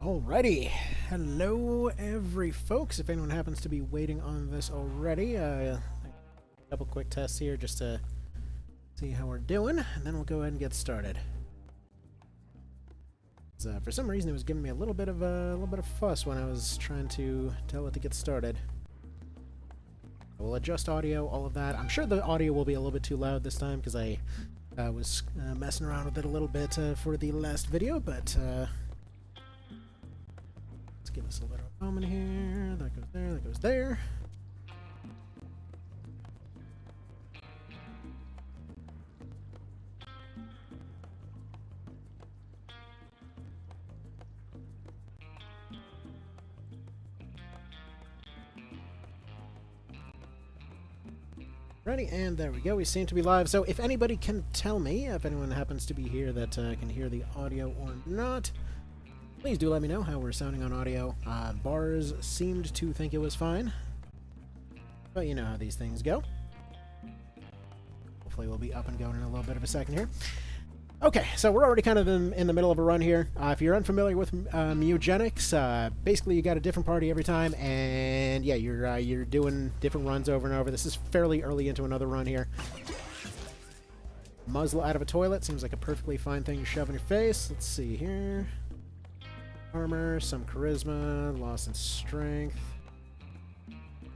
Alrighty, hello every folks. If anyone happens to be waiting on this already, a couple quick tests here just to see how we're doing, and then we'll go ahead and get started. For some reason, it was giving me a little bit of fuss when I was trying to tell it to get started. We'll adjust audio, all of that. I'm sure the audio will be a little bit too loud this time because I was messing around with it a little bit for the last video, but. Give us a little moment here. That goes there, that goes there. Ready, and there we go. We seem to be live. So if anybody can tell me, if anyone happens to be here that can hear the audio or not, please do let me know how we're sounding on audio. Bars seemed to think it was fine, but you know how these things go. Hopefully we'll be up and going in a little bit of a second here. Okay, so we're already kind of in the middle of a run here. If you're unfamiliar with Mewgenics, basically you got a different party every time, and yeah, you're doing different runs over and over. This is fairly early into another run here. Muzzle out of a toilet seems like a perfectly fine thing to shove in your face. Let's see here. Armor, some charisma, loss in strength.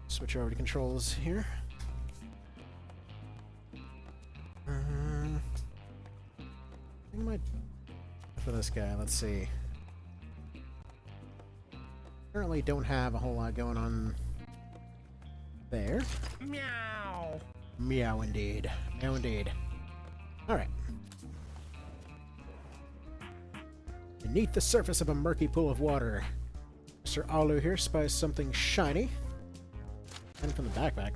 Switch over to controls here. I think I might for this guy. Let's see. Currently don't have a whole lot going on there. Meow. Meow indeed. Meow indeed. All right. Beneath the surface of a murky pool of water, Mr. Alu here spies something shiny. And from the backpack.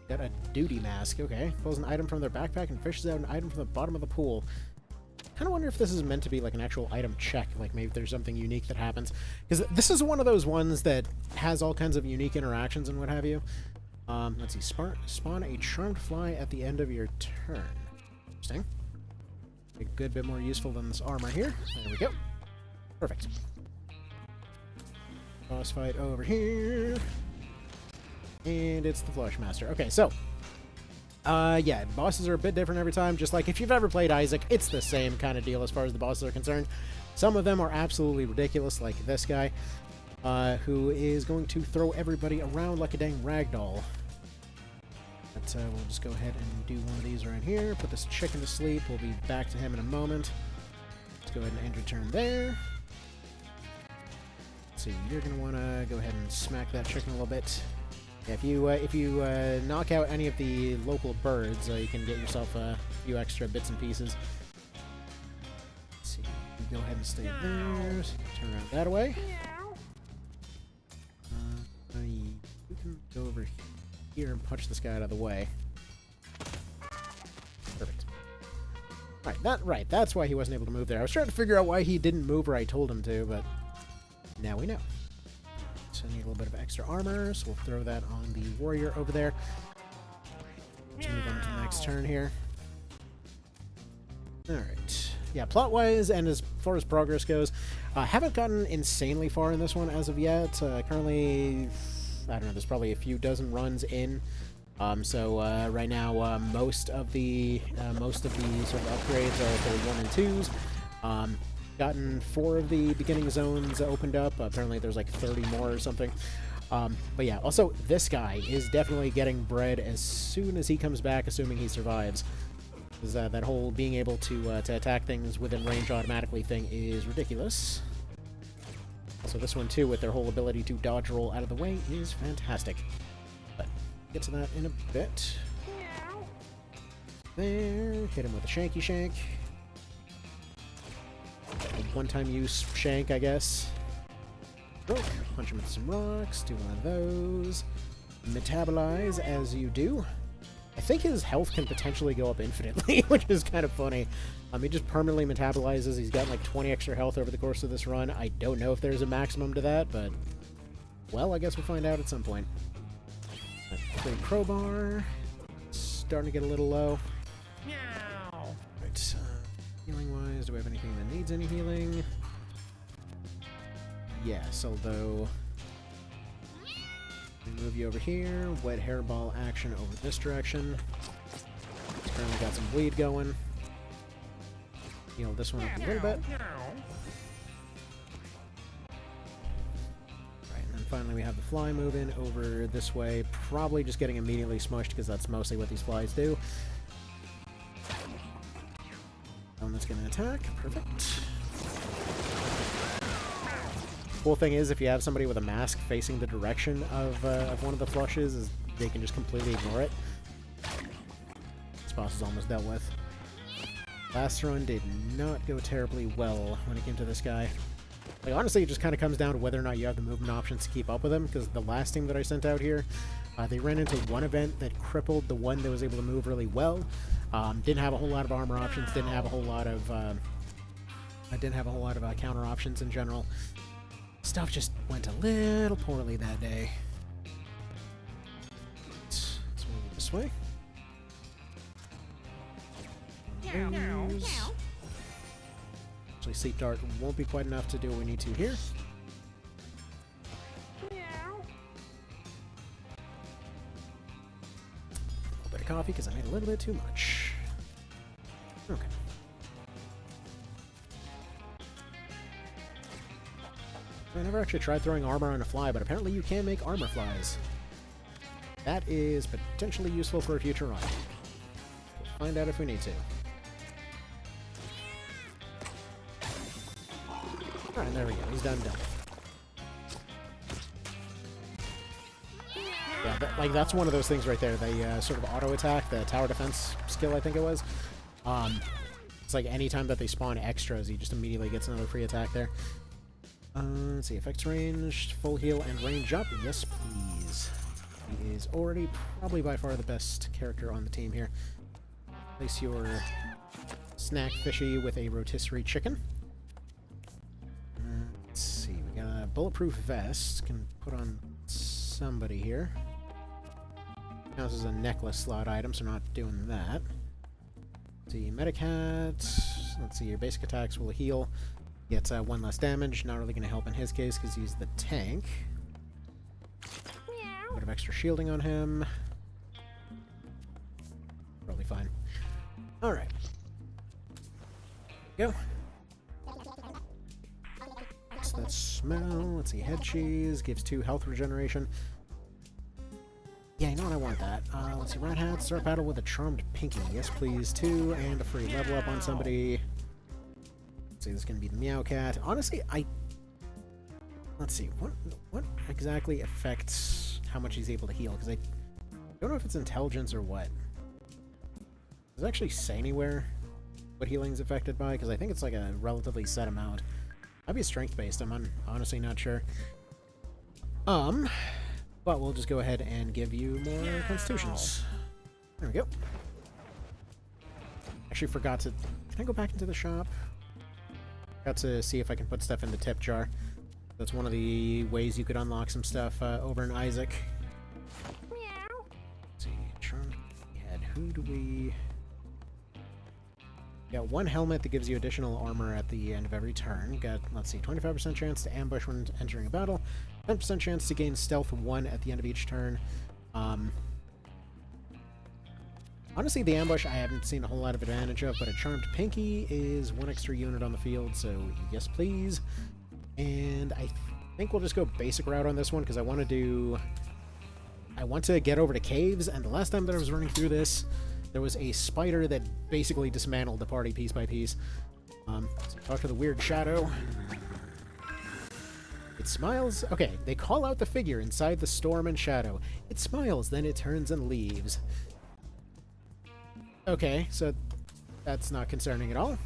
Got a duty mask. Okay. Pulls an item from their backpack and fishes out an item from the bottom of the pool. Kind of wonder if this is meant to be like an actual item check. Like maybe there's something unique that happens. Because this is one of those ones that has all kinds of unique interactions and what have you. Let's see. Spawn a charmed fly at the end of your turn. Interesting. A good bit more useful than this armor here. There we go. Perfect. Boss fight over here. And it's the Flush Master. Okay, so. Yeah, bosses are a bit different every time. Just like if you've ever played Isaac, it's the same kind of deal as far as the bosses are concerned. Some of them are absolutely ridiculous, like this guy, who is going to throw everybody around like a dang ragdoll. But we'll just go ahead and do one of these right here. Put this chicken to sleep. We'll be back to him in a moment. Let's go ahead and end your turn there. Let's see, you're going to want to go ahead and smack that chicken a little bit. Yeah, if you knock out any of the local birds, you can get yourself a few extra bits and pieces. Let's see, you go ahead and stay there. Turn around that way. You can go over here and punch this guy out of the way. Perfect. Right, that's why he wasn't able to move there. I was trying to figure out why he didn't move where I told him to, but now we know. So I need a little bit of extra armor, so we'll throw that on the warrior over there. Let's move on to the next turn here. Alright. Yeah, plot-wise and as far as progress goes, haven't gotten insanely far in this one as of yet. Currently, I don't know, there's probably a few dozen runs in. So right now, most of the sort of upgrades are for 1 and 2s. Gotten 4 of the beginning zones opened up. Apparently there's like 30 more or something. But yeah, also this guy is definitely getting bred as soon as he comes back, assuming he survives. Because that whole being able to attack things within range automatically thing is ridiculous. Also this one too, with their whole ability to dodge roll out of the way, is fantastic. But get to that in a bit. There, hit him with a shanky shank. A one-time use shank, I guess. Broke. Punch him with some rocks. Do one of those. Metabolize as you do. I think his health can potentially go up infinitely, which is kind of funny. He just permanently metabolizes. He's got like 20 extra health over the course of this run. I don't know if there's a maximum to that, but well, I guess we'll find out at some point. Free crowbar. Starting to get a little low. Meow. Right. Healing-wise, do we have anything that needs any healing? Yes, although... we move you over here. Wet hairball action over this direction. It's currently got some bleed going. Heal this one up a little bit. And then finally we have the fly moving over this way, probably just getting immediately smushed because that's mostly what these flies do. And that's going to attack. Perfect. Cool thing is, if you have somebody with a mask facing the direction of one of the flushes, is they can just completely ignore it. This boss is almost dealt with. Last run did not go terribly well when it came to this guy. Like, honestly, it just kind of comes down to whether or not you have the movement options to keep up with him, because the last team that I sent out here, they ran into one event that crippled the one that was able to move really well. Didn't have a whole lot of armor options, didn't have a whole lot of counter options in general. Stuff just went a little poorly that day. Let's move this way. Actually, Sleep Dart won't be quite enough to do what we need to here. A little bit of coffee because I made a little bit too much. Okay. I never actually tried throwing armor on a fly, but apparently you can make armor flies. That is potentially useful for a future run. We'll find out if we need to. Alright, there we go. He's done. Yeah, that's one of those things right there. The sort of auto attack, the tower defense skill, I think it was. It's like anytime that they spawn extras, he just immediately gets another free attack there. Let's see, effects range, full heal, and range up. Yes, please. He is already probably by far the best character on the team here. Place your snack fishy with a rotisserie chicken. Let's see, we got a bulletproof vest. Can put on somebody here. Counts as a necklace slot item, so not doing that. Let's see, Medicat. Let's see, your basic attacks will heal. Gets 1 less damage. Not really going to help in his case because he's the tank. A bit of extra shielding on him. Probably fine. Alright. Go. What's that smell? Let's see. Head cheese. Gives 2 health regeneration. Yeah, you know what? I want that. Let's see. Rat hat. Start battle with a charmed pinky. Yes, please. 2. And a free level up on somebody. Let's see, this is going to be the Meow Cat. Honestly, let's see, what exactly affects how much he's able to heal? Because I don't know if it's intelligence or what. Does it actually say anywhere what healing is affected by? Because I think it's like a relatively set amount. Might be strength-based, I'm honestly not sure. But we'll just go ahead and give you more constitutions. There we go. Actually forgot to... Can I go back into the shop? Got to see if I can put stuff in the tip jar. That's one of the ways you could unlock some stuff over in Isaac. Meow. Let's see, Charmed Head. Who do we... Got 1 helmet that gives you additional armor at the end of every turn. Got, let's see, 25% chance to ambush when entering a battle. 10% chance to gain stealth 1 at the end of each turn. Honestly, the ambush I haven't seen a whole lot of advantage of, but a Charmed Pinky is 1 extra unit on the field, so yes please. And I think we'll just go basic route on this one, because I want to get over to caves, and the last time that I was running through this, there was a spider that basically dismantled the party piece by piece. So talk to the weird shadow. It smiles. Okay, they call out the figure inside the storm and shadow. It smiles, then it turns and leaves. Okay, so that's not concerning at all.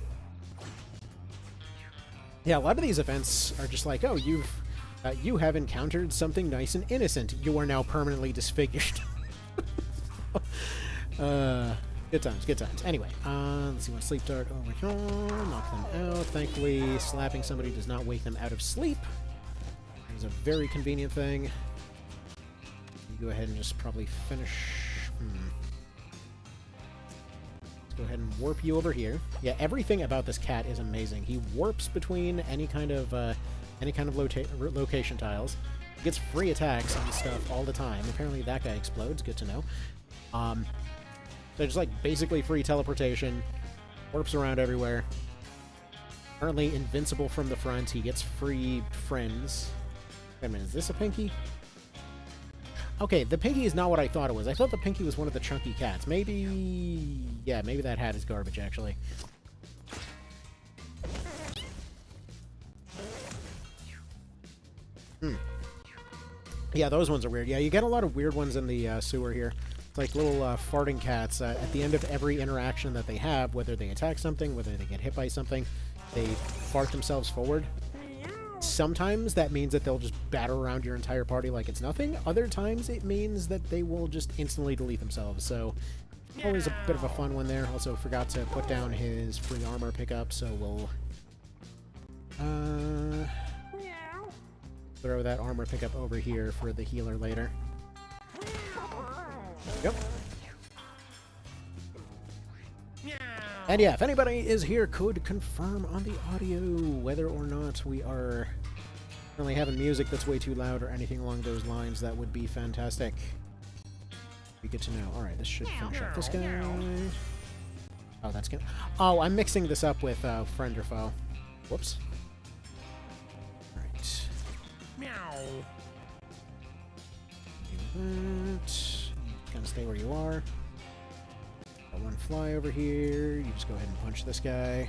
Yeah, a lot of these events are just like, oh, you have encountered something nice and innocent. You are now permanently disfigured. Good times, good times. Anyway, let's see what Sleep Dart over here. Knock them out. Thankfully, slapping somebody does not wake them out of sleep. It's a very convenient thing. You go ahead and just probably finish... Let's go ahead and warp you over here. Yeah, everything about this cat is amazing. He warps between any kind of location tiles. He gets free attacks and stuff all the time. Apparently that guy explodes. Good to know. So just like basically free teleportation. Warps around everywhere. Currently invincible from the front. He gets free friends. Wait a minute, is this a Pinky? Okay, the Pinky is not what I thought it was. I thought the Pinky was one of the chunky cats. Maybe... yeah, maybe that hat is garbage, actually. Yeah, those ones are weird. Yeah, you get a lot of weird ones in the sewer here. It's like little farting cats. At the end of every interaction that they have, whether they attack something, whether they get hit by something, they fart themselves forward. Sometimes that means that they'll just batter around your entire party like it's nothing. Other times it means that they will just instantly delete themselves. So always a bit of a fun one there. Also forgot to put down his free armor pickup, so we'll throw that armor pickup over here for the healer later. Yep. And yeah, if anybody is here, could confirm on the audio whether or not we are currently having music that's way too loud or anything along those lines. That would be fantastic. Be good to know. Alright, this should finish off this guy. Oh, that's gonna... oh, I'm mixing this up with friend or foe. Whoops. Alright. Meow. Do that. Kind of stay where you are. Got one fly over here. You just go ahead and punch this guy.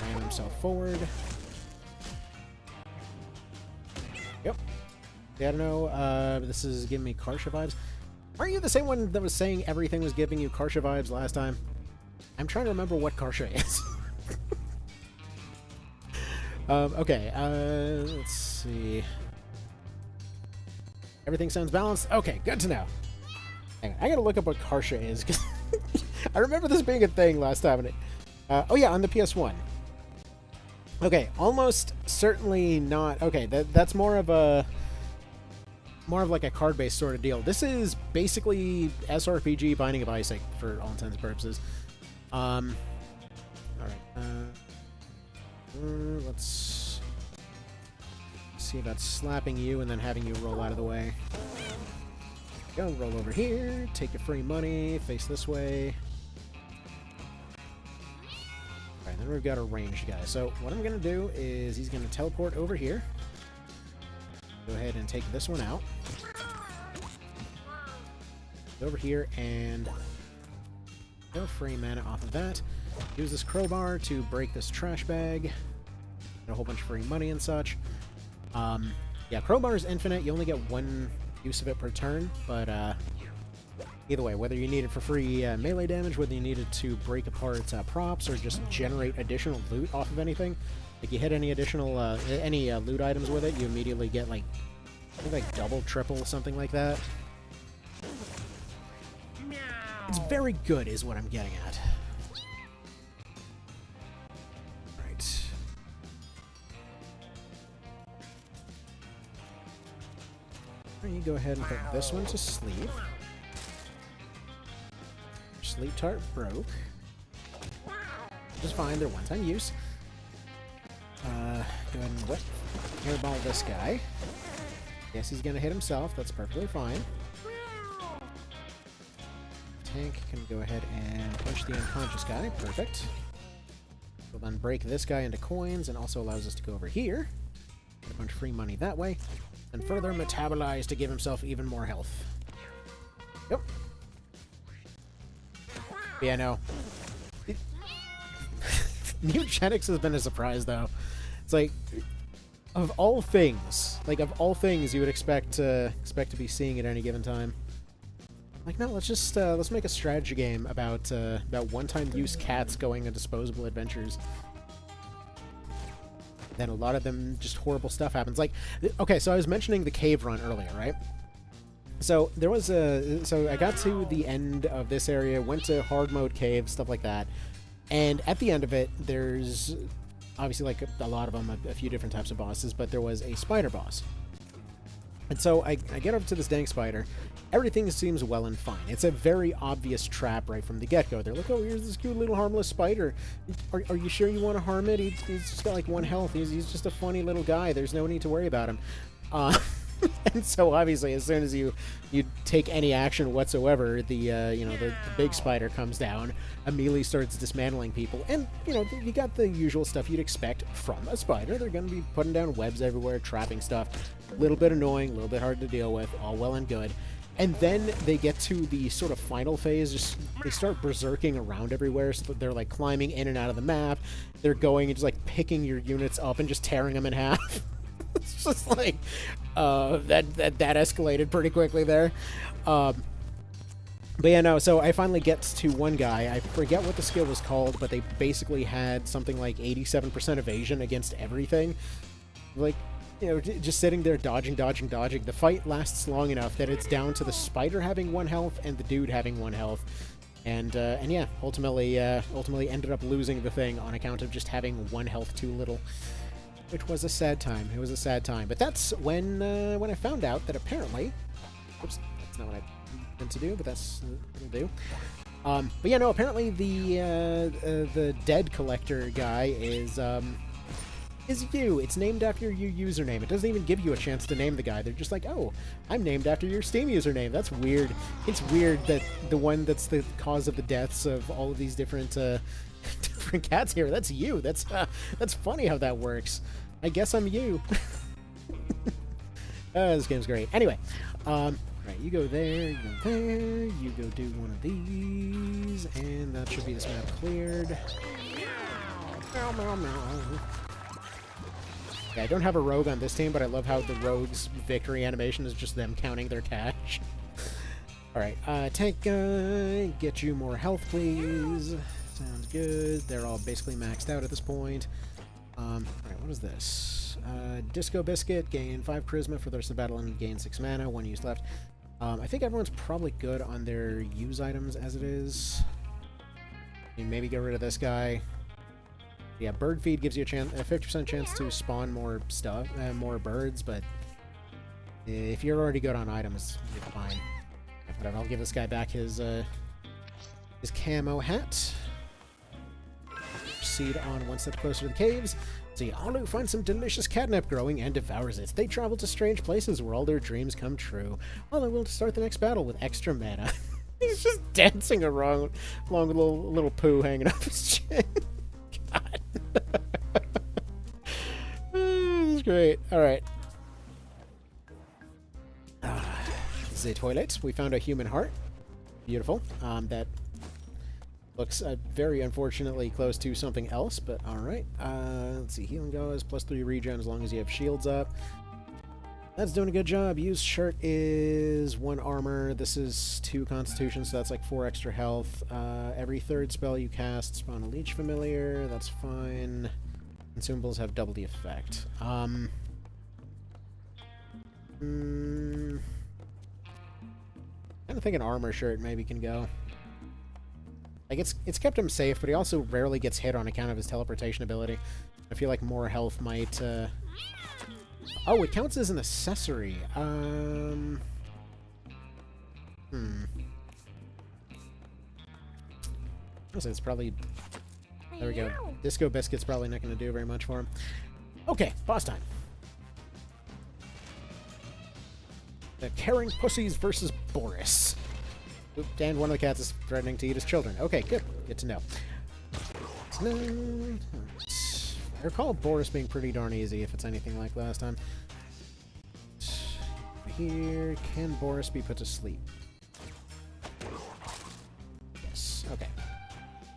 Ram himself forward. Yep. Yeah, I don't know. This is giving me Karsha vibes. Aren't you the same one that was saying everything was giving you Karsha vibes last time? I'm trying to remember what Karsha is. Okay, let's see. Everything sounds balanced? Okay, good to know. Hang on, I gotta look up what Karsha is, because I remember this being a thing last time. Oh yeah, on the PS1. Okay, almost certainly not. Okay, that's more of like a card-based sort of deal. This is basically SRPG Binding of Isaac for all intents and purposes. All right. Let's see about slapping you and then having you roll out of the way. Go, roll over here, take your free money, face this way. Alright, then we've got a ranged guy. So what I'm going to do is he's going to teleport over here. Go ahead and take this one out. Over here and go free mana off of that. Use this crowbar to break this trash bag. Get a whole bunch of free money and such. Yeah, crowbar is infinite. You only get one use of it per turn, but either way, whether you need it for free melee damage, whether you need it to break apart props, or just generate additional loot off of anything, like you hit any additional loot items with it, you immediately get like I think like double, triple, something like that. It's very good, is what I'm getting at. Right. You go ahead and put this one to sleep. Sleep tart broke. Which is fine, they're one-time use. Go ahead and whip hairball this guy. Yes, he's gonna hit himself, that's perfectly fine. Tank can go ahead and punch the unconscious guy, perfect. We'll then break this guy into coins and also allows us to go over here. Get a bunch of free money that way. And further metabolize to give himself even more health. Yep. Yeah, no. Mewgenics has been a surprise, though. It's like, of all things you would expect to be seeing at any given time. Like, no, let's just let's make a strategy game about one-time use cats going on disposable adventures. Then a lot of them, just horrible stuff happens. Like, okay, so I was mentioning the cave run earlier, right? So there was so I got to the end of this area, went to hard mode cave, stuff like that, and at the end of it, there's obviously like a lot of them, a few different types of bosses, but there was a spider boss. And so I get over to this dang spider. Everything seems well and fine. It's a very obvious trap right from the get-go. They're like, oh, here's this cute little harmless spider. Are you sure you want to harm it? He's just got like 1 health. He's just a funny little guy. There's no need to worry about him. And so obviously, as soon as you take any action whatsoever, the big spider comes down, immediately starts dismantling people, and you got the usual stuff you'd expect from a spider. They're going to be putting down webs everywhere, trapping stuff. A little bit annoying, a little bit hard to deal with, all well and good. And then they get to the sort of final phase. Just they start berserking around everywhere. So they're like climbing in and out of the map. They're going and just like picking your units up and just tearing them in half. It's just like that escalated pretty quickly there. But yeah, no, so I finally get to one guy. I forget what the skill was called, but they basically had something like 87% evasion against everything. Like, just sitting there dodging. The fight lasts long enough that it's down to the spider having 1 health and the dude having 1 health. And yeah, ultimately ended up losing the thing on account of just having 1 health too little. Which was a sad time. It was a sad time. But that's when I found out that apparently... Oops, that's not what I meant to do, but that's what I'll do. But yeah, no, apparently the dead collector guy is you. It's named after your username. It doesn't even give you a chance to name the guy. They're just like, oh, I'm named after your Steam username. That's weird. It's weird that the one that's the cause of the deaths of all of these different different cats here, that's you. That's funny how that works. I guess I'm you. This game's great. Anyway, right, you go there, you go there, you go do one of these, and that should be this map cleared. Meow, meow, meow. Yeah, I don't have a rogue on this team, but I love how the rogue's victory animation is just them counting their cash. Alright, tank guy, get you more health, please. Sounds good. They're all basically maxed out at this point. Alright, what is this? Disco Biscuit, gain 5 charisma for the rest of the battle and gain 6 mana, 1 use left. I think everyone's probably good on their use items as it is. Maybe get rid of this guy. Yeah, bird feed gives you a 50% chance to spawn more stuff, more birds, but if you're already good on items, you're fine. Whatever, I'll give this guy back his camo hat. Proceed on 1 step closer to the caves. See, Alu finds some delicious catnip growing and devours it. They travel to strange places where all their dreams come true. Alu will start the next battle with extra mana. He's just dancing around along with a little poo hanging off his chin. God. This is great. Alright. The toilet. We found a human heart. Beautiful. That looks very unfortunately close to something else, but alright. Let's see. Healing goes +3 regen as long as you have shields up. That's doing a good job. Use shirt is 1 armor. This is 2 constitution, so that's like 4 extra health. Every 3rd spell you cast, spawn a leech familiar. That's fine. Consumables have double the effect. I think an armor shirt maybe can go. Like it's kept him safe, but he also rarely gets hit on account of his teleportation ability. I feel like more health might. Oh, it counts as an accessory. It's probably. There we go. Disco Biscuit's probably not going to do very much for him. Okay, boss time. The Caring Pussies versus Boris. Oop, and one of the cats is threatening to eat his children. Okay, good. Good to know. I recall Boris being pretty darn easy if it's anything like last time. Here, can Boris be put to sleep? Yes. Okay.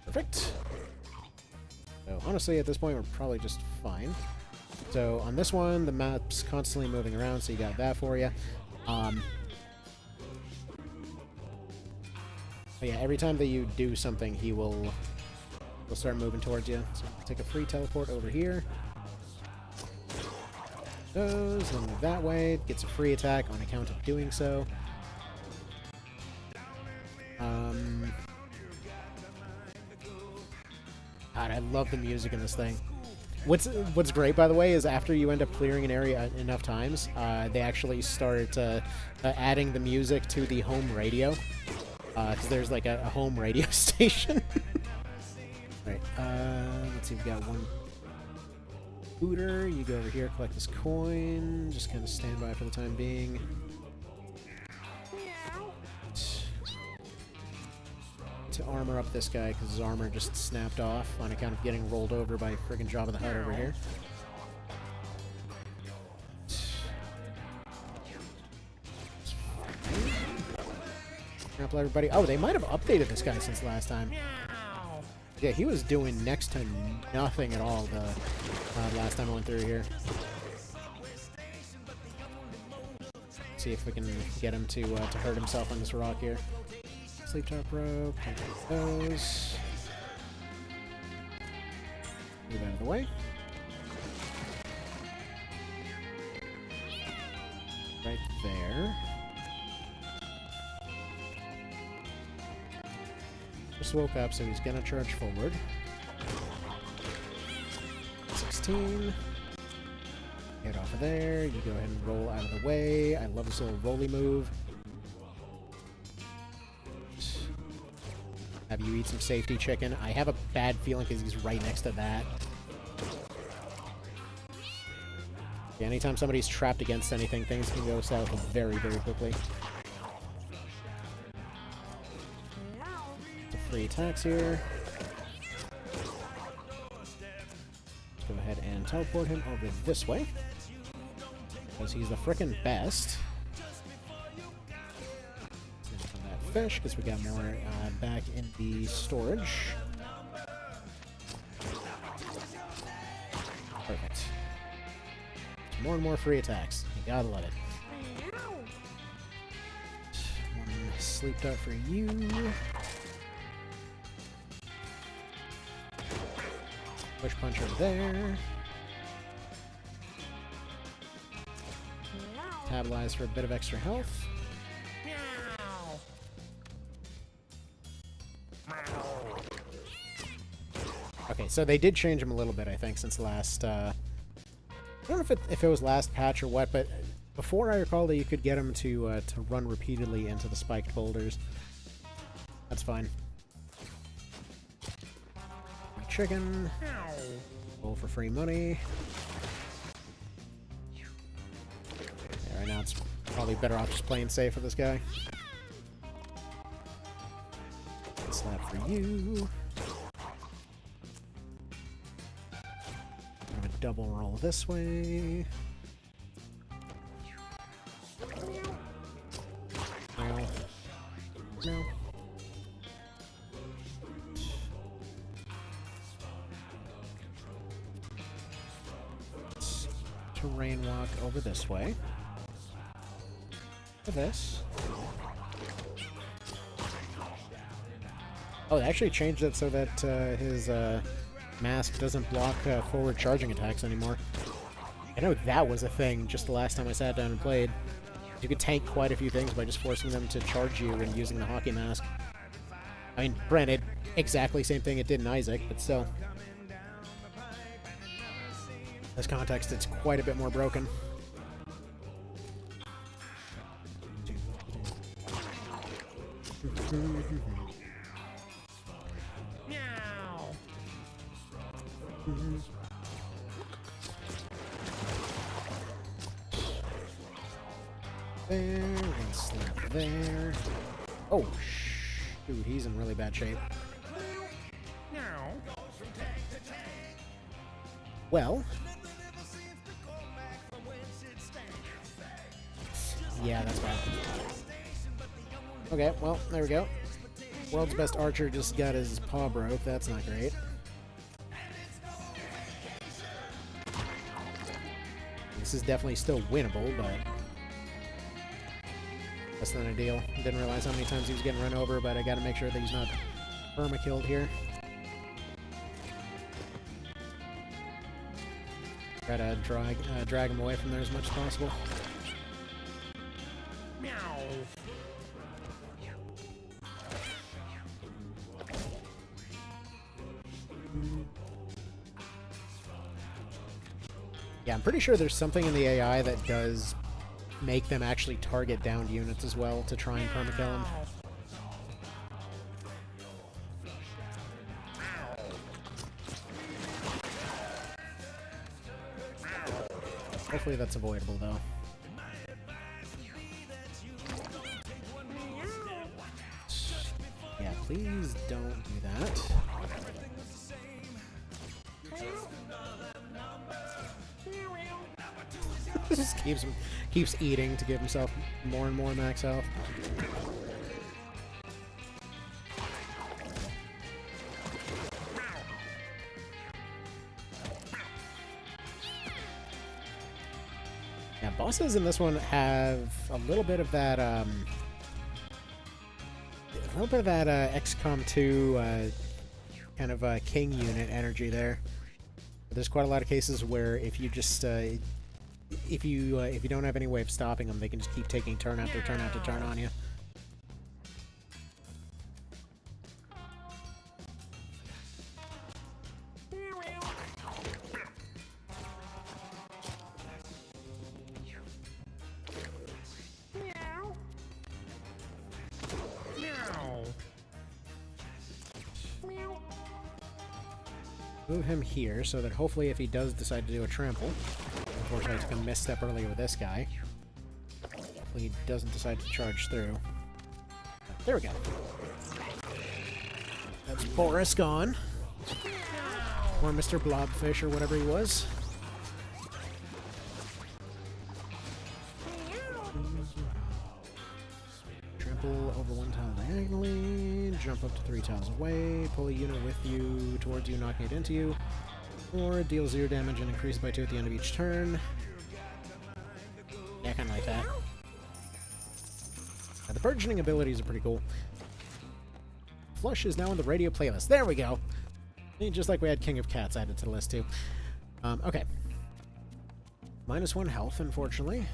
Perfect. So honestly, at this point, we're probably just fine. So on this one, the map's constantly moving around, so you got that for you. But yeah, every time that you do something, he'll start moving towards you. So take a free teleport over here. Goes, then move that way. Gets a free attack on account of doing so. God, I love the music in this thing. What's great, by the way, is after you end up clearing an area enough times, they actually start adding the music to the home radio, because there's like a home radio station. Right. Let's see. We've got one booter. You go over here, collect this coin. Just kind of stand by for the time being. To armor up this guy, because his armor just snapped off on account of getting rolled over by friggin' Jabba the Hutt over here. Trample everybody. Oh, they might have updated this guy since last time. Yeah, he was doing next to nothing at all the last time I went through here. See if we can get him to hurt himself on this rock here. Sleep top rope, those. Move out of the way. Right there. Just woke up, so he's gonna charge forward. 16. Get off of there. You go ahead and roll out of the way. I love this little rolly move. Have you eat some safety chicken? I have a bad feeling because he's right next to that. Yeah, anytime somebody's trapped against anything, things can go south very, very quickly. It's a free attacks here. Let's go ahead and teleport him over this way, because he's the frickin' best. Fish, because we got more back in the storage. Perfect. More and more free attacks. You gotta love it. One sleep dart for you. Push punch over there. Tabalize for a bit of extra health. Okay, so they did change him a little bit, I think, since last, I don't know if it was last patch or what, but before I recall that you could get him to run repeatedly into the spiked boulders. That's fine. Chicken. Roll for free money. Yeah, right now it's probably better off just playing safe with this guy. Slap for you. Double roll this way. No. Terrain walk over this way. For this. Oh, they actually changed it so that his mask doesn't block forward charging attacks anymore. I know that was a thing just the last time I sat down and played. You could tank quite a few things by just forcing them to charge you and using the hockey mask. I mean, granted, exactly same thing it did in Isaac, but still. In this context, it's quite a bit more broken. There, one slap there. Oh, dude, he's in really bad shape. Well, yeah, that's bad. Okay, well, there we go. World's best archer just got his paw broke. That's not great. This is definitely still winnable, but less than ideal. Didn't realize how many times he was getting run over, but I gotta make sure that he's not perma-killed here. Try to drag him away from there as much as possible. Meow. Yeah, I'm pretty sure there's something in the AI that does make them actually target downed units as well to try and permakill them. Hopefully that's avoidable, though. Yeah, please don't do that. Just keeps eating to give himself more and more max health. Yeah, bosses in this one have a little bit of that XCOM 2 kind of king unit energy there. There's quite a lot of cases where if you just if you don't have any way of stopping them, they can just keep taking turn after turn after turn on you. Move him here so that hopefully if he does decide to do a trample, unfortunately I took a misstep earlier with this guy, hopefully he doesn't decide to charge through. There we go. That's Boris gone. Or Mr. Blobfish or whatever he was. Trample over one tile diagonally, jump up to 3 tiles away, pull a unit with you, towards you, knocking it into you, or deal 0 damage and increase by 2 at the end of each turn. Yeah, kind of like that. The burgeoning abilities are pretty cool. Flush is now in the radio playlist. There we go! Just like we had King of Cats added to the list too. Okay. -1 health, unfortunately.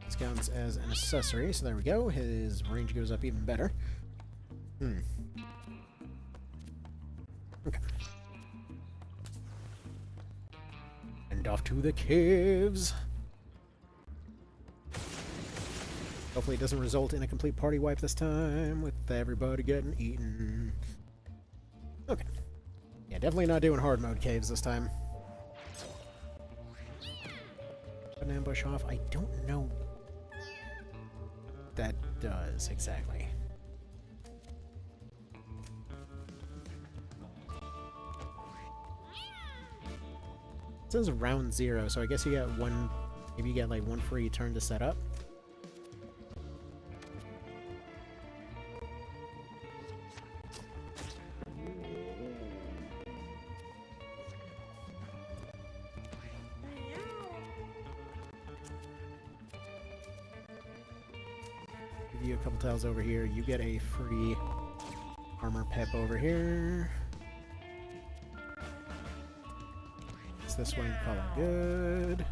This counts as an accessory, so there we go. His range goes up even better. Okay. And off to the caves. Hopefully it doesn't result in a complete party wipe this time, with everybody getting eaten. Okay. Yeah, definitely not doing hard mode caves this time. An ambush off. I don't know what that does exactly. It says round 0, so I guess you get one, maybe you get like one free turn to set up. Give you a couple tiles over here, you get a free armor pep over here. This one, call it good.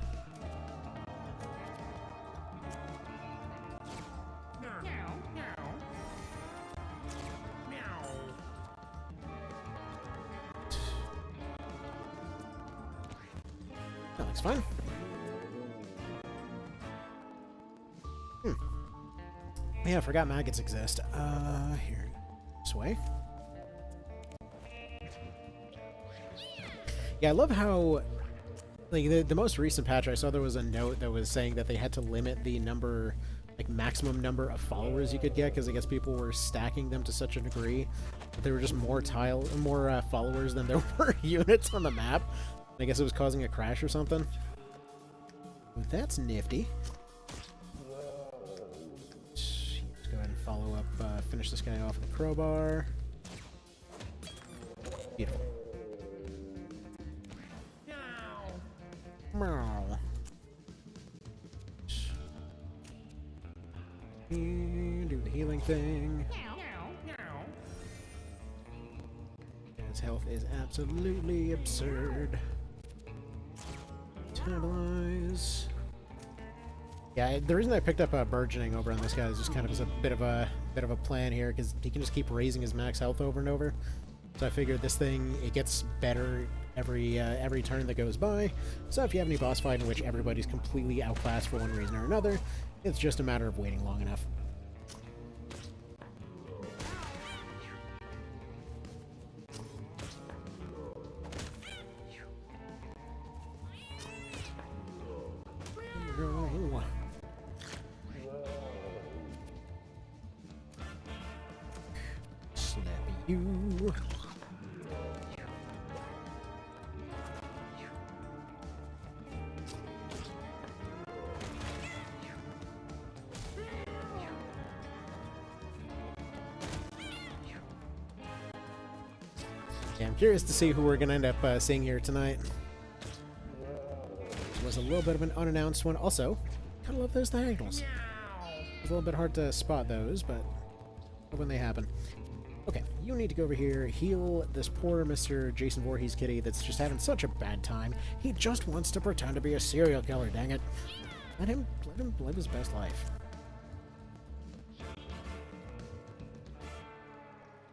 That looks fine. Yeah, I forgot maggots exist. Here. This way. Yeah, I love how, like, the most recent patch I saw, there was a note that was saying that they had to limit the number, like, maximum number of followers you could get, because I guess people were stacking them to such a degree that there were just more followers than there were units on the map. I guess it was causing a crash or something. That's nifty. Let's go ahead and follow up, finish this guy off with a crowbar. Beautiful. Meow. And do the healing thing. His health is absolutely absurd. Metabolize. Yeah, the reason I picked up burgeoning over on this guy is just kind of as a bit of a plan here, because he can just keep raising his max health over and over. So I figured this thing, it gets better every turn that goes by. So if you have any boss fight in which everybody's completely outclassed for one reason or another, it's just a matter of waiting long enough. Slap you. Yeah, I'm curious to see who we're going to end up seeing here tonight. It was a little bit of an unannounced one. Also, kind of love those diagonals. It's a little bit hard to spot those, but when they happen. Okay, you need to go over here, heal this poor Mr. Jason Voorhees kitty that's just having such a bad time. He just wants to pretend to be a serial killer, dang it. Let him live his best life.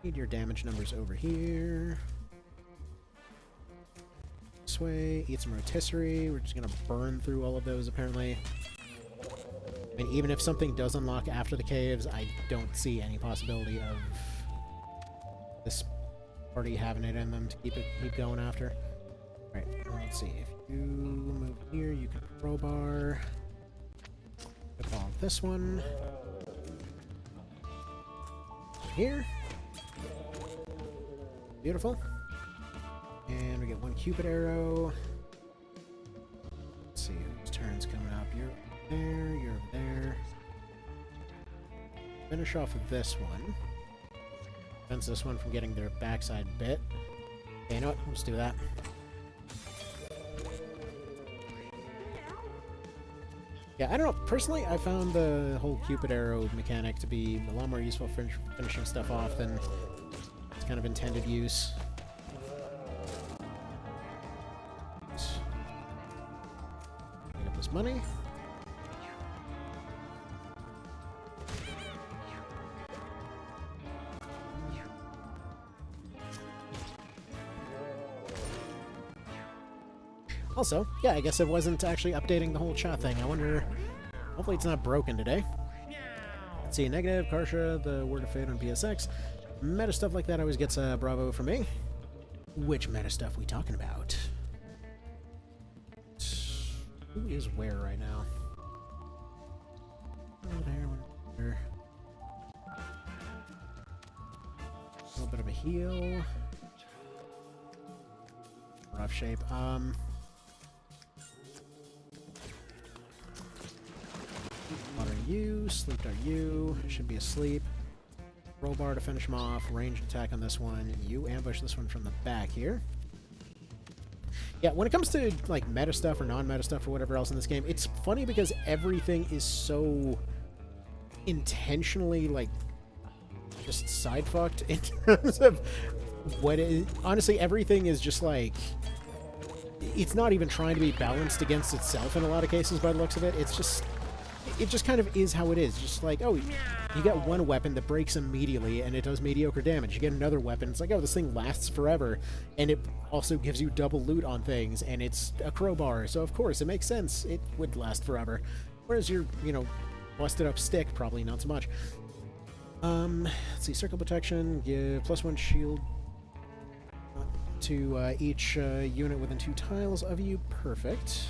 Need your damage numbers over here. This way, eat some rotisserie. We're just gonna burn through all of those, apparently. I mean, even if something does unlock after the caves, I don't see any possibility of this party having it in them to keep going after. Alright, let's see. If you move here, you can crowbar. Flip on this one. Here. Beautiful. And we get one Cupid arrow. Let's see whose turn's coming up. You're there, you're there. Finish off with this one. Prevents this one from getting their backside bit. Okay, you know what? Let's do that. Yeah, I don't know. Personally, I found the whole Cupid arrow mechanic to be a lot more useful for finishing stuff off than its kind of intended use. Pick up this money. Also, yeah, I guess it wasn't actually updating the whole chat thing. I wonder... Hopefully it's not broken today. Let's see, negative, Karsha, the Word of Fate on PSX. Meta stuff like that always gets a bravo from me. Which meta stuff we talking about? Who is where right now? There. A little bit of a heal. Rough shape. Water you, sleep dart you, should be asleep. Roll bar to finish him off, ranged attack on this one. You ambush this one from the back here. Yeah, when it comes to like meta stuff or non-meta stuff or whatever else in this game, it's funny because everything is so intentionally like just side fucked in terms of what it, honestly everything is just like it's not even trying to be balanced against itself in a lot of cases by the looks of it. It's just it just kind of is how it is. Just like, oh, you get one weapon that breaks immediately and it does mediocre damage. You get another weapon, it's like, oh, this thing lasts forever, and it also gives you double loot on things, and it's a crowbar, so of course it makes sense it would last forever. Whereas your, you know, busted up stick, probably not so much. Let's see, circle protection, give +1 shield to each unit within 2 tiles of you. Perfect.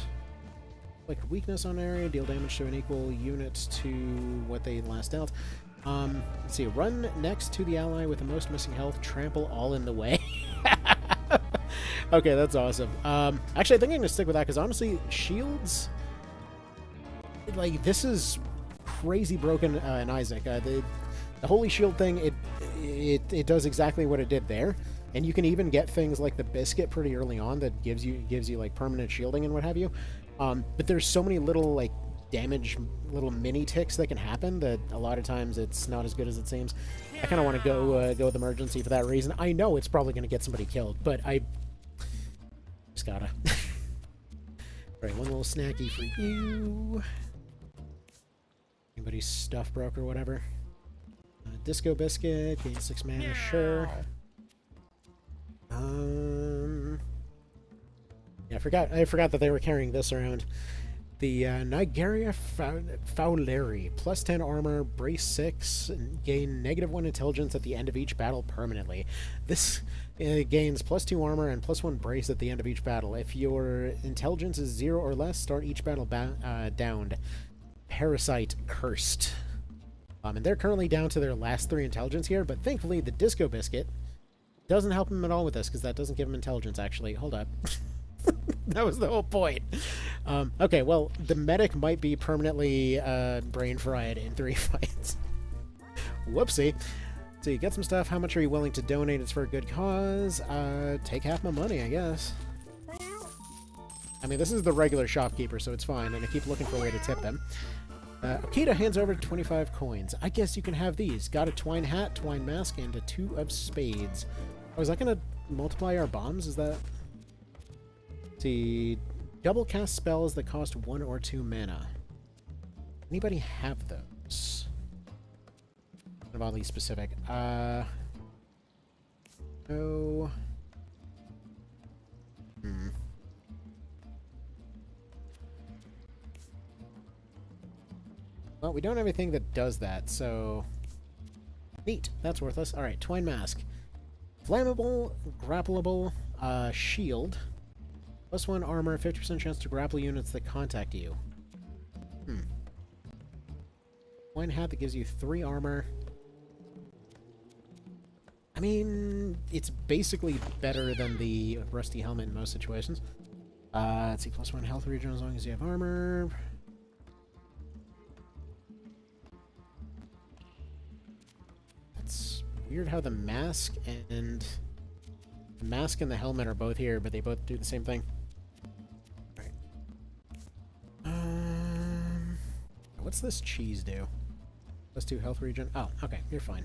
Like weakness on area, deal damage to an equal unit to what they last dealt. Let's see, run next to the ally with the most missing health, trample all in the way. Okay, that's awesome. Actually, I think I'm gonna stick with that because honestly, shields, like this is crazy broken in Isaac. The holy shield thing, it does exactly what it did there, and you can even get things like the biscuit pretty early on that gives you like permanent shielding and what have you. But there's so many little like damage, little mini ticks that can happen that a lot of times it's not as good as it seems. I kind of want to go with emergency for that reason. I know it's probably going to get somebody killed, but I just gotta. Right, one little snacky for you. Anybody's stuff broke or whatever. Disco biscuit, gain 6 mana, sure. Yeah, I forgot that they were carrying this around. The Nigeria Fowleri, plus 10 armor, brace 6, and gain -1 intelligence at the end of each battle permanently. This gains plus 2 armor and plus 1 brace at the end of each battle. If your intelligence is 0 or less, start each battle downed. Parasite Cursed. And they're currently down to their last 3 intelligence here, but thankfully the Disco Biscuit doesn't help him at all with this, because that doesn't give him intelligence, actually. Hold up. That was the whole point. Okay, well, the medic might be permanently brain fried in 3 fights. Whoopsie. So you get some stuff. How much are you willing to donate? It's for a good cause. Take half my money, I guess. I mean, this is the regular shopkeeper, so it's fine, and I keep looking for a way to tip them. Akita hands over 25 coins. I guess you can have these. Got a twine hat, twine mask, and a 2 of spades. Oh, is that going to multiply our bombs? Is that... Let's see, double cast spells that cost 1 or 2 mana. Anybody have those? Kind of oddly specific. No. Well, we don't have anything that does that, so... Neat. That's worthless. Alright, twine mask. Flammable, grappleable, shield. Plus 1 armor, 50% chance to grapple units that contact you. Twine hat that gives you 3 armor. I mean, it's basically better than the rusty helmet in most situations. Let's see, plus 1 health regen as long as you have armor. That's weird how the mask and the helmet are both here, but they both do the same thing. What's this cheese do? Plus 2 health regen. Oh, okay, you're fine.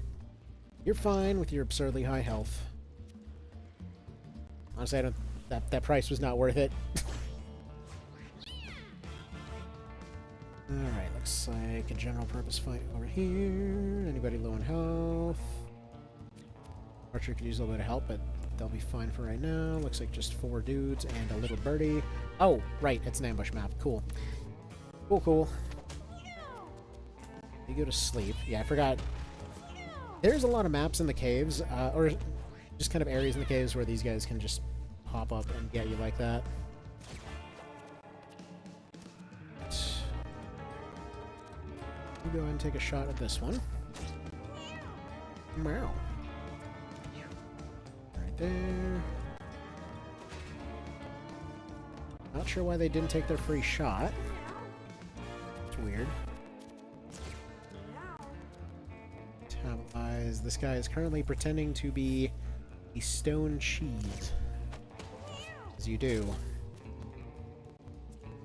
You're fine with your absurdly high health. Honestly, I don't... That price was not worth it. Alright, looks like a general purpose fight over here. Anybody low on health? Archer could use a little bit of help, but they'll be fine for right now. Looks like just 4 dudes and a little birdie. Oh, right, it's an ambush map. Cool. Cool. You go to sleep. Yeah, I forgot. There's a lot of maps in the caves, or just kind of areas in the caves where these guys can just pop up and get you like that. You go ahead and take a shot at this one. Meow. Right there. Not sure why they didn't take their free shot. It's weird. This guy is currently pretending to be a stone cheese. As you do.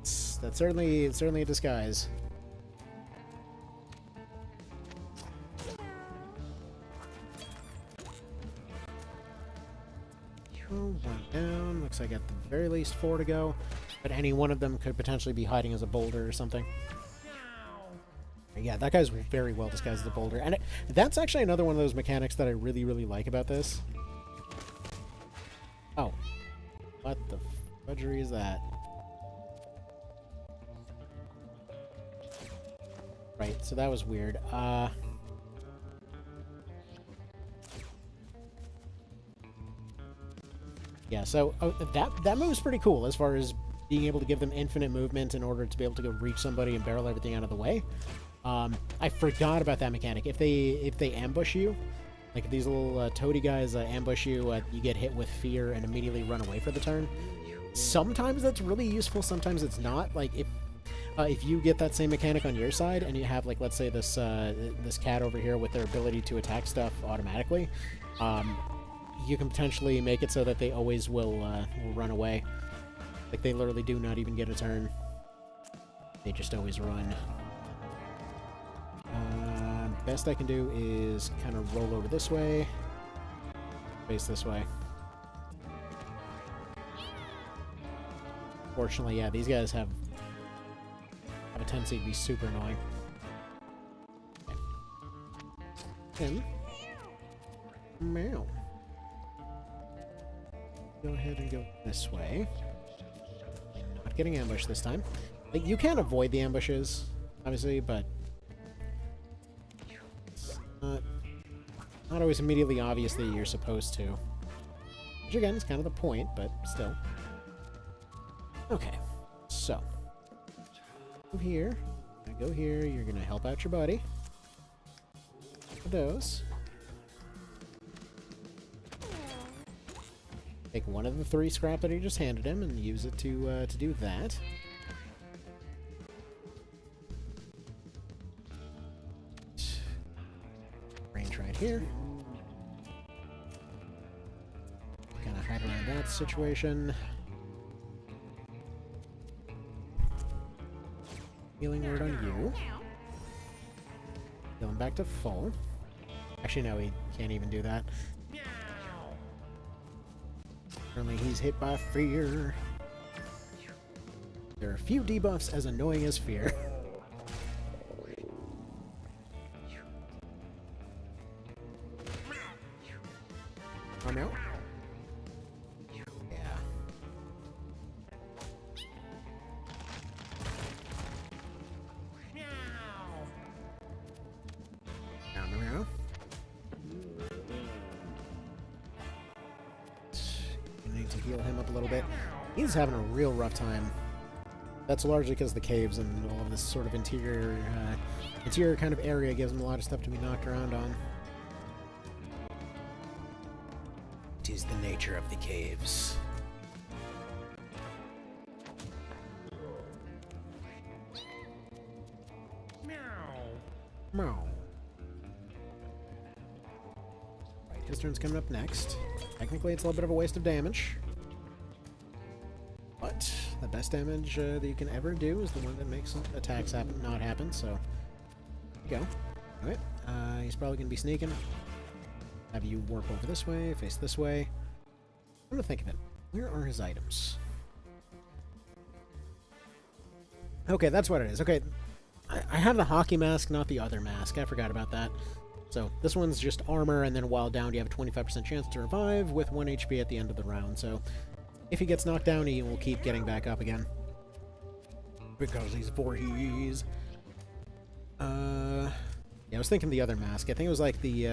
That's certainly a disguise. One down. Looks like at the very least 4 to go. But any one of them could potentially be hiding as a boulder or something. Yeah, that guy's very well disguised as a boulder. And that's actually another one of those mechanics that I really, really like about this. Oh. What the fudgery is that? Right, so that was weird. Yeah, so that move's pretty cool as far as being able to give them infinite movement in order to be able to go reach somebody and barrel everything out of the way. I forgot about that mechanic. If they ambush you, like if these little toady guys ambush you, you get hit with fear and immediately run away for the turn. Sometimes that's really useful, sometimes it's not. Like if you get that same mechanic on your side and you have, like, let's say this this cat over here with their ability to attack stuff automatically, you can potentially make it so that they always will run away. Like, they literally do not even get a turn. They just always run. Best I can do is kind of roll over this way, face this way. Fortunately, yeah, these guys have a tendency to be super annoying. Okay. Meow. Go ahead and go this way. getting ambushed this time. Like, you can avoid the ambushes, obviously, but it's not always immediately obvious that you're supposed to. Which, again, is kind of the point, but still. Okay, so. Move here. Go here. You're going to help out your buddy. For those. Take one of the 3 scrap that he just handed him and use it to do that. Range right here. Kind of hide around that situation. Healing word on you. Heal him back to full. Actually, no, he can't even do that. Apparently he's hit by fear. There are a few debuffs as annoying as fear. Oh no? Yeah. Meow. Need to heal him up a little bit. He's having a real rough time. That's largely because the caves and all of this sort of interior kind of area gives him a lot of stuff to be knocked around on. It is the nature of the caves. Meow. Right, his turn's coming up next. Technically, it's a little bit of a waste of damage. But the best damage that you can ever do is the one that makes attacks not happen, so there you go. Alright, he's probably going to be sneaking. Have you warp over this way, face this way. I'm going to think of it. Where are his items? Okay, that's what it is. Okay, I have the hockey mask, not the other mask. I forgot about that. So this one's just armor, and then while down, you have a 25% chance to revive with 1 HP at the end of the round. So if he gets knocked down, he will keep getting back up again. Because he's Voorhees. Yeah, I was thinking the other mask. I think it was like the,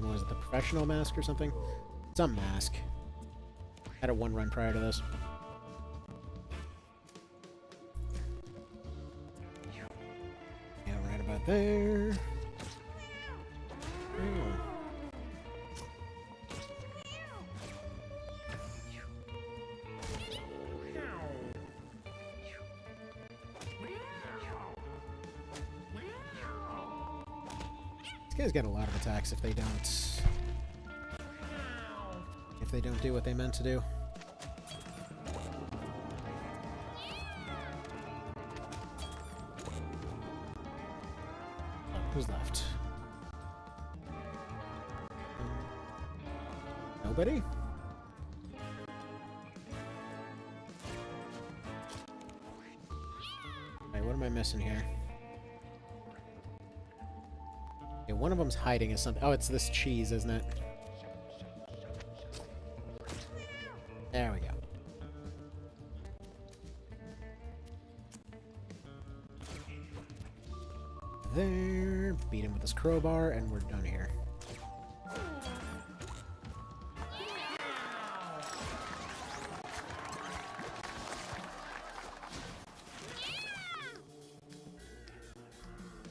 what was it, the professional mask or something? Some mask. Had a 1 run prior to this. Yeah, right about there. Oh. These guys got a lot of attacks if they don't do what they meant to do. Who's left? Nobody? Alright, what am I missing here? Okay, one of them's hiding as something. Oh, it's this cheese, isn't it? There we go. There. Beat him with this crowbar, and we're done here.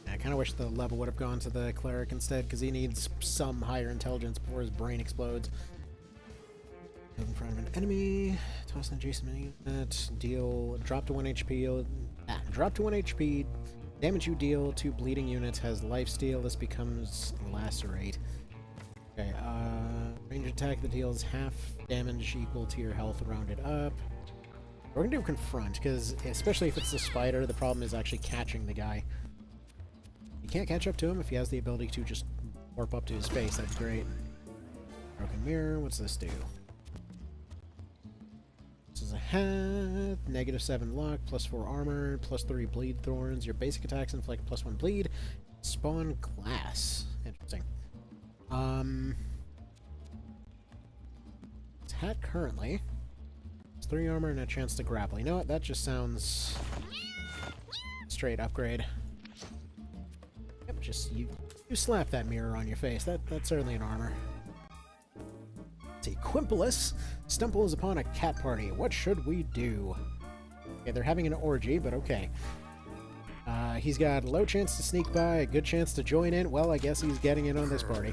I kind of wish the level would have gone to the cleric instead, because he needs some higher intelligence before his brain explodes. Move in front of an enemy, toss an adjacent unit, deal, drop to 1 HP, drop to 1 HP, damage you deal to bleeding units has lifesteal, this becomes lacerate. Okay, range attack that deals half damage equal to your health rounded up. We're gonna do confront, because especially if it's the spider, the problem is actually catching the guy. You can't catch up to him if he has the ability to just warp up to his face, that's great. Broken mirror, what's this do? This is a hat, -7 luck, +4 armor, +3 bleed thorns. Your basic attacks inflict +1 bleed. Spawn glass. Interesting. His hat currently is 3 armor and a chance to grapple. You know what? That just sounds... straight upgrade. Yep, just you slap that mirror on your face. That's certainly an armor. Let's see, Quimpulus stumbles upon a cat party. What should we do? Okay, they're having an orgy, but okay. He's got a low chance to sneak by, a good chance to join in. Well, I guess he's getting in on this party.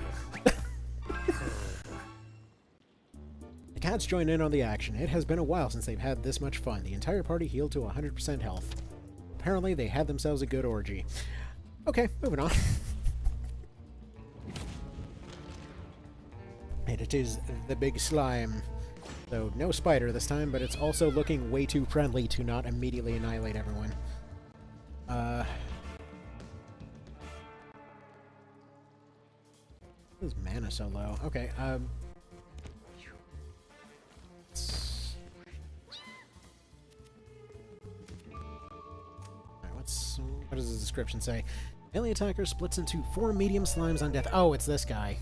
The cats join in on the action. It has been a while since they've had this much fun. The entire party healed to 100% health. Apparently, they had themselves a good orgy. Okay, moving on. And it is the big slime. So, no spider this time, but it's also looking way too friendly to not immediately annihilate everyone. Why is mana so low? Okay, Alright, what does the description say? Melee attacker splits into 4 medium slimes on death. Oh, it's this guy.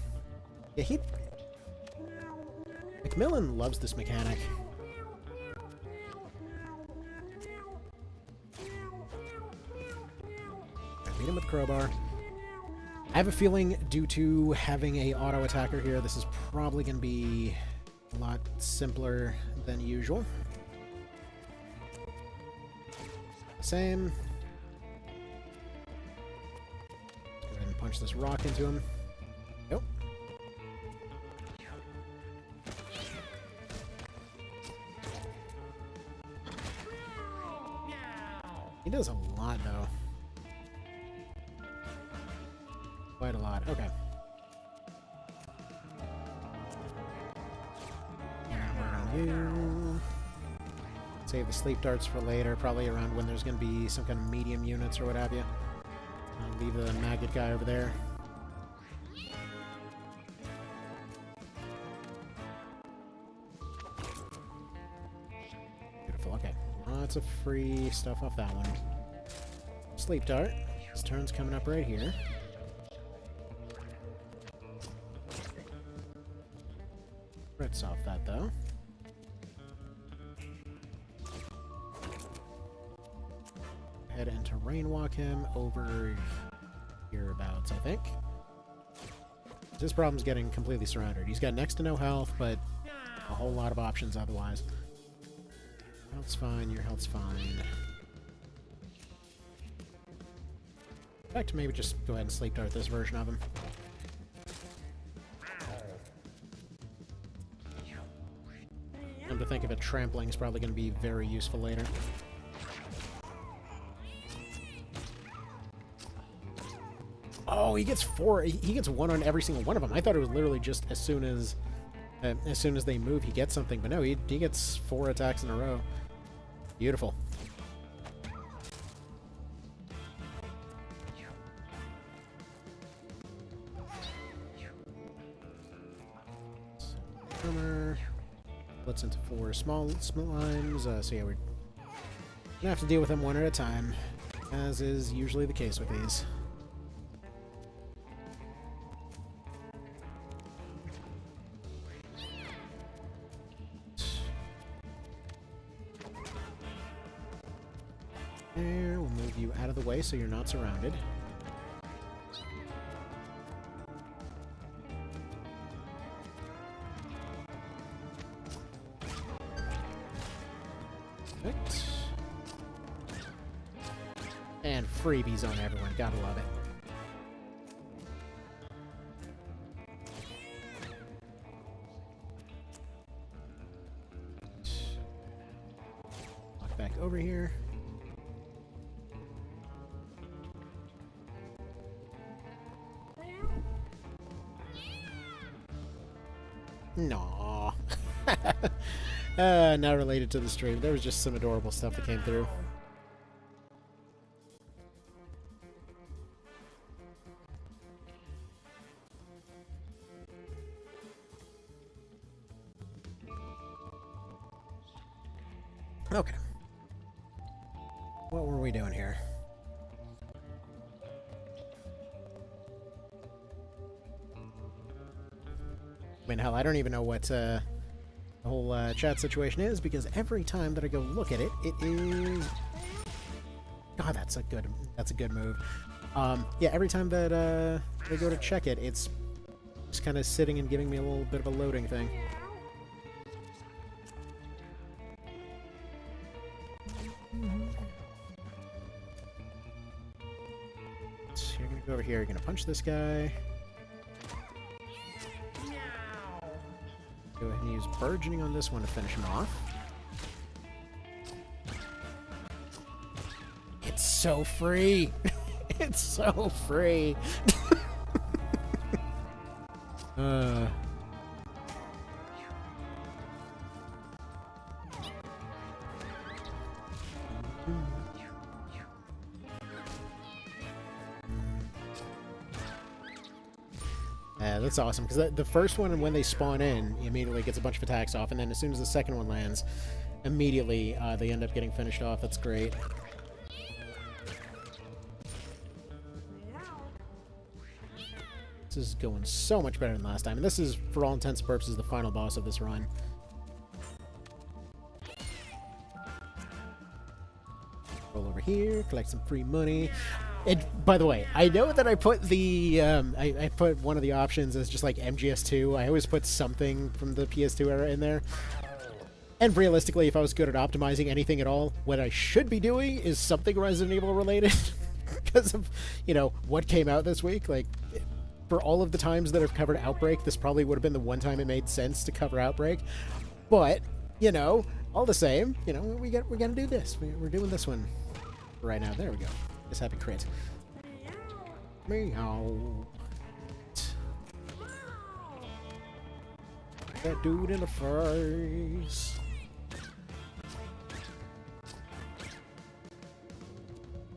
Yeah, Macmillan loves this mechanic. Beat him with crowbar. I have a feeling, due to having a auto attacker here, this is probably going to be a lot simpler than usual. Same. Go ahead and punch this rock into him. Nope. He does a lot, though. Quite a lot. Okay. You. Save the sleep darts for later, probably around when there's going to be some kind of medium units or what have you. I'll leave the maggot guy over there. Beautiful. Okay. Lots of free stuff off that one. Sleep dart. His turn's coming up right here. Crits off that, though. Head and terrain walk him over hereabouts, I think. His problem's getting completely surrounded. He's got next to no health, but a whole lot of options otherwise. Your health's fine, your health's fine. In fact, maybe just go ahead and sleep dart this version of him. Come to think of it, trampling is probably going to be very useful later. Oh, he gets 4. He gets 1 on every single one of them. I thought it was literally just as soon as they move, he gets something. But no, he gets 4 attacks in a row. Beautiful. Armor. Splits into 4 small slimes. So yeah, we're gonna have to deal with them one at a time, as is usually the case with these. There, we'll move you out of the way so you're not surrounded. Perfect. And freebies on everyone. Gotta love it. Walk back over here. No. Not related to the stream. There was just some adorable stuff that came through. Okay. What were we doing here? I mean, hell, I don't even know what the whole chat situation is, because every time that I go look at it, it is... God, that's a good move. Yeah, every time that I go to check it, it's just kind of sitting and giving me a little bit of a loading thing. So you're gonna go over here, you're gonna punch this guy. Go ahead and use Burgeoning on this one to finish him off. It's so free! It's so free! That's awesome, because the first one, when they spawn in, immediately gets a bunch of attacks off, and then as soon as the second one lands, immediately they end up getting finished off. That's great. This is going so much better than last time, and this is, for all intents and purposes, the final boss of this run. Roll over here, collect some free money. And by the way, I know that I put the I put one of the options as just like MGS2. I always put something from the PS2 era in there. And realistically, if I was good at optimizing anything at all, what I should be doing is something Resident Evil related, because of, you know, what came out this week. Like, for all of the times that I've covered Outbreak, this probably would have been the one time it made sense to cover Outbreak. But, you know, all the same, you know, we're gonna do this. We're doing this one right now. There we go. This happy crit. Meow. That dude in the face.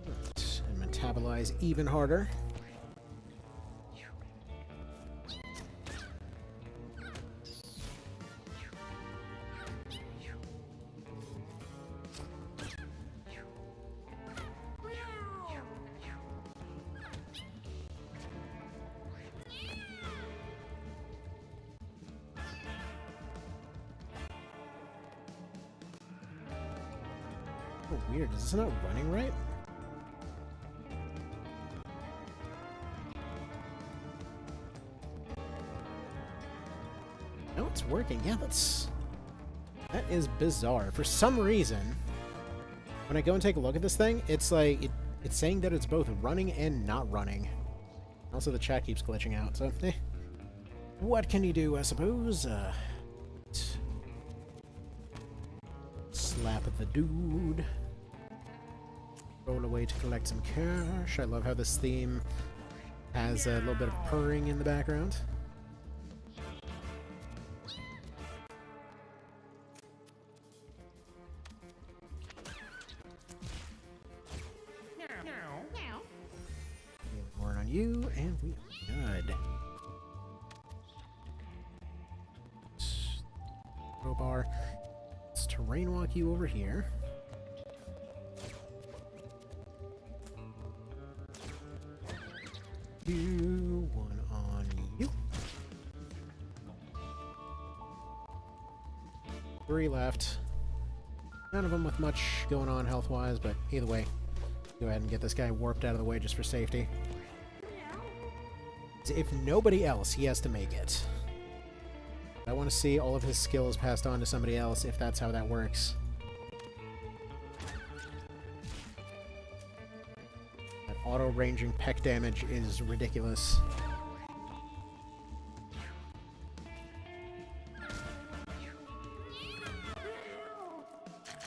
Right. And metabolize even harder. Oh, weird. Is this not running right? No, it's working. Yeah, that is bizarre. For some reason, when I go and take a look at this thing, it's like it's saying that it's both running and not running. Also, the chat keeps glitching out, so what can you do, I suppose? Slap at the dude. Roll away to collect some cash. I love how this theme has a little bit of purring in the background. More on you, and we are good. Crowbar. Let's terrain walk you over here. One on you. 3 left. None of them with much going on health-wise, but either way, go ahead and get this guy warped out of the way just for safety. If nobody else, he has to make it. I want to see all of his skills passed on to somebody else, if that's how that works. That auto-ranging peck damage is ridiculous.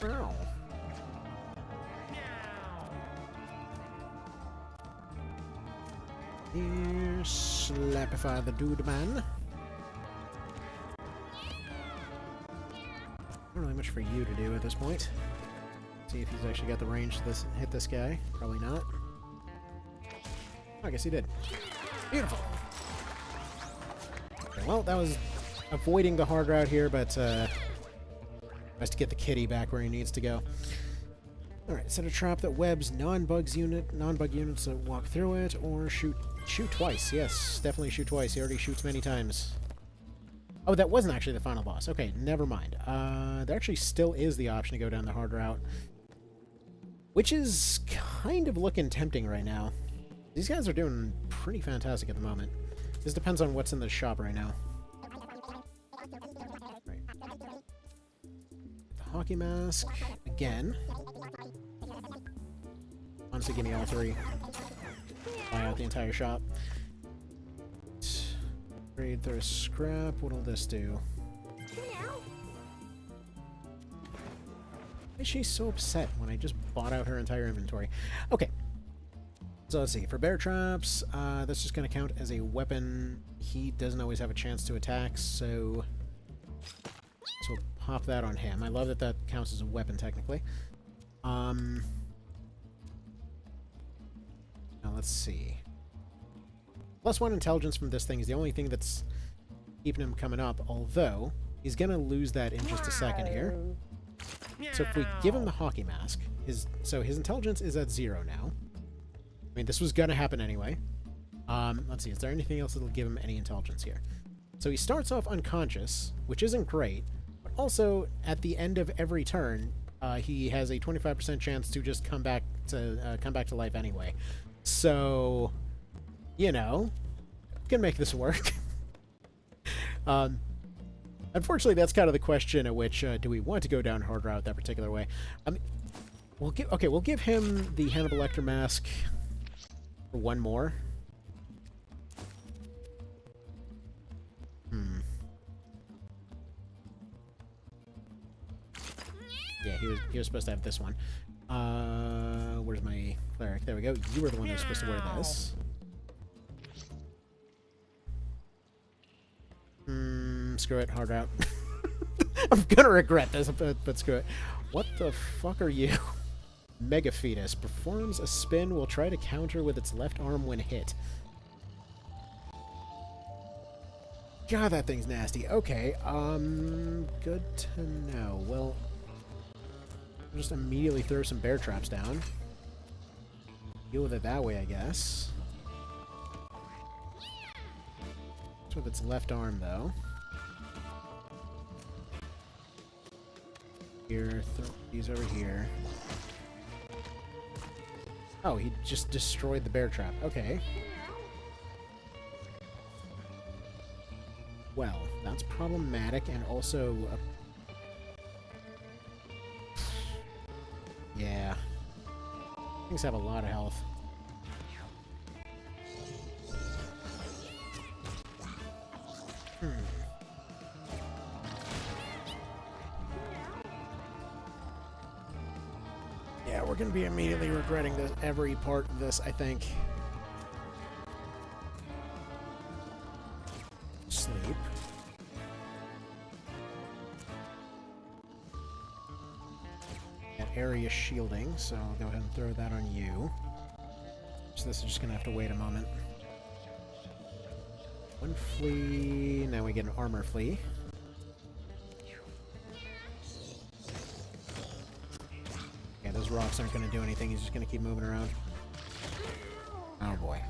Ow. Here, slapify the dude man. Not really much for you to do at this point. See if he's actually got the range to hit this guy. Probably not. I guess he did. Beautiful. Okay, well, that was avoiding the hard route here, but nice to get the kitty back where he needs to go. Alright, set a trap that webs non-bug units that walk through it, or shoot twice. Yes, definitely shoot twice. He already shoots many times. Oh, that wasn't actually the final boss. Okay, never mind. There actually still is the option to go down the hard route, which is kind of looking tempting right now. These guys are doing pretty fantastic at the moment. This depends on what's in the shop right now. Right. The hockey mask again. Honestly, give me all three. Buy out the entire shop. Trade their scrap. What'll this do? Why is she so upset when I just bought out her entire inventory? Okay. So let's see. For bear traps, that's just going to count as a weapon. He doesn't always have a chance to attack, so we'll pop that on him. I love that that counts as a weapon, technically. Now let's see. +1 intelligence from this thing is the only thing that's keeping him coming up, although he's going to lose that in just a second here. So if we give him the hockey mask, his intelligence is at 0 now. I mean, this was going to happen anyway. Let's see, is there anything else that'll give him any intelligence here? So he starts off unconscious, which isn't great, but also at the end of every turn, he has a 25% chance to just come back to life anyway. So, you know, can make this work. Unfortunately, that's kind of the question at which do we want to go down hard route that particular way. I mean, we'll give him the Hannibal Lecter mask for one more. Yeah, he was supposed to have this one. Where's my cleric? There we go. You were the one that was supposed to wear this. Screw it. Hard route. I'm gonna regret this, but screw it. What the fuck are you? Mega Fetus performs a spin. Will try to counter with its left arm when hit. God, that thing's nasty. Okay, good to know. Well, I'll just immediately throw some bear traps down. Deal with it that way, I guess. It's with its left arm, though. Here, throw these over here. Oh, he just destroyed the bear trap. Okay. Well, that's problematic, and also... yeah. Things have a lot of health. Yeah, we're going to be immediately regretting this, every part of this, I think. Sleep. That area shielding, so I'll go ahead and throw that on you. So this is just going to have to wait a moment. One flea, now we get an armor flea. Yeah, those rocks aren't going to do anything, he's just going to keep moving around. Oh boy.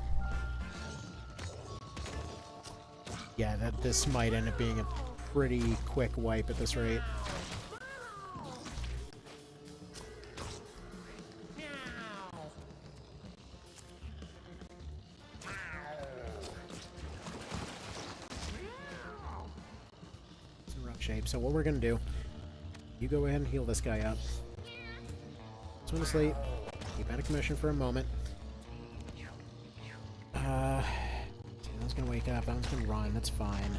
Yeah, this might end up being a pretty quick wipe at this rate. It's in rough shape. So what we're going to do, you go ahead and heal this guy up. Swim to sleep. Keep out of commission for a moment. That one's gonna wake up. That one's gonna run. That's fine.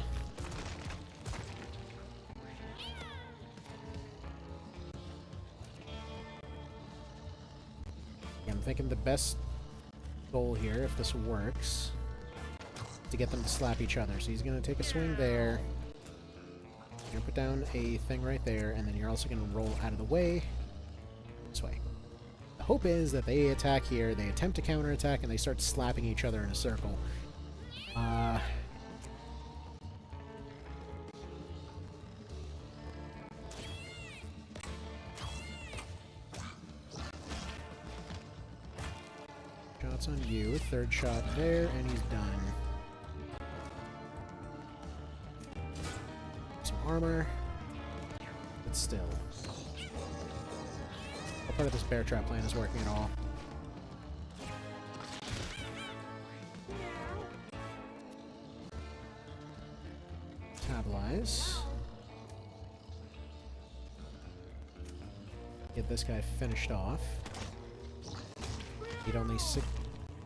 Yeah, I'm thinking the best goal here, if this works, is to get them to slap each other. So he's gonna take a swing there. You're gonna put down a thing right there, and then you're also gonna roll out of the way this way. The hope is that they attack here, they attempt to counterattack, and they start slapping each other in a circle. Shots on you, third shot there, and he's done. armor. But still. What part of this bear trap plan is working at all? Metabolize. Get this guy finished off. Need only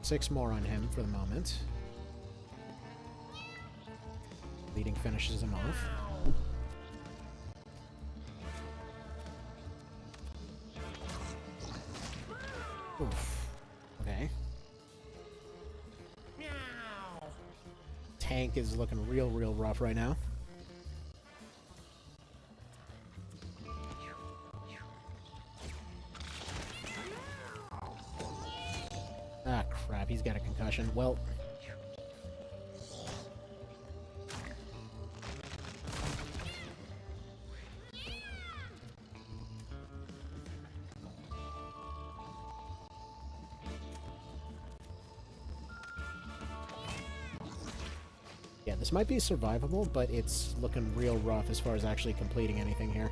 six more on him for the moment. Bleeding finishes him off. Oof. Okay. Tank is looking real rough right now. Ah, crap, he's got a concussion. Well... yeah, this might be survivable, but it's looking real rough as far as actually completing anything here.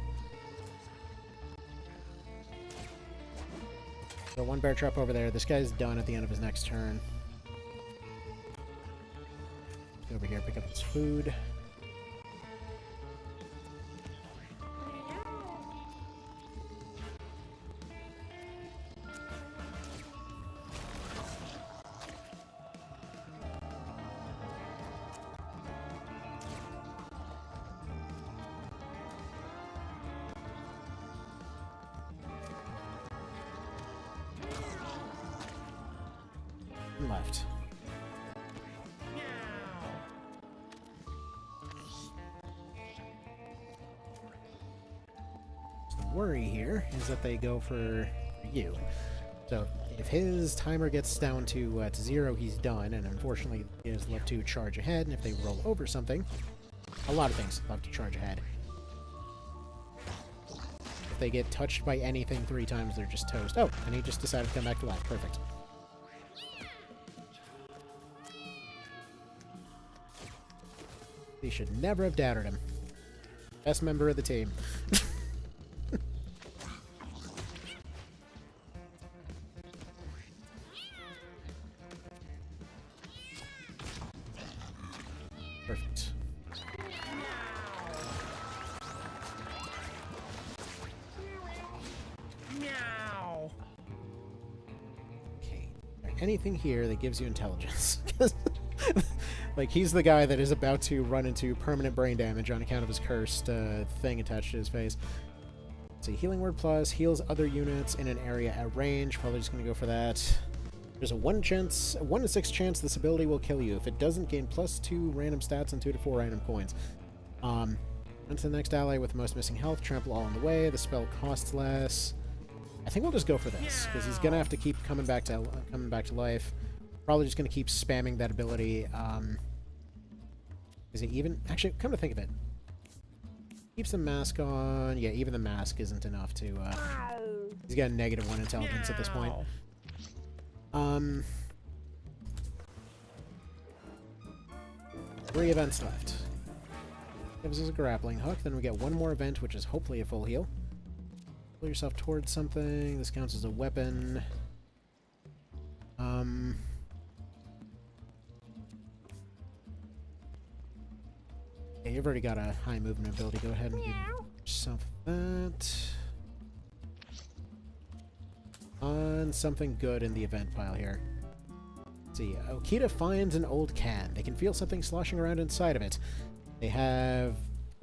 So one bear trap over there. This guy's done at the end of his next turn. Go over here, pick up his food. Left. The worry here is that they go for you. So if his timer gets down to 0, he's done, and unfortunately he has left to charge ahead, and if they roll over something, a lot of things love to charge ahead. If they get touched by anything 3 times, they're just toast. Oh, and he just decided to come back to life. Perfect. They should never have doubted him. Best member of the team. Perfect. Meow. Okay. Is there anything here that gives you intelligence? Like, he's the guy that is about to run into permanent brain damage on account of his cursed thing attached to his face. Let's see, Healing Word Plus heals other units in an area at range. Probably just going to go for that. There's a 1 in 6 chance this ability will kill you. If it doesn't, gain +2 random stats and 2 to 4 random coins. Onto the next ally with the most missing health. Trample all on the way. The spell costs less. I think we'll just go for this, because he's going to have to keep coming back to life. Probably just going to keep spamming that ability. Is it even? Actually, come to think of it. Keeps the mask on. Yeah, even the mask isn't enough to... he's got a -1 intelligence at this point. 3 events left. Gives us a grappling hook. Then we get 1 more event, which is hopefully a full heal. Pull yourself towards something. This counts as a weapon. Yeah, you've already got a high movement ability. Go ahead and give yourself that. On something good in the event pile here. Let's see. Okita finds an old can. They can feel something sloshing around inside of it. They have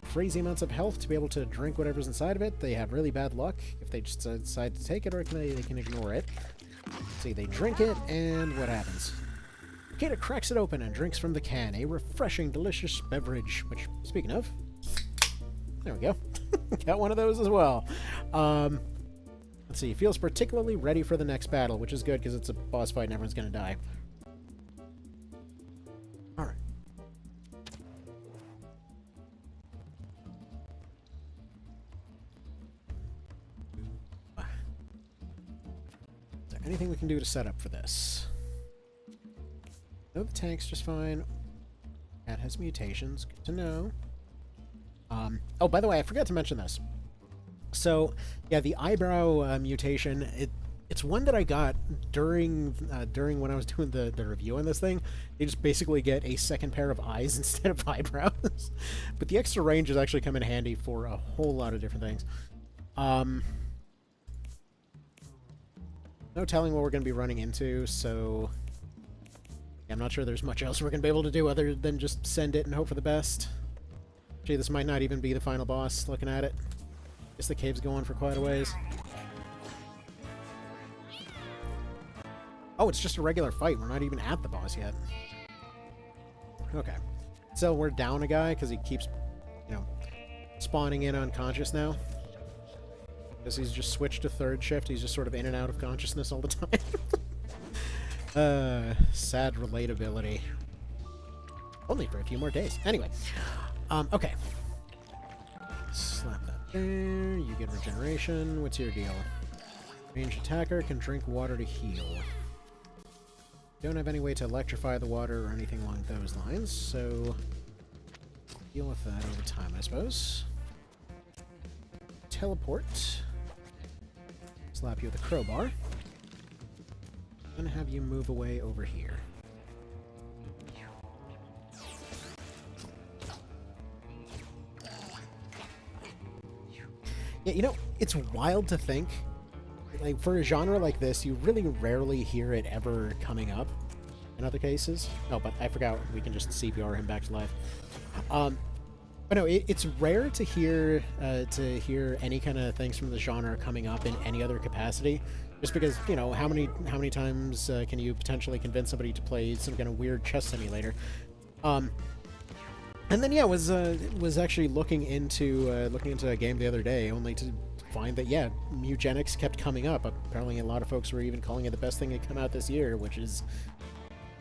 crazy amounts of health to be able to drink whatever's inside of it. They have really bad luck if they just decide to take it, or they can ignore it. Let's see, they drink it, and what happens? Okita cracks it open and drinks from the can. A refreshing, delicious beverage. Which, speaking of, there we go. Got one of those as well. Let's see, feels particularly ready for the next battle, which is good because it's a boss fight and everyone's going to die. Alright. Is there anything we can do to set up for this? No, the tank's just fine. Cat has mutations. Good to know. Oh, by the way, I forgot to mention this. So, yeah, the eyebrow mutation, it's one that I got during when I was doing the review on this thing. They just basically get a second pair of eyes instead of eyebrows. But the extra range has actually come in handy for a whole lot of different things. No telling what we're going to be running into, so yeah, I'm not sure there's much else we're going to be able to do other than just send it and hope for the best. Gee, this might not even be the final boss, looking at it. Guess the cave's going for quite a ways. Oh, it's just a regular fight. We're not even at the boss yet. Okay. So we're down a guy because he keeps, spawning in unconscious now. Because he's just switched to third shift. He's just sort of in and out of consciousness all the time. Sad relatability. Only for a few more days. Anyway. Okay. Slap that there. You get regeneration. What's your deal? Ranged attacker can drink water to heal. Don't have any way to electrify the water or anything along those lines, so deal with that over time, I suppose. Teleport. Slap you with a crowbar. And have you move away over here. Yeah, it's wild to think. Like, for a genre like this, you really rarely hear it ever coming up in other cases. Oh, but I forgot we can just CPR him back to life. But no, it's rare to hear any kind of things from the genre coming up in any other capacity. Just because, how many times can you potentially convince somebody to play some kind of weird chess simulator? And then yeah, was actually looking into a game the other day, only to find that yeah, Mewgenics kept coming up. Apparently, a lot of folks were even calling it the best thing to come out this year, which is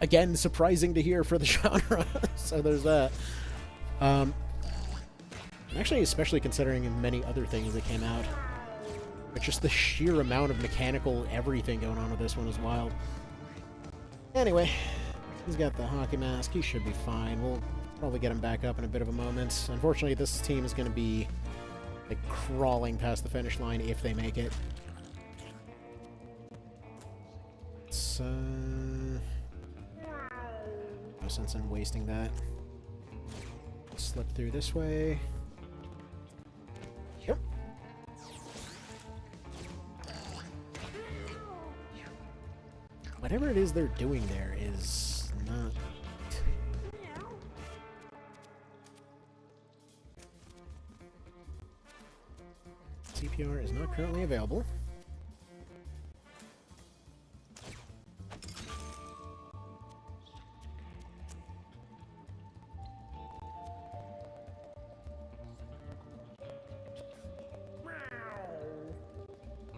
again surprising to hear for the genre. So there's that. Actually, especially considering many other things that came out, but just the sheer amount of mechanical everything going on with this one is wild. Anyway, he's got the hockey mask. He should be fine. We'll probably get him back up in a bit of a moment. Unfortunately, this team is going to be like crawling past the finish line if they make it. It's no sense in wasting that. Slip through this way. Yep. Whatever it is they're doing there is not... CPR is not currently available.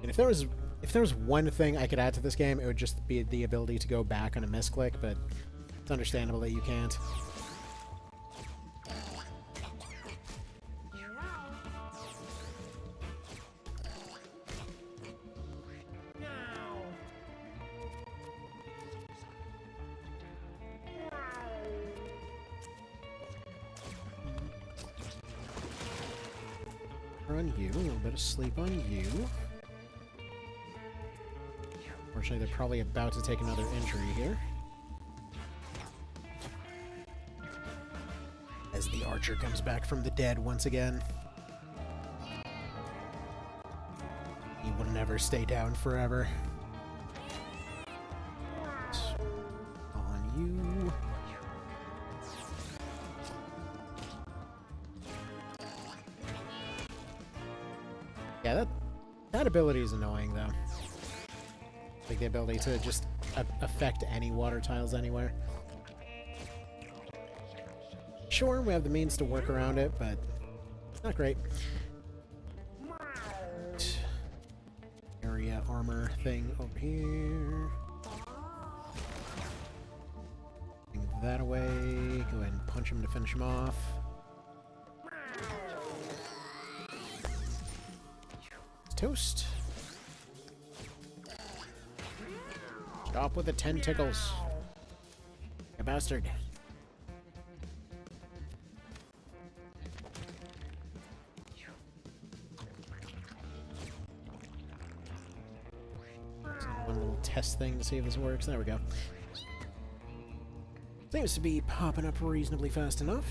And if there was one thing I could add to this game, it would just be the ability to go back on a misclick, but it's understandable that you can't. On you, a little bit of sleep on you. Unfortunately, they're probably about to take another injury here. As the archer comes back from the dead once again. He will never stay down forever. On you. Yeah, that ability is annoying, though. Like, the ability to just affect any water tiles anywhere. Sure, we have the means to work around it, but it's not great. Area armor thing over here. Bring that away. Go ahead and punch him to finish him off. Toast. Stop with the tentacles. You bastard. little test thing to see if this works. There we go. Seems to be popping up reasonably fast enough.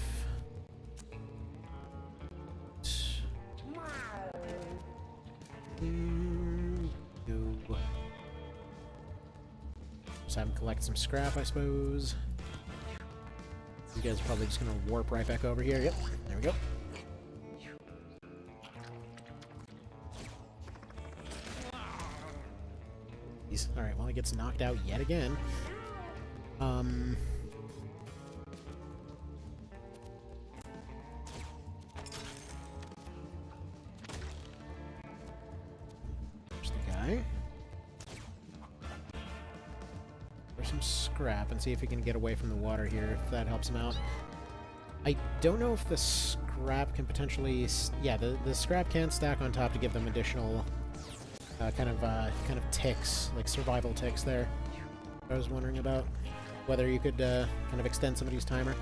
Go. Just have him collect some scrap, I suppose. You guys are probably just gonna warp right back over here. Yep, there we go. Alright, well, he gets knocked out yet again. There's the guy. There's some scrap and see if he can get away from the water here, if that helps him out. I don't know if the scrap can potentially... Yeah, the scrap can stack on top to give them additional... kind of ticks, like survival ticks there. I was wondering about whether you could kind of extend somebody's timer.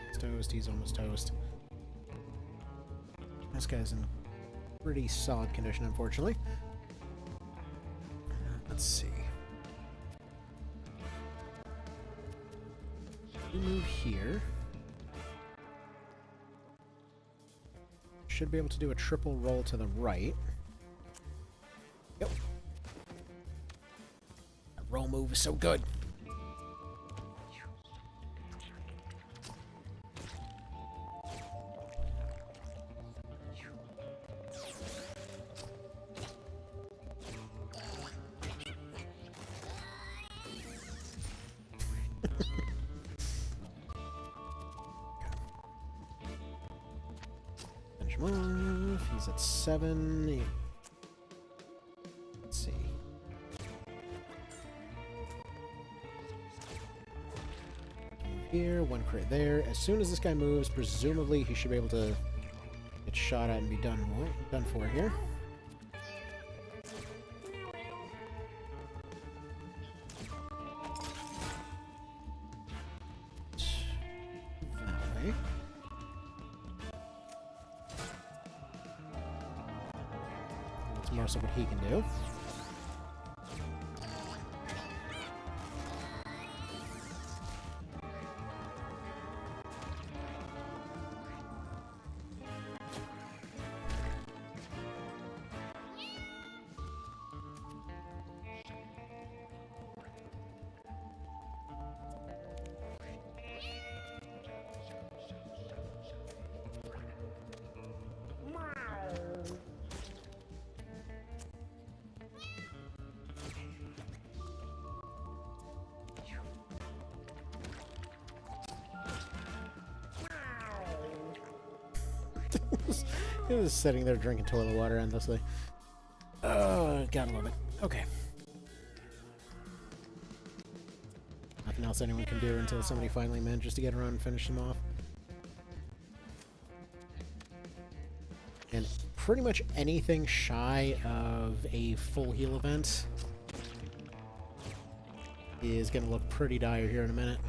He's toast, he's almost toast. This guy's in pretty solid condition, unfortunately. Let's see. Move here. Should be able to do a triple roll to the right. Yep. That roll move is so good. He's at 7. Let's see. Here, one crit there. As soon as this guy moves, presumably he should be able to get shot at and be done for here. That way. Most of what he can do. He was sitting there drinking toilet water endlessly. Oh, gotta love it. Okay. Nothing else anyone can do until somebody finally manages to get around and finish him off. And pretty much anything shy of a full heal event is gonna look pretty dire here in a minute.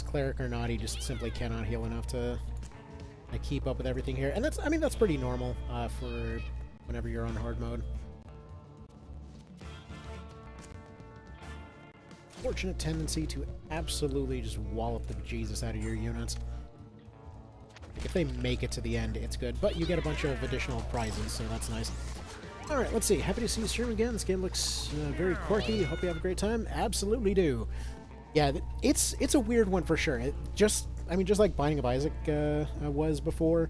Cleric or not, he just simply cannot heal enough to keep up with everything here. And that's, I mean, that's pretty normal for whenever you're on hard mode. Fortunate tendency to absolutely just wallop the bejesus out of your units. If they make it to the end, it's good. But you get a bunch of additional prizes, so that's nice. Alright, let's see. Happy to see you stream again. This game looks very quirky. Hope you have a great time. Absolutely do. Yeah, it's a weird one for sure. Just like Binding of Isaac was before.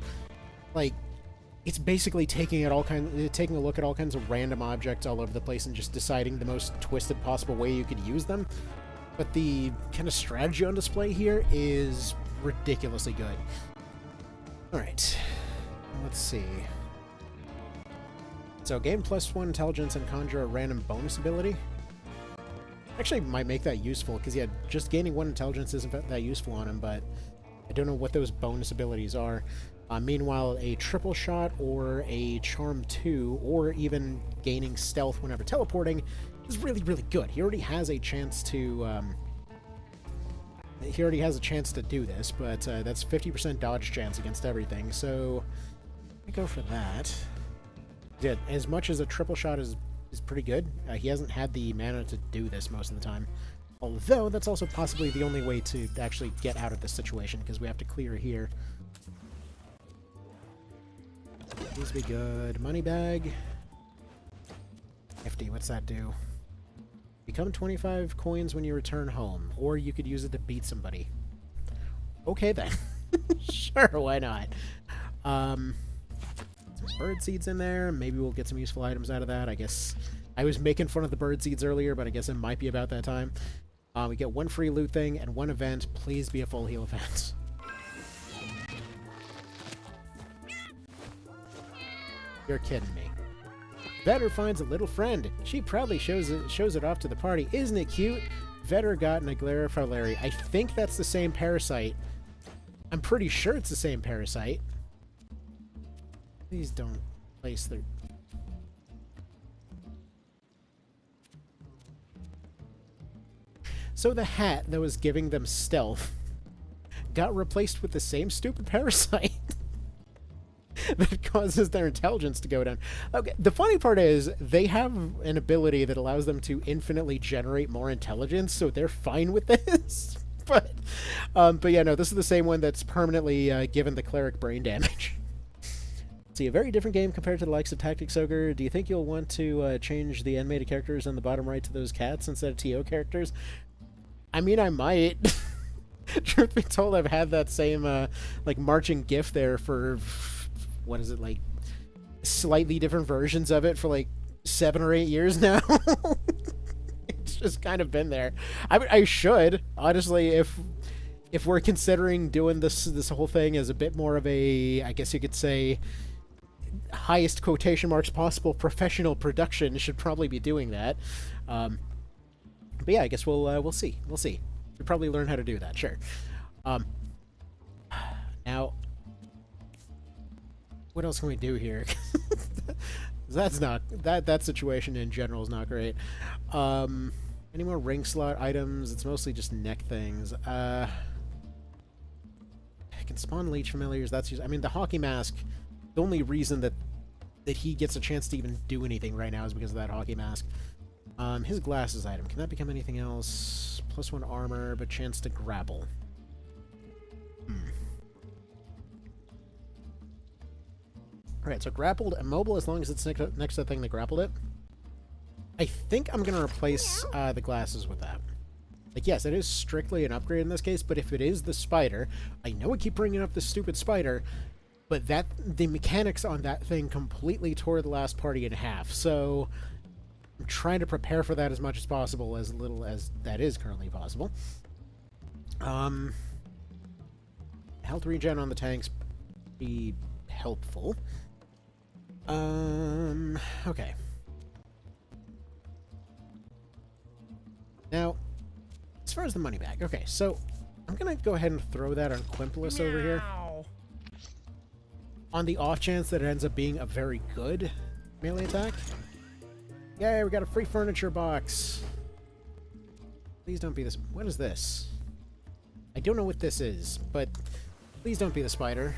Like, it's basically taking a look at all kinds of random objects all over the place and just deciding the most twisted possible way you could use them. But the kind of strategy on display here is ridiculously good. Alright, let's see. So, gain +1 intelligence and conjure a random bonus ability. Actually, might make that useful, because yeah, just gaining 1 intelligence isn't that useful on him, but I don't know what those bonus abilities are. Meanwhile, a triple shot or a charm 2, or even gaining stealth whenever teleporting is really, really good. He already has a chance to, do this, but that's 50% dodge chance against everything, so I go for that. Yeah, as much as a triple shot is pretty good, he hasn't had the mana to do this most of the time. Although, that's also possibly the only way to actually get out of this situation, because we have to clear here. Please be good. Money bag. Nifty, what's that do? Become 25 coins when you return home, or you could use it to beat somebody. Okay then. Sure, why not? Some bird seeds in there. Maybe we'll get some useful items out of that. I guess I was making fun of the bird seeds earlier, but I guess it might be about that time. We get one free loot thing and one event. Please be a full heal event. You're kidding me. Vetter finds a little friend. She proudly shows it off to the party. Isn't it cute? Vetter got an Aglera Fowleri. I think that's the same parasite. I'm pretty sure it's the same parasite. Please don't place their... So the hat that was giving them stealth got replaced with the same stupid parasite that causes their intelligence to go down. Okay, the funny part is they have an ability that allows them to infinitely generate more intelligence, so they're fine with this. But yeah, no, this is the same one that's permanently given the cleric brain damage. See, a very different game compared to the likes of Tactics Ogre. Do you think you'll want to change the animated characters on the bottom right to those cats instead of TO characters? I mean, I might. Truth be told, I've had that same, like, marching gif there for, what is it, like, slightly different versions of it for, like, 7 or 8 years now. It's just kind of been there. I should, honestly, if we're considering doing this whole thing as a bit more of a, I guess you could say, highest quotation marks possible professional production, should probably be doing that. But yeah, I guess we'll see. We'll see. We'll probably learn how to do that, sure. Now, what else can we do here? That's not... That situation in general is not great. Any more ring slot items? It's mostly just neck things. I can spawn leech familiars. That's I mean, the hockey mask, the only reason that he gets a chance to even do anything right now is because of that hockey mask. His glasses item. Can that become anything else? +1 armor, but chance to grapple. Alright, so grappled, immobile as long as it's next to the thing that grappled it. I think I'm going to replace the glasses with that. Like, yes, it is strictly an upgrade in this case, but if it is the spider, I know I keep bringing up this stupid spider, but the mechanics on that thing completely tore the last party in half, so I'm trying to prepare for that as much as possible, as little as that is currently possible. Health regen on the tanks be helpful. Okay. Now, as far as the money bag, okay, so I'm gonna go ahead and throw that on Quimplus over here. On the off chance that it ends up being a very good melee attack. Yay, we got a free furniture box. Please don't be this. What is this? I don't know what this is, but please don't be the spider.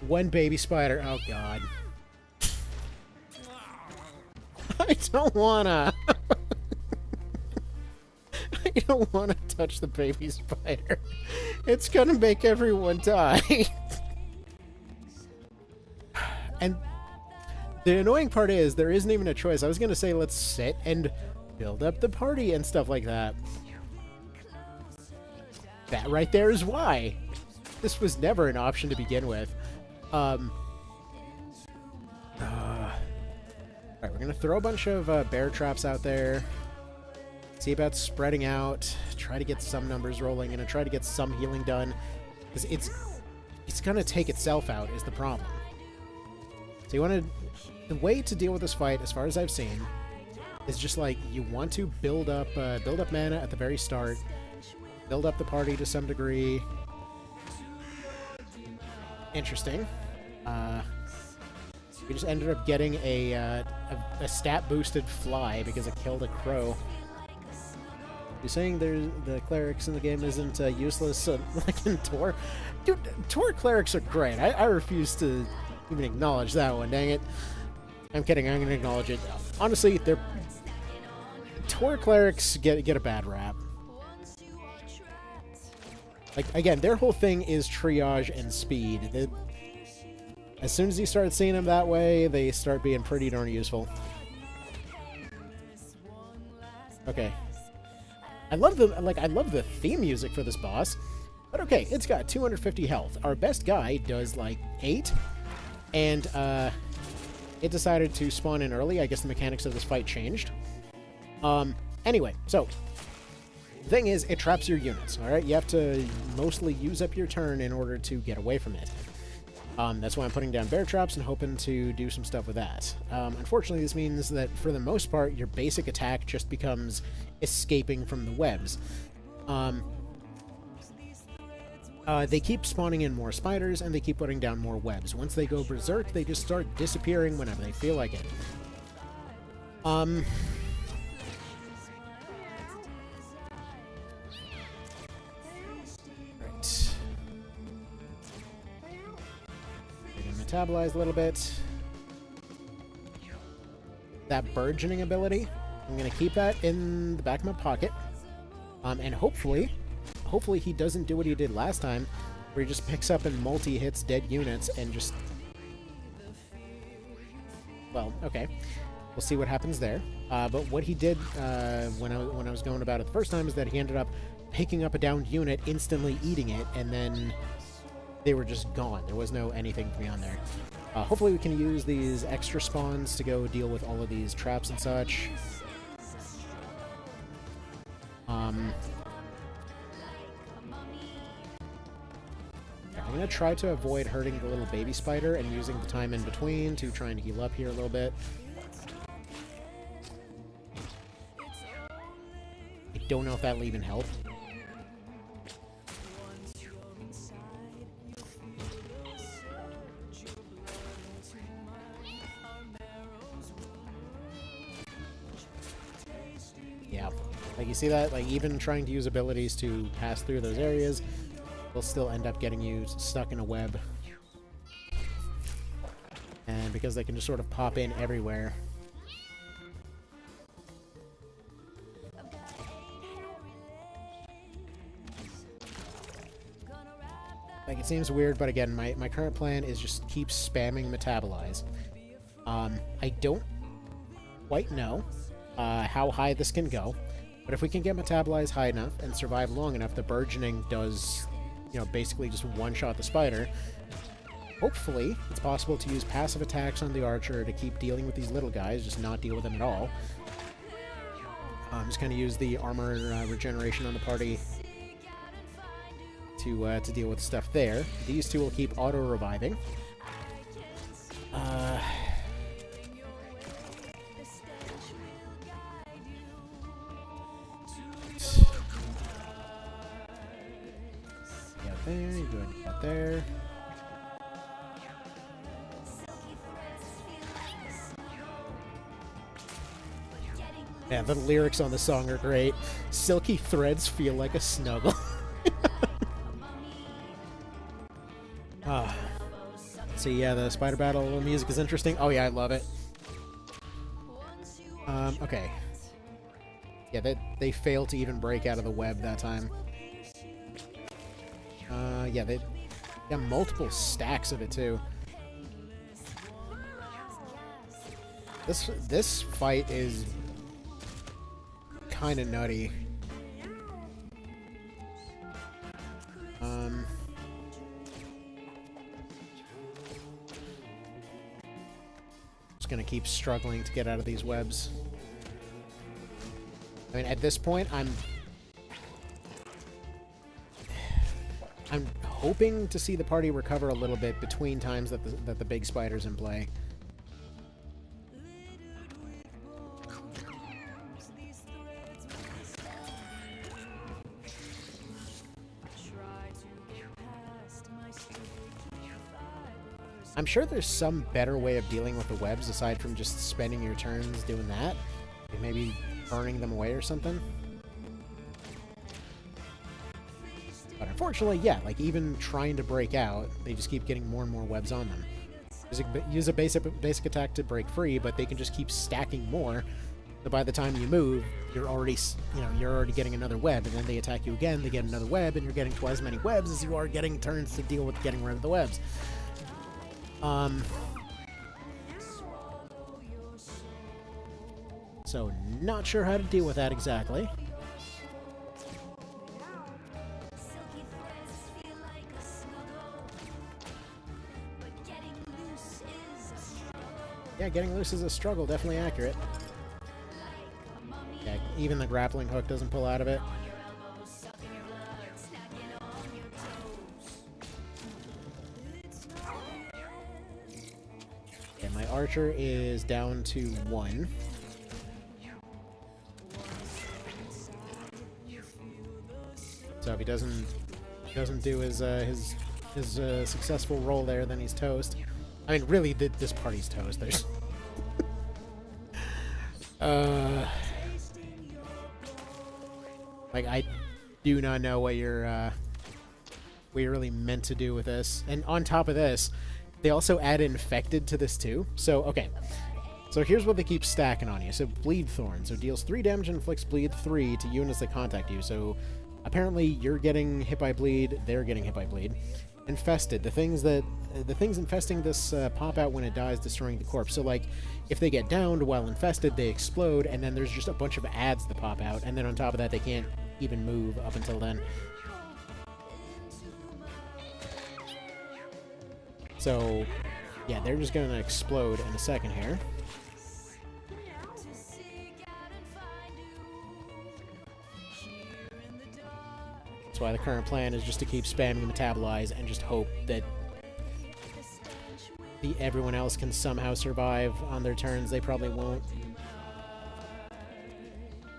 One baby spider. Oh, God. I don't wanna. I don't wanna touch the baby spider. It's gonna make everyone die. And the annoying part is, there isn't even a choice. I was going to say, let's sit and build up the party and stuff like that. That right there is why. This was never an option to begin with. Alright, we're going to throw a bunch of bear traps out there. See about spreading out. Try to get some numbers rolling and try to get some healing done. Because it's going to take itself out is the problem. So you want to... The way to deal with this fight, as far as I've seen, is just like, you want to build up mana at the very start, build up the party to some degree. We just ended up getting a stat-boosted fly because it killed a crow. You're saying the clerics in the game isn't useless like in Tor? Dude, Tor clerics are great. I refuse to even acknowledge that one, dang it. I'm kidding, I'm going to acknowledge it. Honestly, Tor clerics get a bad rap. Like, again, their whole thing is triage and speed. As soon as you start seeing them that way, they start being pretty darn useful. Okay. I love the theme music for this boss. But okay, it's got 250 health. Our best guy does like 8. And it decided to spawn in early. I guess the mechanics of this fight changed. Anyway, so the thing is, it traps your units, alright? You have to mostly use up your turn in order to get away from it. That's why I'm putting down bear traps and hoping to do some stuff with that. Unfortunately, this means that for the most part, your basic attack just becomes escaping from the webs. They keep spawning in more spiders, and they keep putting down more webs. Once they go berserk, they just start disappearing whenever they feel like it. Right. Metabolize a little bit. That burgeoning ability, I'm going to keep that in the back of my pocket. And hopefully he doesn't do what he did last time, where he just picks up and multi-hits dead units and just... Well, okay. We'll see what happens there. But what he did when I was going about it the first time is that he ended up picking up a downed unit, instantly eating it, and then they were just gone. There was no anything beyond there. Hopefully we can use these extra spawns to go deal with all of these traps and such. I'm going to try to avoid hurting the little baby spider and using the time in between to try and heal up here a little bit. I don't know if that'll even help. Yeah, like you see that? Like even trying to use abilities to pass through those areas will still end up getting you stuck in a web. And because they can just sort of pop in everywhere. Like, it seems weird, but again, my current plan is just keep spamming Metabolize. I don't quite know how high this can go, but if we can get Metabolize high enough and survive long enough, the burgeoning does, you know, basically just one-shot the spider. Hopefully, it's possible to use passive attacks on the archer to keep dealing with these little guys, just not deal with them at all. Just kind of use the armor regeneration on the party to deal with stuff there. These two will keep auto-reviving. Yeah, there, you go ahead and put there. Yeah, the lyrics on the song are great. Silky threads feel like a snuggle. So yeah, the spider battle music is interesting. Oh yeah, I love it. Okay. Yeah, they failed to even break out of the web that time. Yeah, they got multiple stacks of it too. This fight is kind of nutty. Just gonna keep struggling to get out of these webs. I mean, at this point, I'm hoping to see the party recover a little bit between times that the big spider's in play. I'm sure there's some better way of dealing with the webs aside from just spending your turns doing that. Like maybe burning them away or something. But unfortunately, yeah, like even trying to break out, they just keep getting more and more webs on them. Use a basic attack to break free, but they can just keep stacking more. So by the time you move, you're already getting another web, and then they attack you again, they get another web, and you're getting twice as many webs as you are getting turns to deal with getting rid of the webs. So not sure how to deal with that exactly. Yeah, getting loose is a struggle, definitely accurate. Yeah, even the grappling hook doesn't pull out of it. Okay, my archer is down to 1. So if he doesn't do his successful roll there, then he's toast. I mean, really, this party's toast. There's like, I do not know what you're really meant to do with this. And on top of this, they also add infected to this too. So okay, so here's what they keep stacking on you. So bleed thorn, so deals 3 damage and inflicts bleed 3 to units that contact you. So apparently you're getting hit by bleed, they're getting hit by bleed. Infested, the things infesting this pop out when it dies, destroying the corpse. So like, if they get downed while infested, they explode, and then there's just a bunch of adds that pop out, and then on top of that, they can't even move up until then. So yeah, they're just gonna explode in a second here. That's why the current plan is just to keep spamming Metabolize and just hope that everyone else can somehow survive on their turns. They probably won't.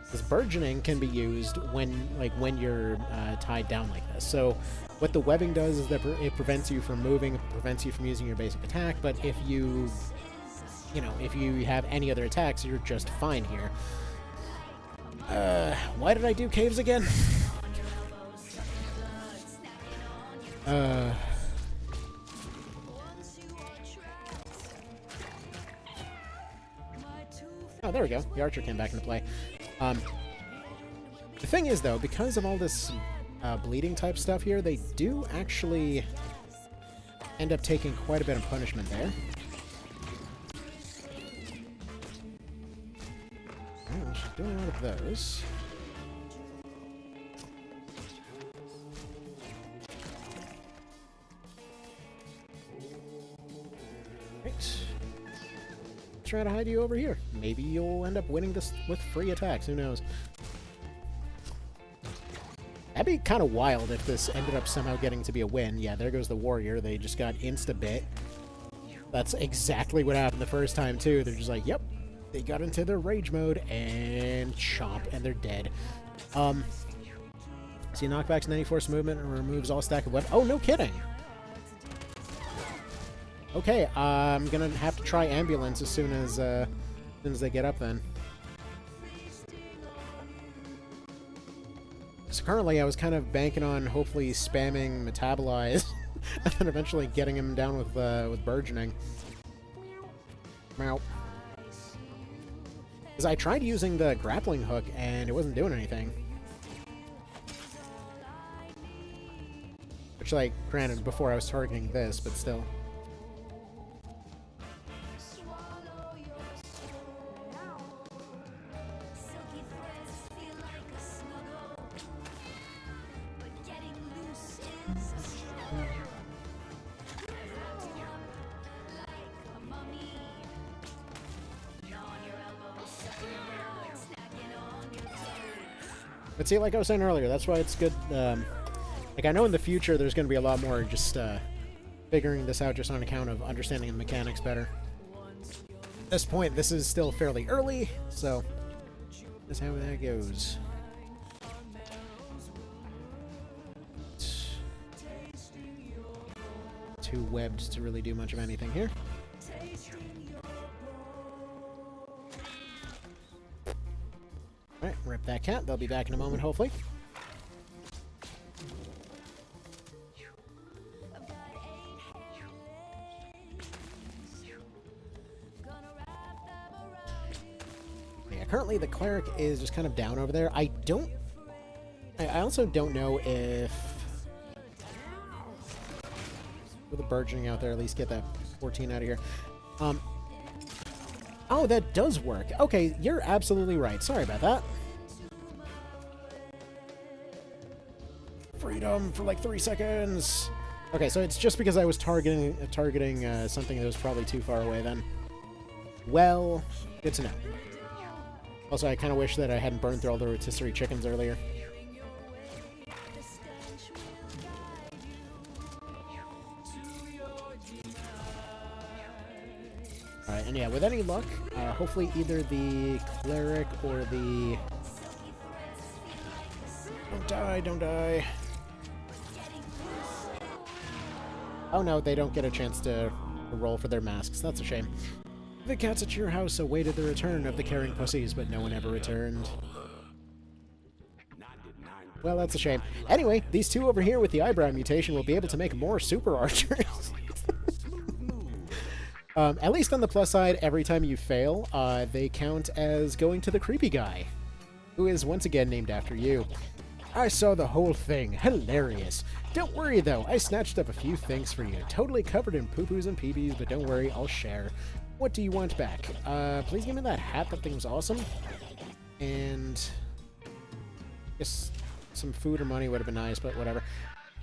Because burgeoning can be used when you're tied down like this. So what the webbing does is that it prevents you from moving, it prevents you from using your basic attack, but if you have any other attacks, you're just fine here. Why did I do caves again? Oh, there we go. The archer came back into play. The thing is, though, because of all this bleeding type stuff here, they do actually end up taking quite a bit of punishment there. Oh, she's doing one of those. Try to hide you over here. Maybe you'll end up winning this with free attacks. Who knows? That'd be kind of wild if this ended up somehow getting to be a win. Yeah, there goes the warrior. They just got insta-bit. That's exactly what happened the first time, too. They're just like, yep. They got into their rage mode and chomp, and they're dead. See, knockbacks 90 force movement and removes all stack of weapons. Oh, no kidding. Okay, I'm gonna have to try ambulance as soon as they get up then. So currently I was kind of banking on hopefully spamming Metabolize and then eventually getting him down with burgeoning. Meow. Because I tried using the grappling hook and it wasn't doing anything. Which, like, granted, before I was targeting this, but still. But see, like I was saying earlier, that's why it's good. Like, I know in the future there's going to be a lot more just figuring this out just on account of understanding the mechanics better. At this point, this is still fairly early, so that's how that goes. Too webbed to really do much of anything here. Alright, rip that cat. They'll be back in a moment, hopefully. Yeah, currently the cleric is just kind of down over there. I also don't know if... With the burgeoning out there, at least get that 14 out of here. Oh, that does work. Okay, you're absolutely right. Sorry about that. Freedom for like 3 seconds. Okay, so it's just because I was targeting something that was probably too far away then. Well, good to know. Also, I kind of wish that I hadn't burned through all the rotisserie chickens earlier. Alright, and yeah, with any luck, hopefully either the cleric or the... Don't die, don't die. Oh no, they don't get a chance to roll for their masks. That's a shame. The cats at your house awaited the return of the caring pussies, but no one ever returned. Well, that's a shame. Anyway, these two over here with the eyebrow mutation will be able to make more super archers. At least on the plus side, every time you fail, they count as going to the creepy guy, who is once again named after you. I saw the whole thing. Hilarious. Don't worry, though. I snatched up a few things for you. Totally covered in poo-poos and peepees, but don't worry, I'll share. What do you want back? Please give me that hat. That thing was awesome. And... I guess some food or money would have been nice, but whatever.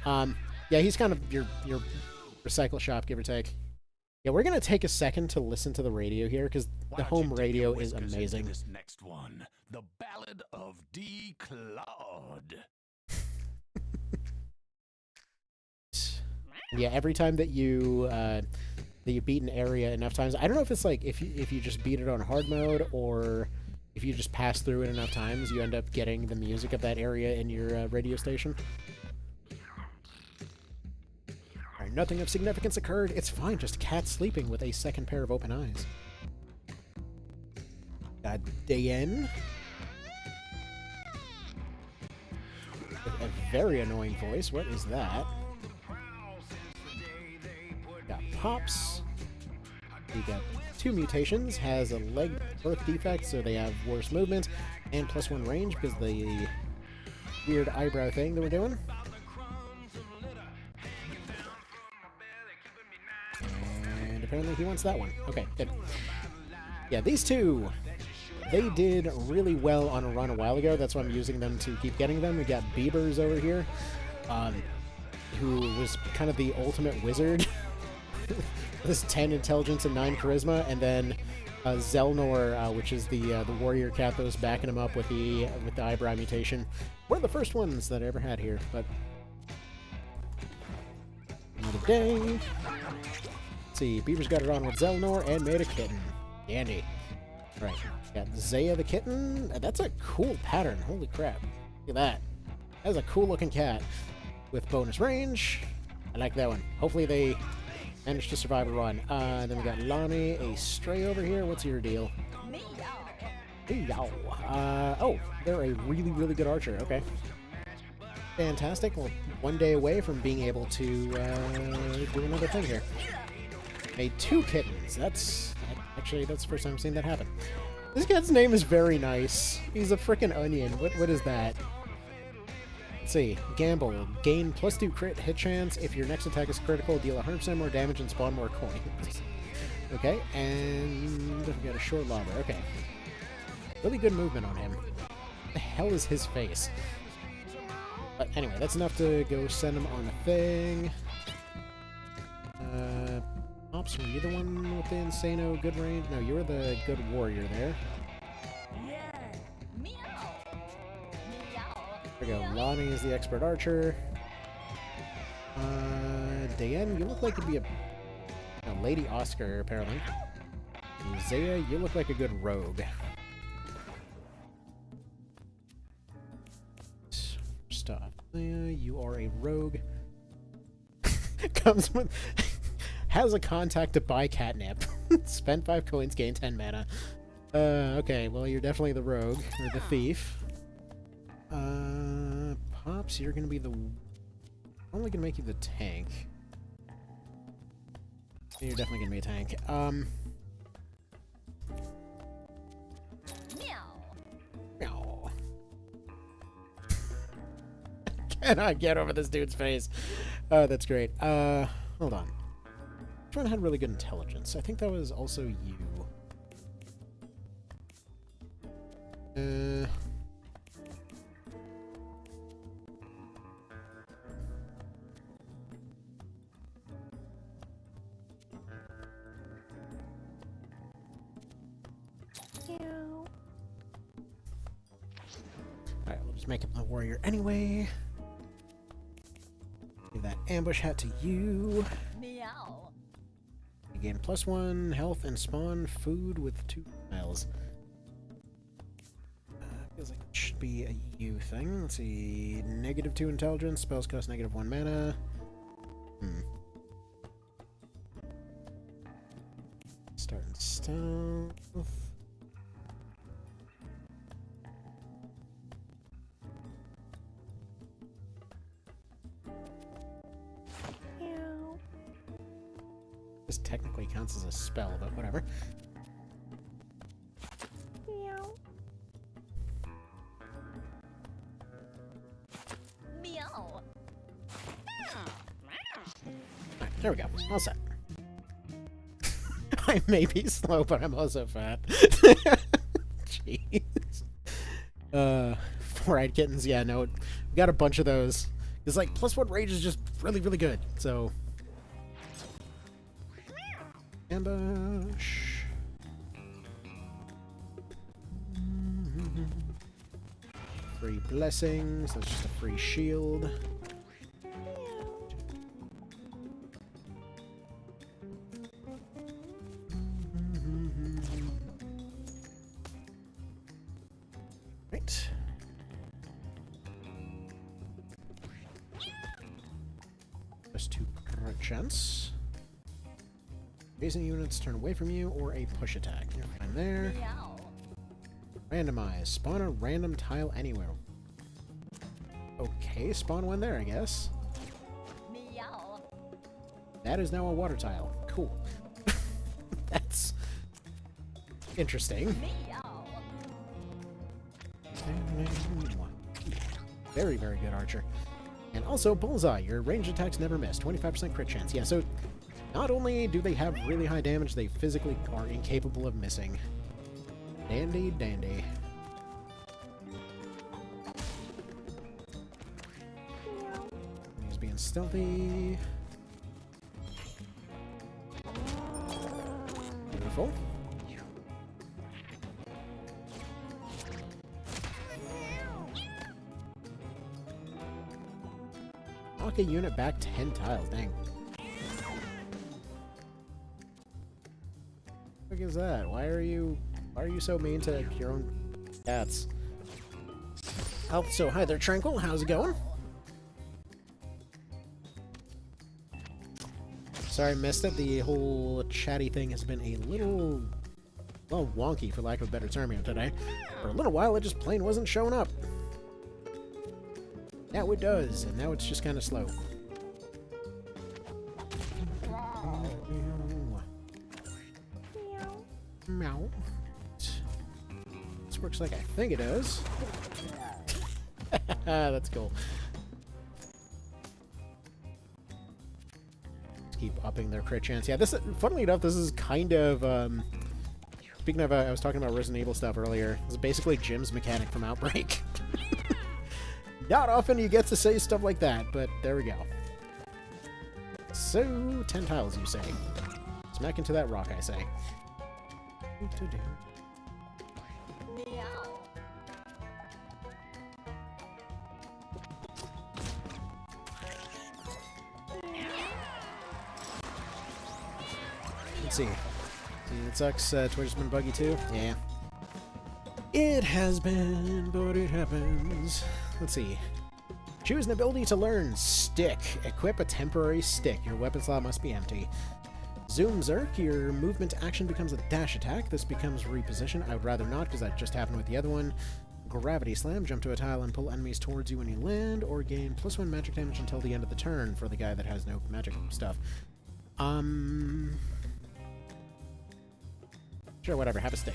Yeah, he's kind of your recycle shop, give or take. Yeah, we're going to take a second to listen to the radio here, because the home radio is amazing. This next one, the Ballad of D. Claude. Yeah, every time that you beat an area enough times, I don't know if it's like if you just beat it on hard mode, or if you just pass through it enough times, you end up getting the music of that area in your radio station. Alright, nothing of significance occurred. It's fine, just cat sleeping with a second pair of open eyes. Diane. A very annoying voice. What is that? Got Pops. We got 2 mutations. Has a leg birth defect, so they have worse movement, and +1 range because the weird eyebrow thing that we're doing. And apparently he wants that one. Okay, good. Yeah, these two, they did really well on a run a while ago. That's why I'm using them to keep getting them. We got Beavers over here, who was kind of the ultimate wizard. This 10 intelligence and 9 charisma, and then Zelnor, which is the warrior cat that was backing him up with the eyebrow mutation. One of the first ones that I ever had here, but another day. Let's see, Beaver's got it on with Zelnor and made a kitten. Dandy. Right, got Zaya the kitten. That's a cool pattern. Holy crap! Look at that. That's a cool looking cat with bonus range. I like that one. Hopefully they managed to survive a run. Then we got Lonnie, a stray over here. What's your deal? Meow. Oh, they're a really, really good archer. Okay. Fantastic. Well, one day away from being able to do another thing here. Made 2 kittens. Actually, that's the first time I've seen that happen. This cat's name is very nice. He's a frickin' onion. What is that? Let's see. Gamble. Gain +2 crit hit chance. If your next attack is critical, deal 100% more damage and spawn more coins. Okay, and we got a short lobber. Okay. Really good movement on him. What the hell is his face? But anyway, that's enough to go send him on a thing. Ops, were you the one with the insano good range? No, you were the good warrior there. There we go. Lonnie is the expert archer. Diane, you look like you'd be a Lady Oscar, apparently. Zaya, you look like a good rogue. Stop. You are a rogue. Comes with... has a contact to buy catnip. Spend 5 coins, gain 10 mana. Okay, well, you're definitely the rogue, or the thief. Pops, you're gonna be the... only gonna make you the tank. You're definitely gonna be a tank. Meow. Cannot get over this dude's face. Oh, that's great. Hold on. Which one had really good intelligence? I think that was also you. Alright, we'll just make him the warrior anyway. Give that ambush hat to you. Meow. You gain +1 health and spawn food with 2 tiles. Feels like it should be a you thing. Let's see. -2 intelligence. Spells cost -1 mana. Starting stealth. This technically counts as a spell, but whatever. Meow. Alright, there we go. All set. I may be slow, but I'm also fat. Jeez. 4-eyed kittens, yeah, no. We got a bunch of those. It's like, +1 rage is just really, really good, so... Ambush. Free blessings. That's just a free shield. Right. Just 2 crit chance. Facing units turn away from you or a push attack. You're fine there. Meow. Randomize. Spawn a random tile anywhere. Okay, spawn one there, I guess. Meow. That is now a water tile. Cool. That's interesting. Meow. Very, very good archer. And also, Bullseye. Your ranged attacks never miss. 25% crit chance. Yeah, so not only do they have really high damage, they physically are incapable of missing. Dandy, dandy. He's being stealthy. Beautiful. Knock a unit back 10 tiles, dang. What is that? Why are you so mean to your own cats? Oh, so hi there, Tranquil. How's it going? Sorry I missed it. The whole chatty thing has been a little, well, wonky, for lack of a better term here today. For a little while, it just plain wasn't showing up. Now it does, and now it's just kind of slow. Meow. This works like I think it does. That's cool. Let's keep upping their crit chance. Yeah, this, funnily enough, this is kind of, speaking of, I was talking about Resident Evil stuff earlier. This is basically Jim's mechanic from Outbreak. Not often you get to say stuff like that, but there we go. So, 10 tiles, you say. Smack into that rock, I say. Meow. Let's see. It sucks. Twitter's been buggy too. Yeah. It has been, but it happens. Let's see. Choose an ability to learn. Stick. Equip a temporary stick. Your weapon slot must be empty. Zoom Zerk, your movement action becomes a dash attack. This becomes reposition. I would rather not, because that just happened with the other one. Gravity Slam, jump to a tile and pull enemies towards you when you land, or gain +1 magic damage until the end of the turn for the guy that has no magic stuff. Sure, whatever, have a stick.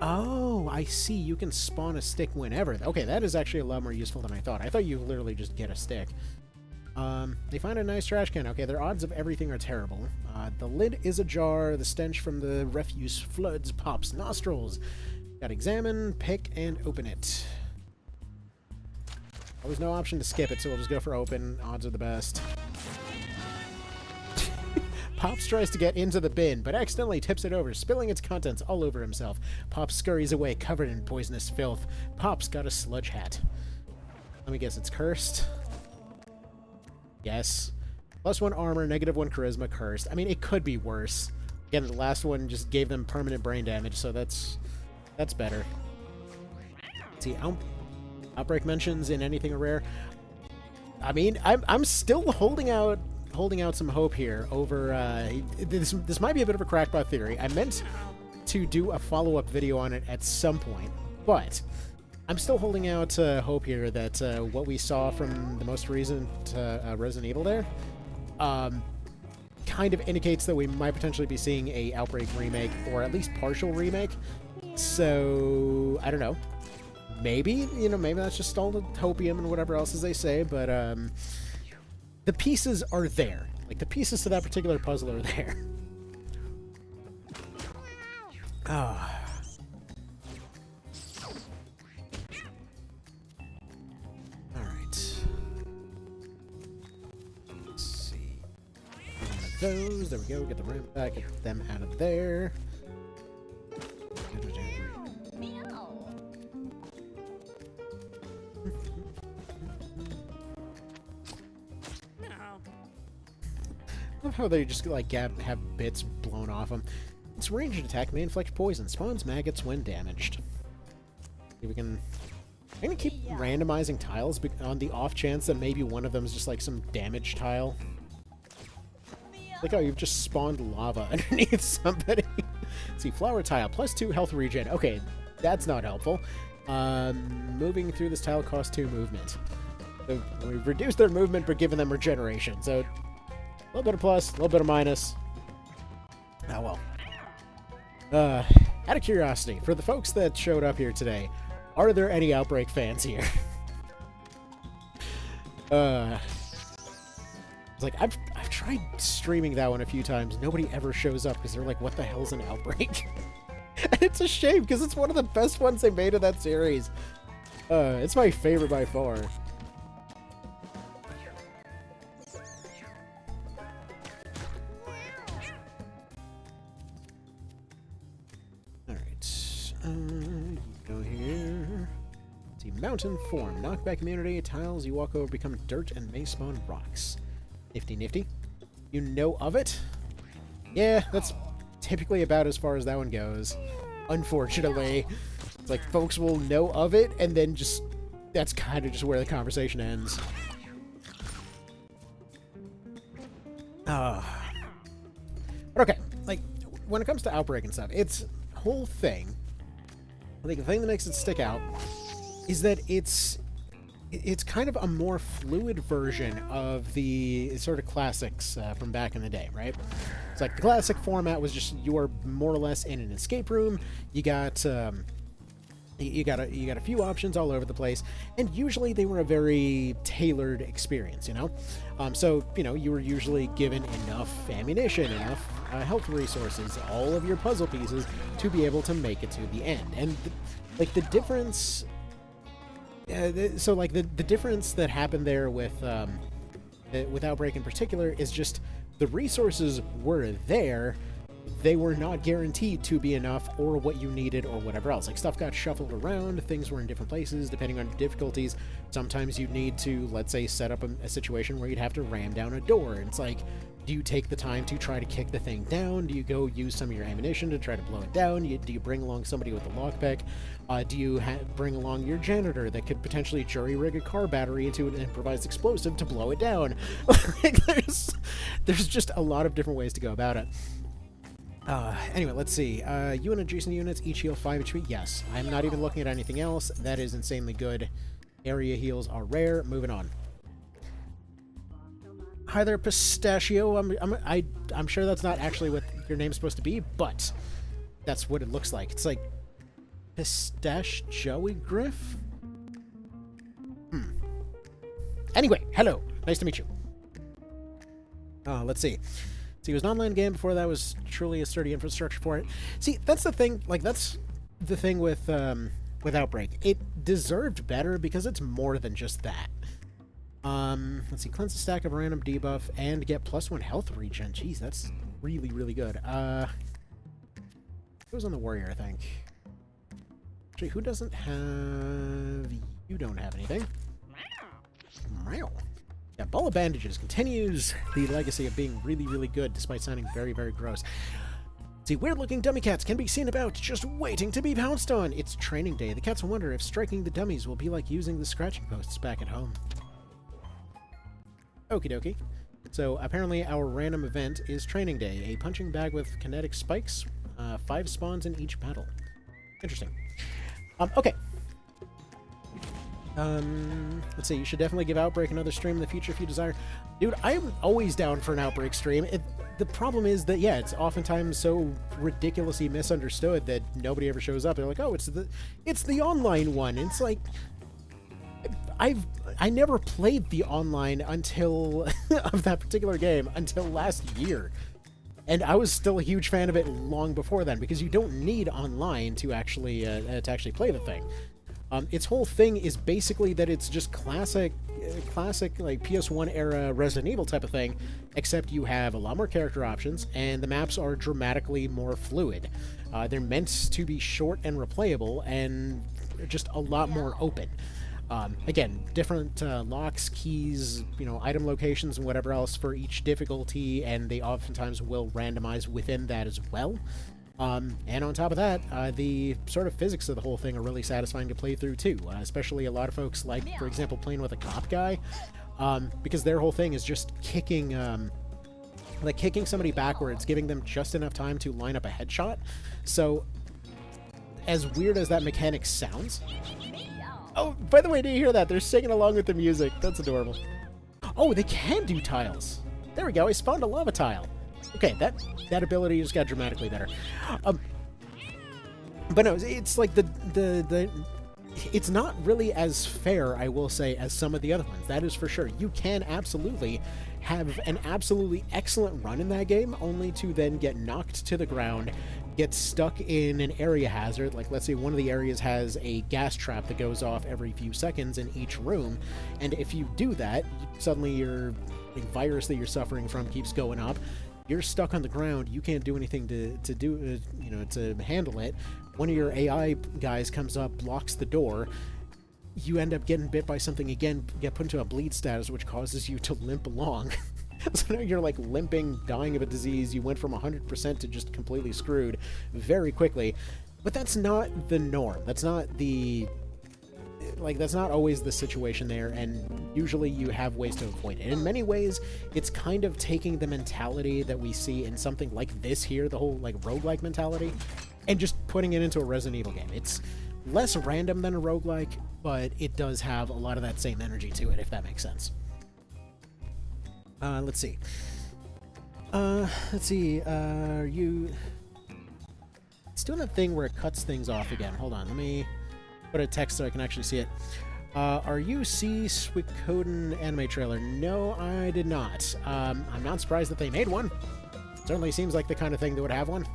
Oh, I see. You can spawn a stick whenever. Okay, that is actually a lot more useful than I thought. I thought you literally just get a stick. They find a nice trash can. Okay, their odds of everything are terrible. The lid is ajar. The stench from the refuse floods Pop's nostrils. Got examine, pick, and open it. Always no option to skip it, so we'll just go for open. Odds are the best. Pops tries to get into the bin, but accidentally tips it over, spilling its contents all over himself. Pop scurries away, covered in poisonous filth. Pop's got a sludge hat. Let me guess, it's cursed? Yes. +1 armor, -1 charisma, cursed. I mean, it could be worse. Again, the last one just gave them permanent brain damage, so that's better. Let's see, Outbreak mentions in anything rare. I mean, I'm still holding out some hope here over this might be a bit of a crackpot theory. I meant to do a follow-up video on it at some point, but I'm still holding out hope here that what we saw from the most recent Resident Evil there kind of indicates that we might potentially be seeing a Outbreak remake, or at least partial remake. So I don't know. Maybe, maybe that's just all the hopium and whatever else as they say, but the pieces are there. Like, the pieces to that particular puzzle are there. Ah. Alright. Let's see. One of those. There we go. Get the ramp back. Get them out of there. Meow. I love how they just like have bits blown off them. Its ranged attack may inflict poison. Spawns maggots when damaged. See, we can. I'm gonna keep randomizing tiles on the off chance that maybe one of them is just like some damage tile. Like, oh, you've just spawned lava underneath somebody. See, flower tile, +2 health regen. Okay, that's not helpful. Moving through this tile costs 2 movement. So we've reduced their movement but given them regeneration. So a little bit of plus, a little bit of minus. Oh well. Out of curiosity, for the folks that showed up here today, are there any Outbreak fans here? It's like, I've tried streaming that one a few times. Nobody ever shows up because they're like, what the hell's an Outbreak? And it's a shame because it's one of the best ones they made of that series. It's my favorite by far. Go here. See, mountain form. Knockback immunity. Tiles you walk over become dirt and may spawn rocks. Nifty nifty. You know of it? Yeah, that's typically about as far as that one goes. Unfortunately. It's like folks will know of it and then just... that's kind of just where the conversation ends. But okay, like, when it comes to Outbreak and stuff, its whole thing... I think the thing that makes it stick out is that it's kind of a more fluid version of the sort of classics from back in the day, right? It's like the classic format was just you're more or less in an escape room. You got you got a few options all over the place, and usually they were a very tailored experience, you know. So you were usually given enough ammunition, enough health resources, all of your puzzle pieces to be able to make it to the end. And like the difference, so like the difference that happened there with Outbreak in particular is just the resources were there, they were not guaranteed to be enough or what you needed or whatever else. Like, stuff got shuffled around, things were in different places depending on difficulties. Sometimes you'd need to, let's say, set up a situation where you'd have to ram down a door. And it's like, do you take the time to try to kick the thing down? Do you go use some of your ammunition to try to blow it down? Do you bring along somebody with a lockpick? Do you bring along your janitor that could potentially jury-rig a car battery into an improvised explosive to blow it down? Like, there's just a lot of different ways to go about it. Anyway, let's see. You and adjacent units each heal 5 HP. Yes, I'm not even looking at anything else. That is insanely good. Area heals are rare. Moving on. Hi there, Pistachio. I'm sure that's not actually what your name's supposed to be, but that's what it looks like. It's like Pistache Joey Griff? Anyway, hello. Nice to meet you. Let's see. See, it was an online game. Before that was truly a sturdy infrastructure for it. See, that's the thing. Like, that's the thing with Outbreak. It deserved better because it's more than just that. Let's see. Cleanse a stack of random debuff and get +1 health regen. Jeez, that's really, really good. It was on the warrior, I think. Actually, who doesn't have... You don't have anything. Meow. Yeah, Ball of Bandages continues the legacy of being really, really good, despite sounding very, very gross. See, weird-looking dummy cats can be seen about, just waiting to be pounced on. It's training day. The cats wonder if striking the dummies will be like using the scratching posts back at home. Okie dokie. So, apparently our random event is training day. A punching bag with kinetic spikes. 5 spawns in each battle. Interesting. Okay. Let's see, you should definitely give Outbreak another stream in the future if you desire. Dude, I am always down for an Outbreak stream. The problem is that, yeah, it's oftentimes so ridiculously misunderstood that nobody ever shows up. They're like, oh, it's the online one. And it's like, I never played the online until, of that particular game, until last year. And I was still a huge fan of it long before then, because you don't need online to actually play the thing. Its whole thing is basically that it's just classic like PS1 era Resident Evil type of thing, except you have a lot more character options and the maps are dramatically more fluid. They're meant to be short and replayable and just a lot more open. Again, different locks, keys, item locations and whatever else for each difficulty, and they oftentimes will randomize within that as well. And on top of that, the sort of physics of the whole thing are really satisfying to play through too, especially a lot of folks like, for example, playing with a cop guy, because their whole thing is just kicking somebody backwards, giving them just enough time to line up a headshot. So, as weird as that mechanic sounds... Oh, by the way, do you hear that? They're singing along with the music. That's adorable. Oh, they can do tiles. There we go. I spawned a lava tile. Okay, that ability just got dramatically better. But no, it's like it's not really as fair, I will say, as some of the other ones. That is for sure. You can absolutely have an absolutely excellent run in that game, only to then get knocked to the ground, get stuck in an area hazard. Like, let's say one of the areas has a gas trap that goes off every few seconds in each room, and if you do that, suddenly your virus that you're suffering from keeps going up. You're stuck on the ground. You can't do anything to handle it. One of your AI guys comes up, blocks the door. You end up getting bit by something again, get put into a bleed status, which causes you to limp along. So now you're like limping, dying of a disease. You went from 100% to just completely screwed very quickly. But that's not the norm. That's not always the situation there, and usually you have ways to avoid it. In many ways, it's kind of taking the mentality that we see in something like this here, the whole like roguelike mentality, and just putting it into a Resident Evil game. It's less random than a roguelike, but it does have a lot of that same energy to it, if that makes sense. Let's see. Are you... It's doing that thing where it cuts things off again. Hold on, let me put a text so I can actually see it. Are you see Suikoden anime trailer? No, I did not. I'm not surprised that they made one. Certainly seems like the kind of thing that would have one.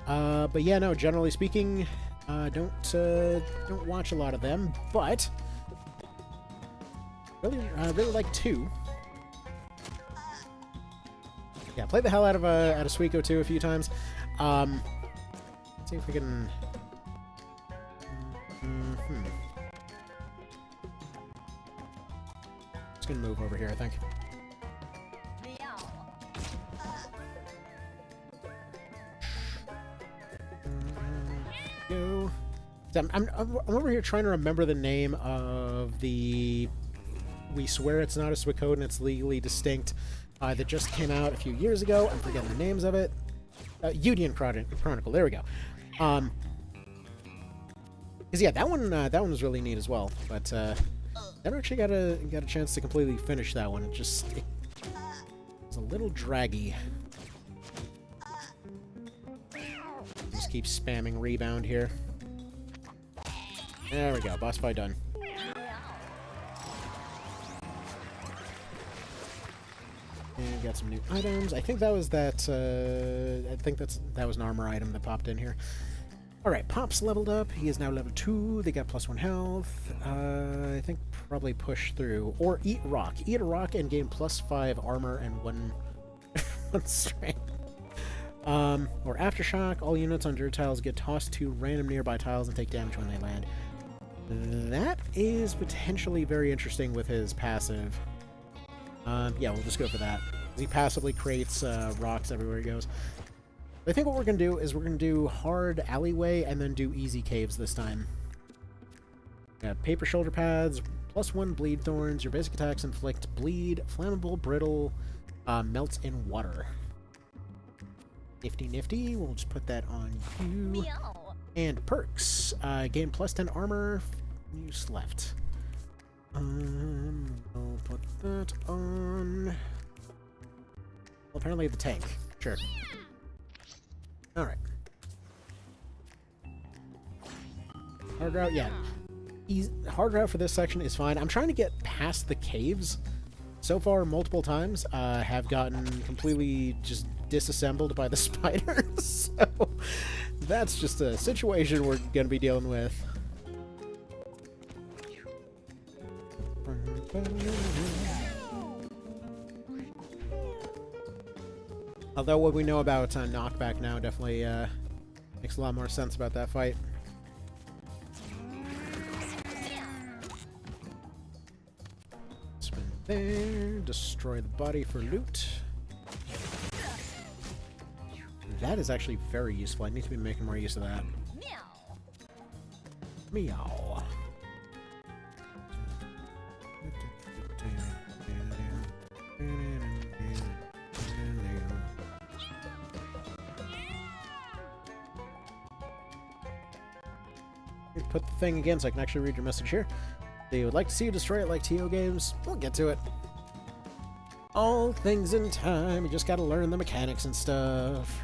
But yeah, no, generally speaking, don't watch a lot of them, but really like 2. Yeah, played the hell out of Suiko too a few times. Let's see if we can. Just gonna move over here, I think. Meow. Go. So I'm over here trying to remember the name of the. We swear it's not a Suikoden, it's legally distinct. That just came out a few years ago. I'm forgetting the names of it. Union Chronicle. There we go. Cause yeah, that one was really neat as well. But never actually got a chance to completely finish that one. It was a little draggy. Just keep spamming rebound here. There we go. Boss fight done. And got some new items. I think that was that. I think that was an armor item that popped in here. All right, Pop's leveled up. He is now level 2. They got +1 health. I think probably push through or eat rock. Eat a rock and gain +5 armor and 1 strength. Or aftershock. All units on your tiles get tossed to random nearby tiles and take damage when they land. That is potentially very interesting with his passive. Yeah, we'll just go for that. He passively creates rocks everywhere he goes. I think what we're going to do is we're going to do hard alleyway and then do easy caves this time. Paper shoulder pads, +1 bleed thorns. Your basic attacks inflict bleed, flammable, brittle, melts in water. Nifty nifty. We'll just put that on you. Meow. And perks. Gain +10 armor. Use left. I'll put that on. Well, apparently the tank. Sure. Alright. Hard route, yeah. Hard route for this section is fine. I'm trying to get past the caves. So far, multiple times, have gotten completely just disassembled by the spiders. So, that's just a situation we're going to be dealing with. Although what we know about knockback now definitely makes a lot more sense about that fight. Spin there, destroy the body for loot. That is actually very useful. I need to be making more use of that. Meow. Meow. Put the thing again so I can actually read your message here. They would like to see you destroy it like TO games. We'll get to it. All things in time. You just gotta learn the mechanics and stuff.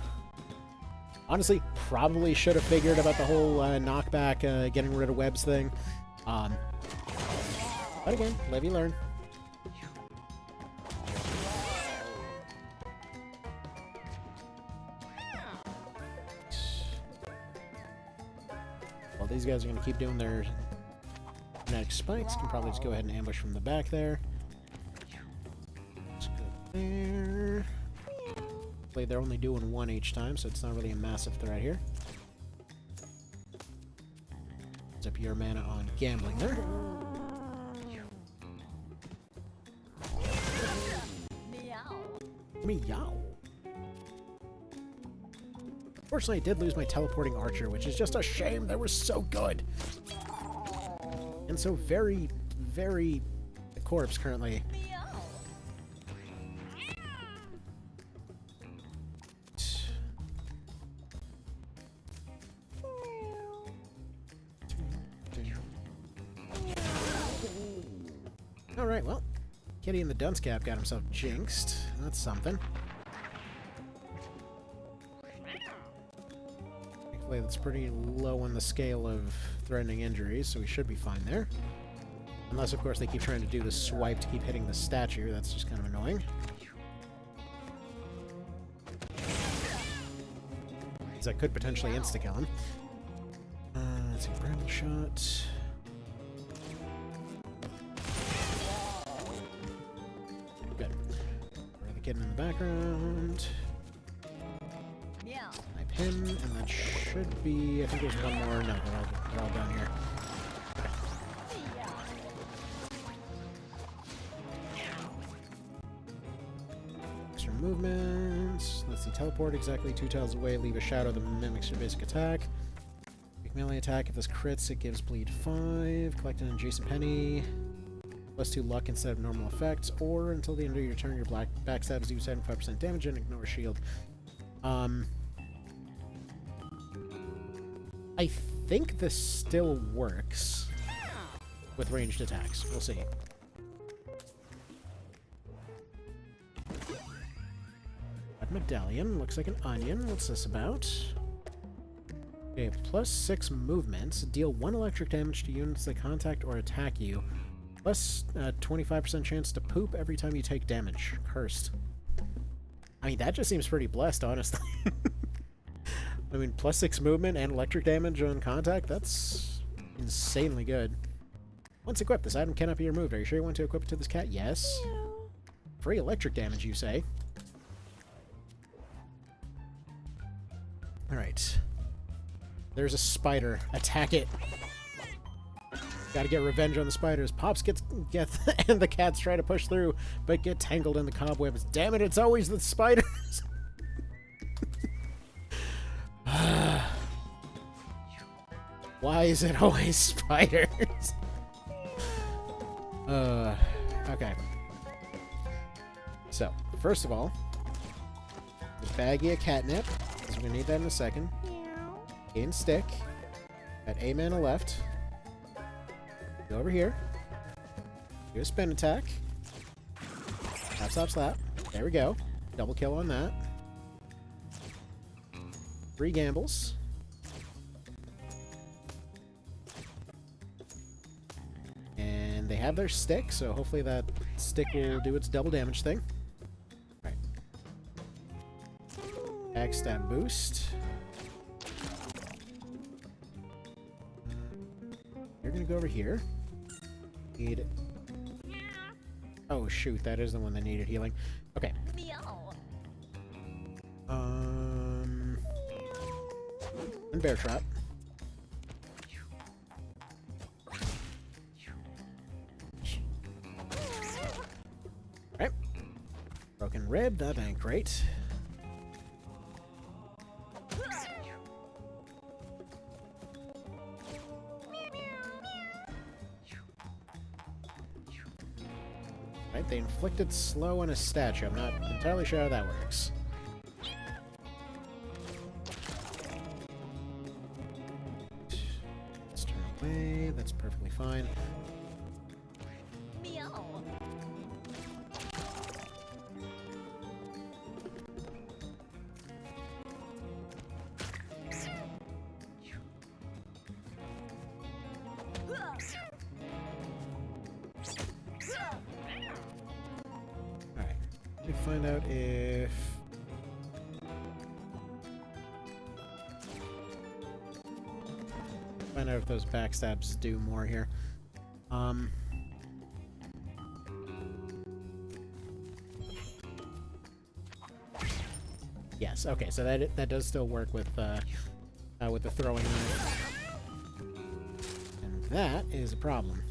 Honestly, probably should have figured about the whole knockback, getting rid of webs thing. But again, live you learn. While these guys are going to keep doing their kinetic spikes, can probably just go ahead and ambush from the back there. Let's go there. Hopefully they're only doing 1 each time, so it's not really a massive threat here. Use up your mana on gambling there. Meow. Meow. Fortunately, I did lose my teleporting archer, which is just a shame. They were so good. And so very, very the corpse currently. Meow. Alright, well, Kitty in the dunce cap got himself jinxed. That's something. Thankfully, that's pretty low on the scale of threatening injuries, so we should be fine there. Unless, of course, they keep trying to do the swipe to keep hitting the statue. That's just kind of annoying. Because I could potentially insta-kill him. Let's see, bramble shot. Good. getting in the background. Meow. Snipe him, and that should be... I think there's one more. No, they're all down here. Extra movement. Let's see, teleport exactly 2 tiles away, leave a shadow that mimics your basic attack. Make melee attack. If this crits, it gives bleed 5. Collect an adjacent penny. +2 luck instead of normal effects, or until the end of your turn, your black backstabs do 75% damage and ignore shield. I think this still works with ranged attacks. We'll see. That medallion looks like an onion. What's this about? Okay, +6 movements. Deal 1 electric damage to units that contact or attack you. Plus 25% chance to poop every time you take damage. Cursed. I mean, that just seems pretty blessed, honestly. I mean, +6 movement and electric damage on contact, that's insanely good. Once equipped, this item cannot be removed. Are you sure you want to equip it to this cat? Yes. Free electric damage, you say? Alright. There's a spider. Attack it. Gotta get revenge on the spiders. Pops get and the cats try to push through, but get tangled in the cobwebs. Damn it, it's always the spiders! Why is it always spiders? Okay. So, first of all, the baggie of catnip, because we're gonna need that in a second. Gain stick. Got a mana left. Go over here. Do a spin attack. Slap, slap, slap. There we go. Double kill on that. 3 gambles. And they have their stick, so hopefully that stick will do its double damage thing. Alright. Backstab boost. You're gonna go over here. Need... Oh shoot, that is the one that needed healing. Okay. Meow. And bear trap. Alright. Broken rib, that ain't great. Right, they inflicted slow on a statue. I'm not entirely sure how that works. Let's turn away. That's perfectly fine. Meow. Alright. Let me find out if... Find out if those backstabs do more here. Yes, okay, so that does still work with the throwing knife. And that is a problem.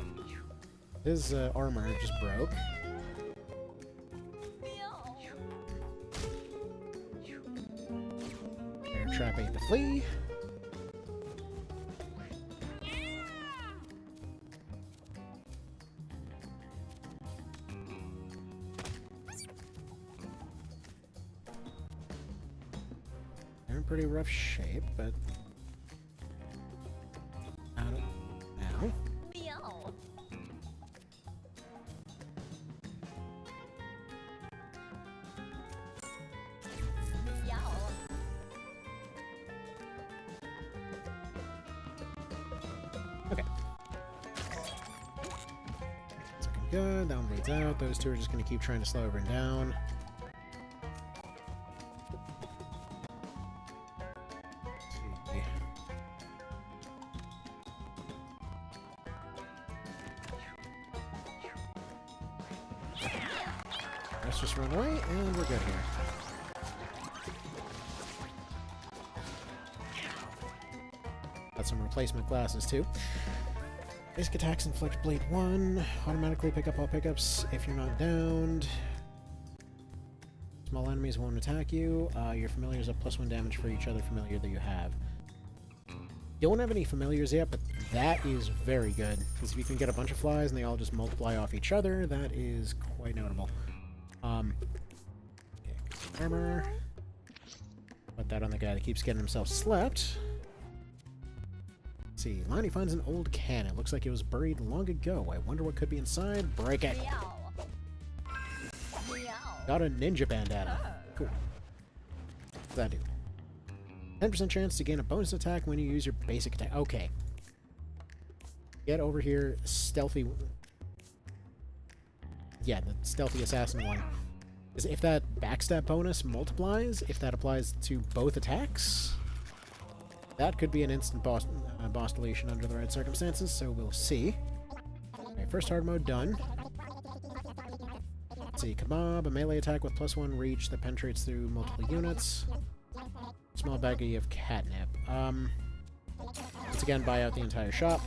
His armor just broke. Bear trap ate the flea. They're in pretty rough shape, but out of now. Meow. Meow. Okay. It's looking good. That one bleeds out. Those two are just going to keep trying to slow everyone down. Let's see. Let's just run away, and we're good here. Got some replacement glasses, too. Basic attacks inflict Blade 1. Automatically pick up all pickups if you're not downed. Small enemies won't attack you. Your familiars have +1 damage for each other familiar that you have. Don't have any familiars yet, but that is very good. Because if you can get a bunch of flies and they all just multiply off each other, that is quite notable. Okay, armor. Put that on the guy that keeps getting himself slept. Let's see, Lonnie finds an old cannon. Looks like it was buried long ago. I wonder what could be inside. Break it. Meow. Meow. Got a ninja bandana. Cool. What's that do? 10% chance to gain a bonus attack when you use your basic attack. Okay. Get over here, stealthy. Yeah, the stealthy assassin one. Is if that backstab bonus multiplies, if that applies to both attacks, that could be an instant boss deletion under the right circumstances, so we'll see. Okay, first hard mode done. Let's see, Kebab, a melee attack with +1 reach that penetrates through multiple units. Small baggie of catnip. Once again, buy out the entire shop.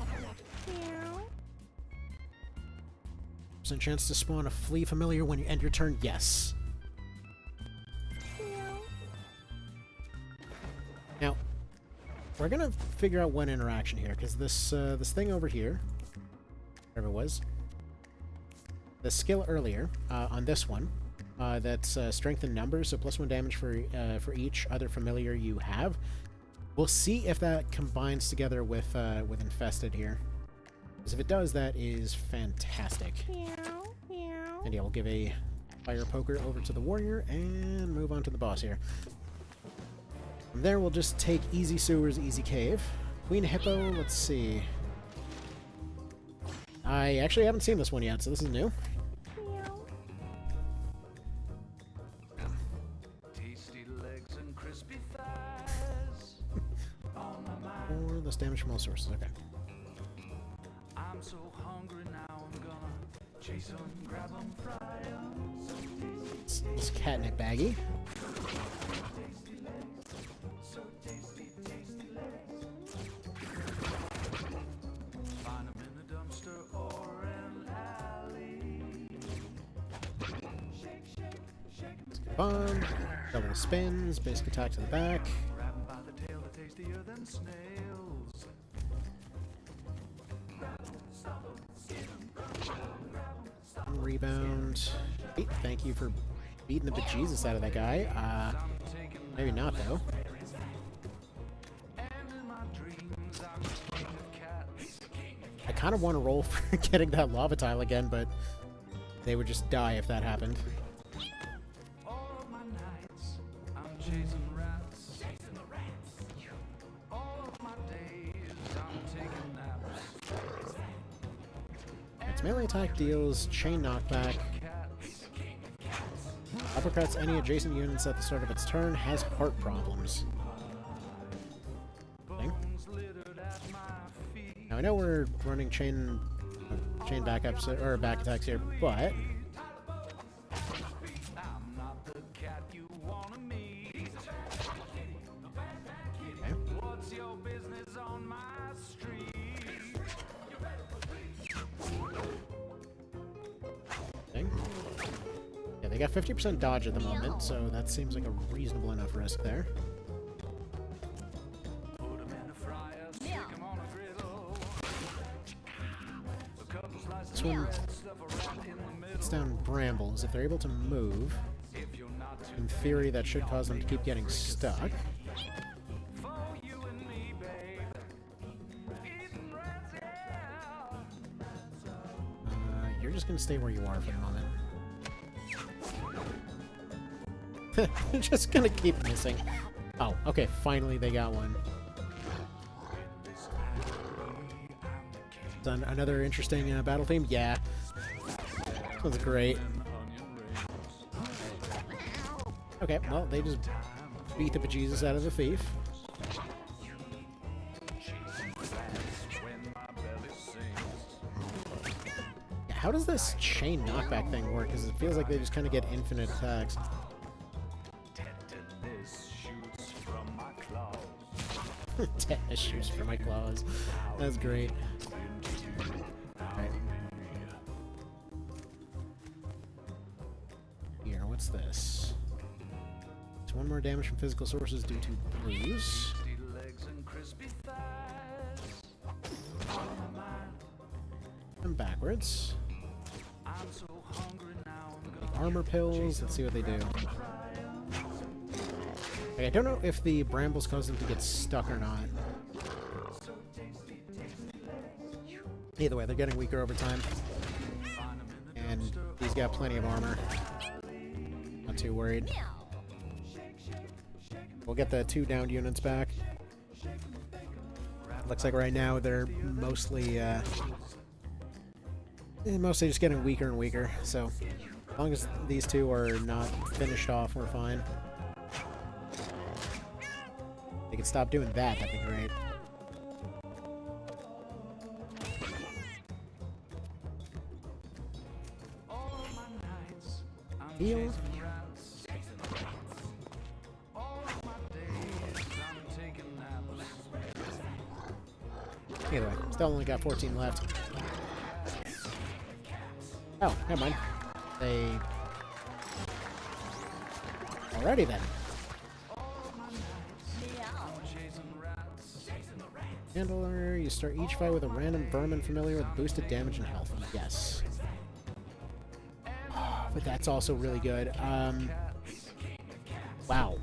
Percent chance to spawn a flea familiar when you end your turn? Yes. Now, we're gonna figure out one interaction here, because this thing over here, whatever it was, the skill earlier on this one, that's strength in numbers, so +1 damage for each other familiar you have. We'll see if that combines together with infested here. Because if it does, that is fantastic. And yeah, we'll give a fire poker over to the warrior and move on to the boss here. From there, we'll just take easy sewers, easy cave. Queen Hippo, let's see. I actually haven't seen this one yet, so this is new. Or less damage from all sources, okay. I'm so hungry now, I'm gonna chase them, grab them, fry them. This catnip baggie. So tasty, tasty legs. Find them in a dumpster or an alley. Shake, shake, shake. Bomb. Double spins. Basic attack to the back. Grab 'em by the tail, they're tastier than snails. Rebound. Hey, thank you for beating the bejesus out of that guy. Maybe not, though. I kind of want to roll for getting that lava tile again, but they would just die if that happened. All of my nights, I'm chasing rats. All of my days, I'm taking naps. Its melee attack deals chain knockback. Uppercuts any adjacent units at the start of its turn. Has heart problems. Okay. Now I know we're running chain backups or back attacks here, but I'm not the cat you wanna meet. okay. What's your business on my street? Okay. Yeah, they got 50% dodge at the moment, so that seems like a reasonable enough risk there. Put 'em in a fryer, stick 'em on a griddle. A couple slices This one of bread, stuff a rat in the middle. puts down brambles. If they're able to move, If you're not too in theory that should cause them to keep getting stuck. for you and me, babe. Eating rats out. You're just gonna stay where you are for the moment. They're just gonna keep missing. Oh, okay, finally they got one. Done another interesting battle theme? Yeah. This one's great. Okay, well, they just beat the bejesus out of the thief. When my belly sings. Yeah, how does this chain knockback thing work? Because it feels like they just kind of get infinite attacks. Tetanus shoots from my claws. Tetanus shoots from my claws. That's great. Alright. Here, what's this? It's 1 more damage from physical sources due to bruise. Tasty legs and crispy thighs. On my mind, And backwards. I'm so hungry now. I'm gonna Armor pills. Let's see what they do. Okay, I don't know if the brambles cause them to get stuck or not. Either way, they're getting weaker over time. And he's got plenty of armor. Not too worried. Meow. We'll get the 2 downed units back. Looks like right now they're mostly just getting weaker and weaker. So as long as these 2 are not finished off, we're fine. They can stop doing that, that'd be great. all my nights. I'm Heal. chasing rats. All my days. I'm taking naps. Either way, still only got 14 left. Oh, never mind. They... Alrighty then. Meow. Chasing rats. Handler, you start each fight with a random vermin familiar with boosted damage and health. Yes. But that's also really good. Wow.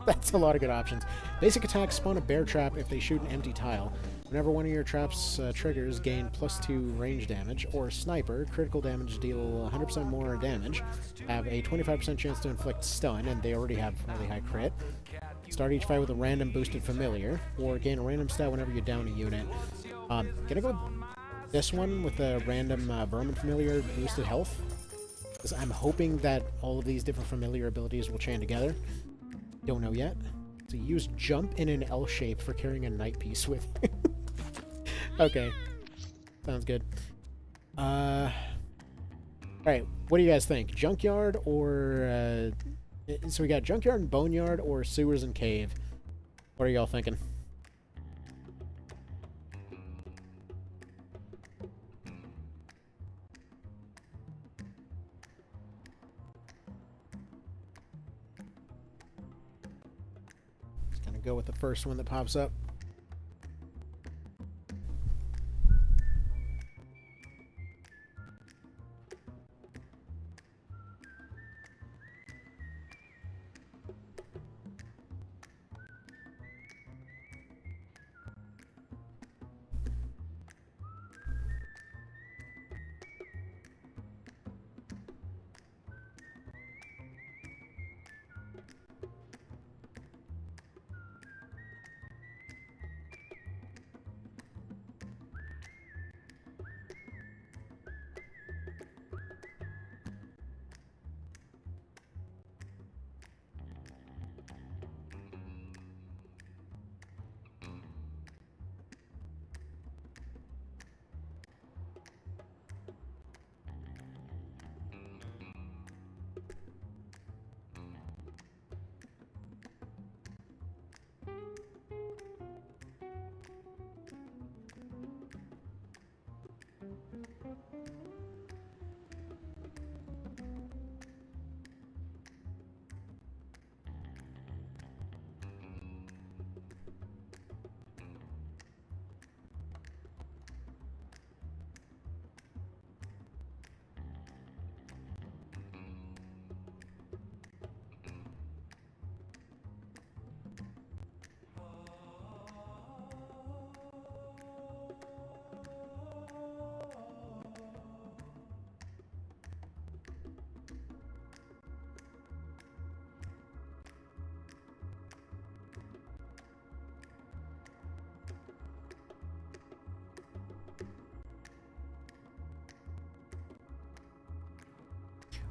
That's a lot of good options. Basic attacks spawn a bear trap if they shoot an empty tile. Whenever one of your traps triggers, gain +2 range damage, or sniper, critical damage deal 100% more damage, have a 25% chance to inflict stun, and they already have really high crit. Start each fight with a random boosted familiar, or gain a random stat whenever you down a unit. Gonna go with this one with a random vermin familiar boosted health, because I'm hoping that all of these different familiar abilities will chain together. Don't know yet. So use jump in an L shape for carrying a night piece with you. Okay. Sounds good. Alright, what do you guys think? Junkyard or... so we got Junkyard and Boneyard or Sewers and Cave? What are y'all thinking? Just gonna go with the first one that pops up.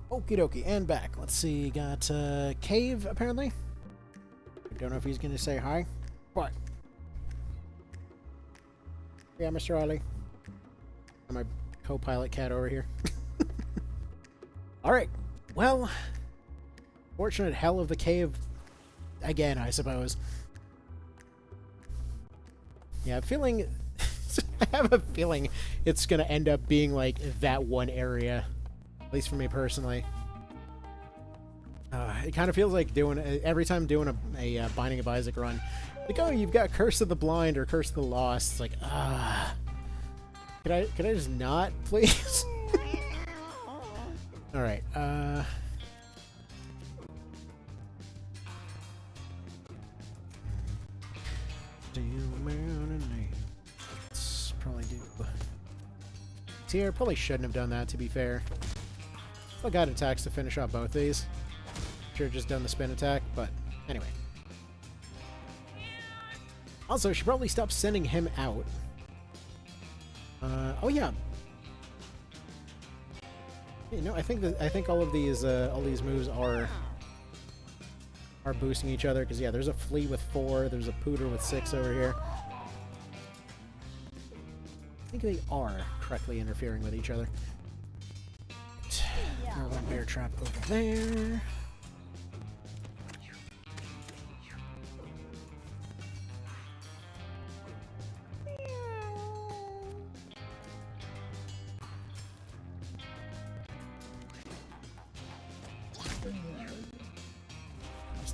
Okie dokie, and back. Let's see, got Cave, apparently. I don't know if he's going to say hi. What? Yeah, Mr. Ollie. My co-pilot cat over here. Alright, well, fortunate hell of the cave again, I suppose. Yeah, I have a feeling it's gonna end up being like that one area, at least for me personally. It kind of feels like doing every time doing a Binding of Isaac run. Like, oh, you've got Curse of the Blind or Curse of the Lost. It's like, could I just not, please? All right. Let's probably do. Here, probably shouldn't have done that. To be fair, I got attacks to finish off both these. Should have just done the spin attack, but anyway. Also, should probably stop sending him out. Oh yeah. You know, I think all these moves are boosting each other, because yeah, there's a flea with 4, there's a pooter with 6 over here. I think they are correctly interfering with each other. Throw one bear trap over there.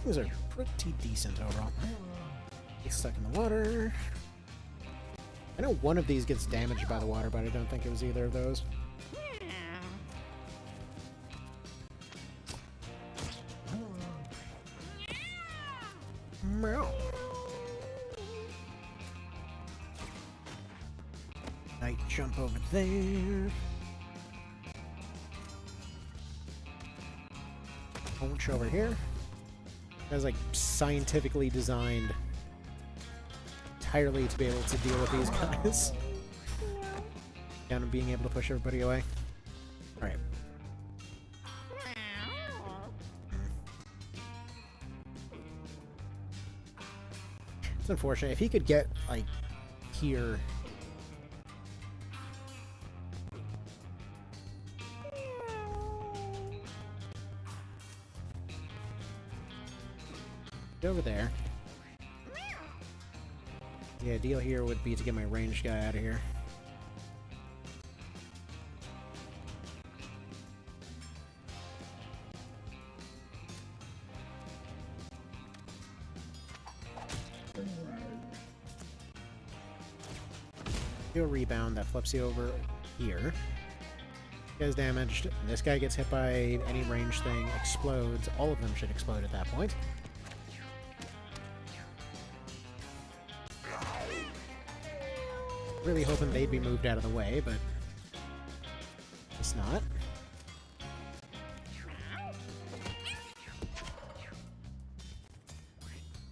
These are pretty decent overall. Get stuck in the water. I know one of these gets damaged by the water, but I don't think it was either of those. Meow. Night jump over there. Punch over here. That's like scientifically designed entirely to be able to deal with these guys. Down and being able to push everybody away. Alright. It's unfortunate. If he could get, like, here. Over there. The ideal here would be to get my ranged guy out of here. Do a rebound that flips you over here. This guy's damaged. This guy gets hit by any ranged thing, explodes. All of them should explode at that point. Really hoping they'd be moved out of the way, but it's not.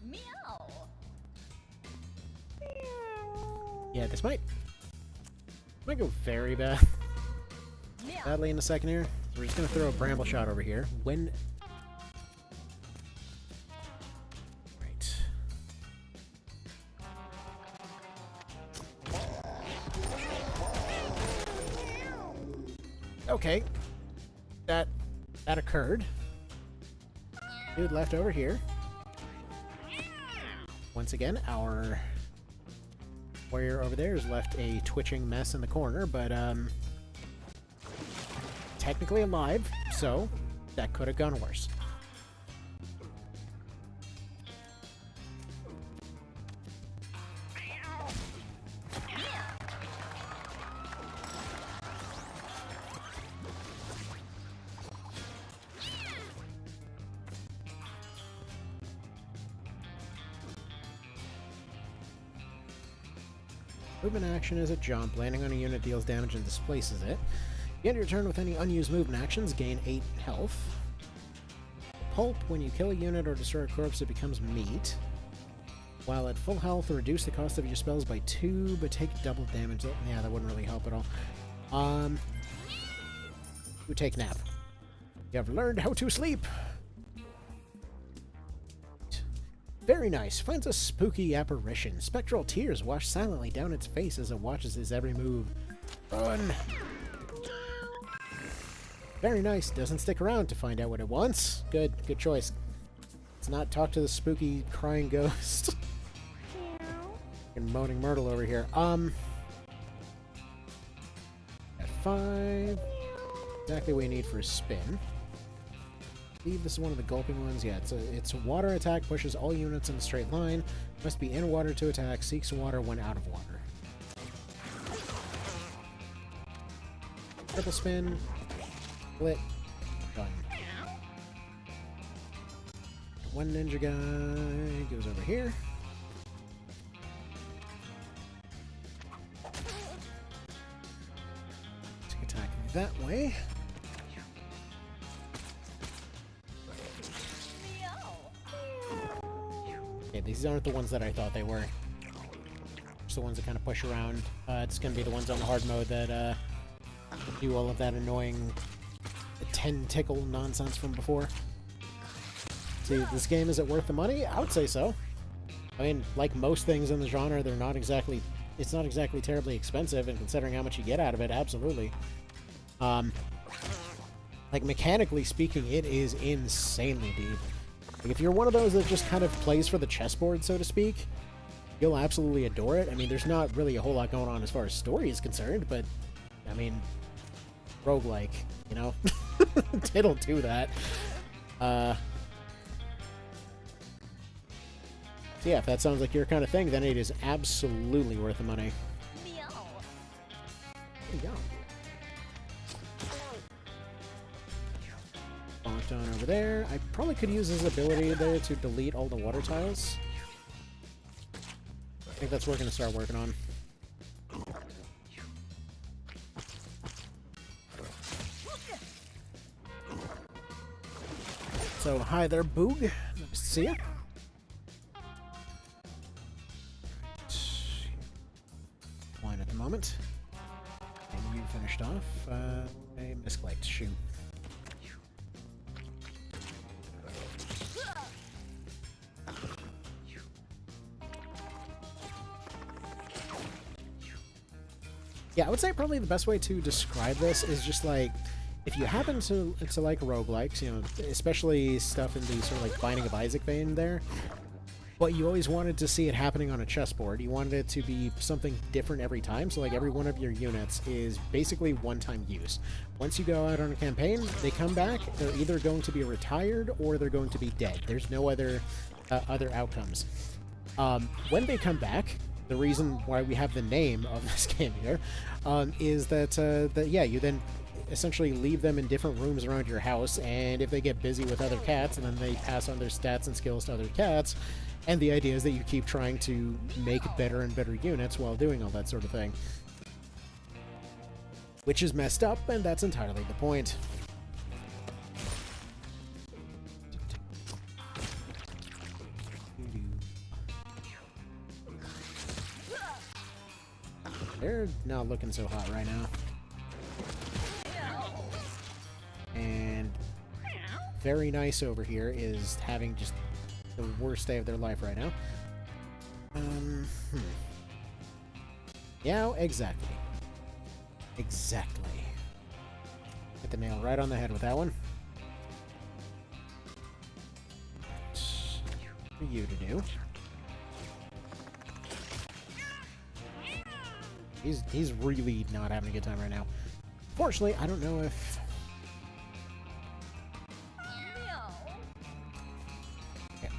Meow. Yeah, this might go very badly in a second here. We're just gonna throw a bramble shot over here. Okay, that occurred. Dude left over here. Once again, our warrior over there has left a twitching mess in the corner, but technically alive, so that could have gone worse. Movement action is a jump. Landing on a unit deals damage and displaces it. You end your turn with any unused movement actions, gain 8 health. Pulp, when you kill a unit or destroy a corpse, it becomes meat. While at full health, reduce the cost of your spells by 2, but take double damage. Yeah, that wouldn't really help at all. You take nap. You have learned how to sleep! Very nice. Finds a spooky apparition. Spectral tears wash silently down its face as it watches his every move. Run! Very nice. Doesn't stick around to find out what it wants. Good choice. Let's not talk to the spooky crying ghost. And moaning Myrtle over here. At 5. Exactly what we need for a spin. I believe this is one of the gulping ones. Yeah, it's a water attack, pushes all units in a straight line. Must be in water to attack, seeks water when out of water. Triple spin. Split. Done. One ninja guy goes over here. Take attack that way. Okay, these aren't the ones that I thought they were. Just the ones that kind of push around. It's going to be the ones on the hard mode that do all of that annoying 10 tickle nonsense from before. See, this game, is it worth the money? I would say so. I mean, like most things in the genre, they're not exactly... It's not exactly terribly expensive, and considering how much you get out of it, absolutely. Like, mechanically speaking, it is insanely deep. Like, if you're one of those that just kind of plays for the chessboard, so to speak, you'll absolutely adore it. I mean, there's not really a whole lot going on as far as story is concerned, but, I mean, roguelike, you know? It'll do that. So yeah, if that sounds like your kind of thing, then it is absolutely worth the money. Meow. There you go. Bonked on over there. I probably could use his ability there to delete all the water tiles. I think that's what we're going to start working on. So, hi there, Boog. Nice to see you. Line at the moment. And you finished off. I misclicked. Shoot. Yeah, I would say probably the best way to describe this is just like, if you happen to like roguelikes, you know, especially stuff in the sort of like Binding of Isaac vein there, but you always wanted to see it happening on a chessboard. You wanted it to be something different every time, so like every one of your units is basically one-time use. Once you go out on a campaign, they come back, they're either going to be retired or they're going to be dead. There's no other outcomes. When they come back, the reason why we have the name of this game here is that, yeah, you then essentially leave them in different rooms around your house, and if they get busy with other cats, and then they pass on their stats and skills to other cats, and the idea is that you keep trying to make better and better units while doing all that sort of thing. Which is messed up, and that's entirely the point. They're not looking so hot right now. And Very Nice over here is having just the worst day of their life right now. Yeah, exactly. Exactly. Hit the nail right on the head with that one. For you to do. He's really not having a good time right now. Fortunately, I don't know if... Okay,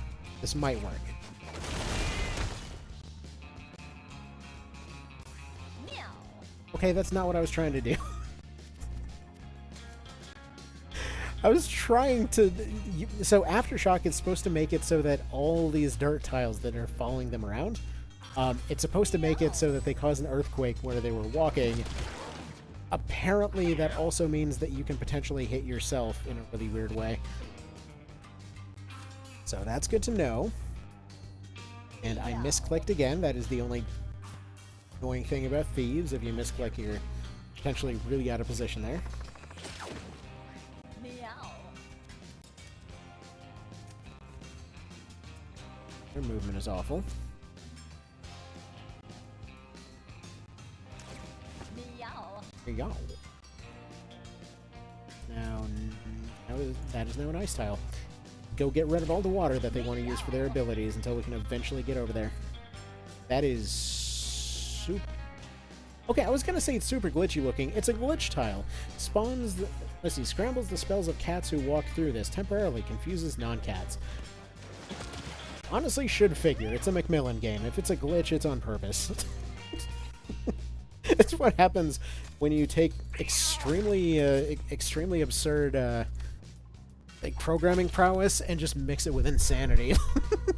this might work. Okay, that's not what I was trying to do. I was trying to... So Aftershock is supposed to make it so that all these dirt tiles that are following them around, it's supposed to make it so that they cause an earthquake where they were walking. Apparently that also means that you can potentially hit yourself in a really weird way. So that's good to know. And I misclicked again. That is the only annoying thing about thieves. If you misclick, you're potentially really out of position there. Meow. Their movement is awful. Meow. There you go. Now, That is now an ice tile. Go get rid of all the water that they want to use for their abilities until we can eventually get over there. That is super... Okay, I was going to say it's super glitchy looking. It's a glitch tile. Let's see, scrambles the spells of cats who walk through this. Temporarily confuses non-cats. Honestly, should figure. It's a Macmillan game. If it's a glitch, it's on purpose. It's what happens when you take extremely absurd like programming prowess and just mix it with insanity.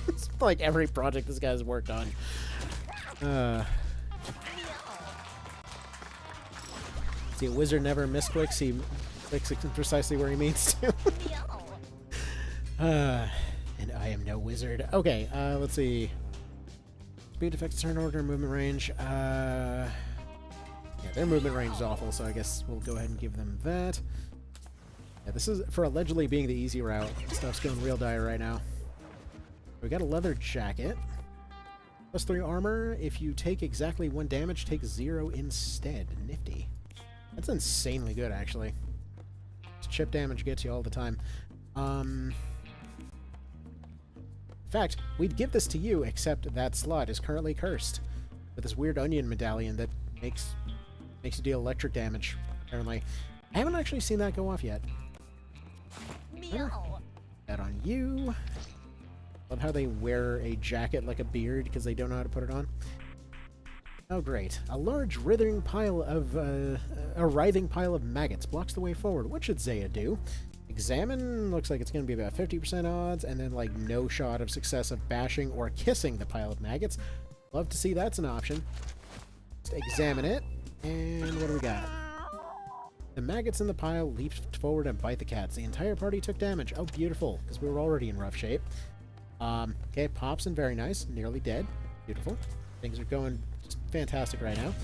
It's like every project this guy's worked on. See, a wizard never misclicks. He clicks precisely where he means to. And I am no wizard. Okay, let's see. Speed effects, turn order, movement range. Yeah, their movement range is awful, so I guess we'll go ahead and give them that. Yeah, this is for allegedly being the easy route. Stuff's going real dire right now. We got a leather jacket. +3 armor. If you take exactly 1 damage, take 0 instead. Nifty. That's insanely good, actually. Chip damage gets you all the time. In fact, we'd give this to you, except that slot is currently cursed with this weird onion medallion that makes you deal electric damage, apparently. I haven't actually seen that go off yet. Meow. That on you. Love how they wear a jacket like a beard because they don't know how to put it on. Oh, great. A large writhing pile of, a writhing pile of maggots blocks the way forward. What should Zaya do? Examine, looks like it's going to be about 50% odds, and then, like, no shot of success of bashing or kissing the pile of maggots. Love to see that's an option. Just examine it, and what do we got? The maggots in the pile leaped forward and bite the cats. The entire party took damage. Oh, beautiful, because we were already in rough shape. Okay, pops and very nice. Nearly dead. Beautiful. Things are going just fantastic right now.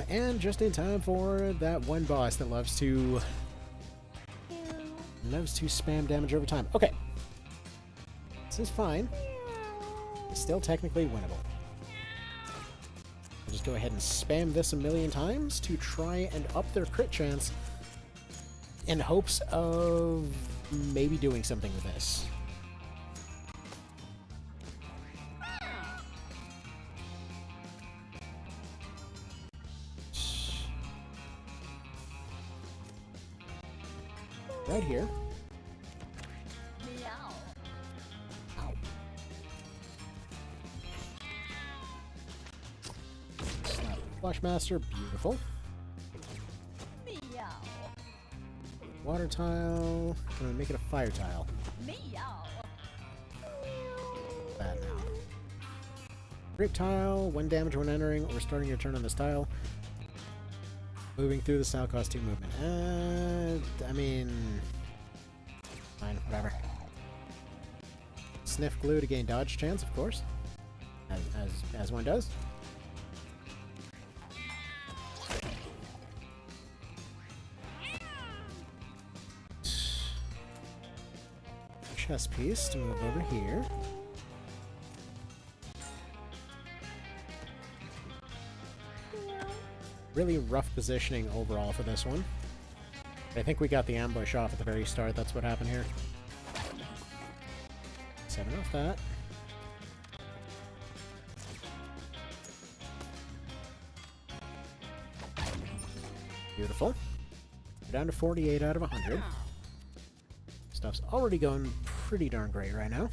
And just in time for that one boss that loves to spam damage over time. Okay. This is fine. It's still technically winnable. I'll just go ahead and spam this a million times to try and up their crit chance in hopes of maybe doing something with this. Right here. Meow. Ow. Slap Flashmaster, beautiful. Meow. Water tile. Can we make it a fire tile? Meow. That now. Grape tile, 1 damage when entering or starting your turn on this tile. Moving through the style costs 2 movement. I mean... fine, whatever. Sniff glue to gain dodge chance, of course. As one does. Chess piece to move over here. Really rough positioning overall for this one. I think we got the ambush off at the very start. That's what happened here. 7 off that. Beautiful. We're down to 48 out of 100. Stuff's already going pretty darn great right now.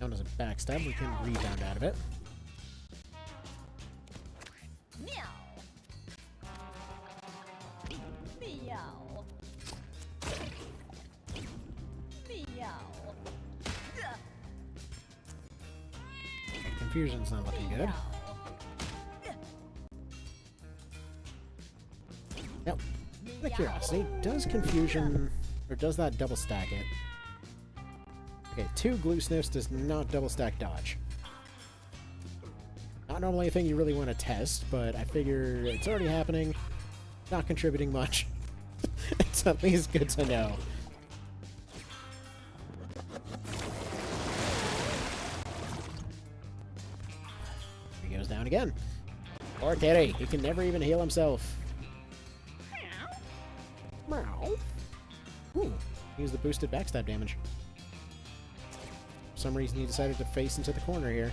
Down as a backstab, we can rebound out of it. Meow. Meow. Meow. Confusion's not looking good. Now, out of curiosity, does confusion, or does that double stack it? Okay, 2 glue sniffs does not double stack dodge. Not normally a thing you really want to test, but I figure it's already happening, not contributing much. It's at least good to know. He goes down again. Poor kitty. He can never even heal himself. Meow. Ooh. Use the boosted backstab damage. For some reason he decided to face into the corner here.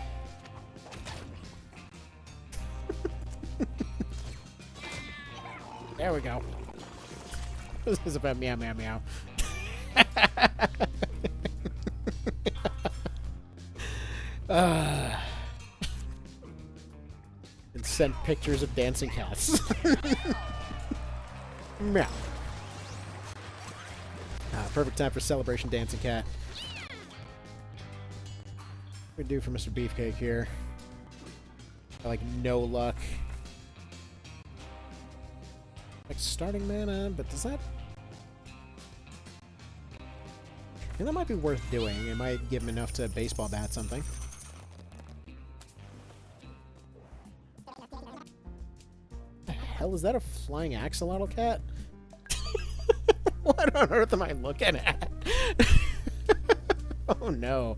There we go. This is about meow meow meow. And sent pictures of dancing cats. Meow. Perfect time for celebration dancing cat. What do we do for Mr. Beefcake here? Like, no luck. Like, starting mana, but does that... I think that might be worth doing. It might give him enough to baseball bat something. The hell is that, a flying axolotl cat? What on earth am I looking at? Oh no.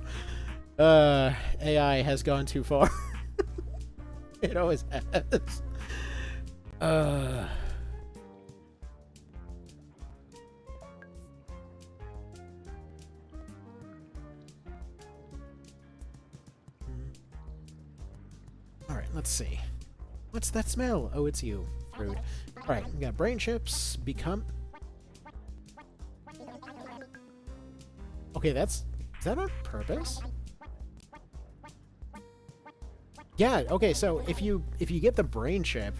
AI has gone too far. It always has. Alright, let's see. What's that smell? Oh, it's you. Rude. Alright, we got brain chips. Become... Okay, is that on purpose? Yeah, okay, so if you get the brain chip,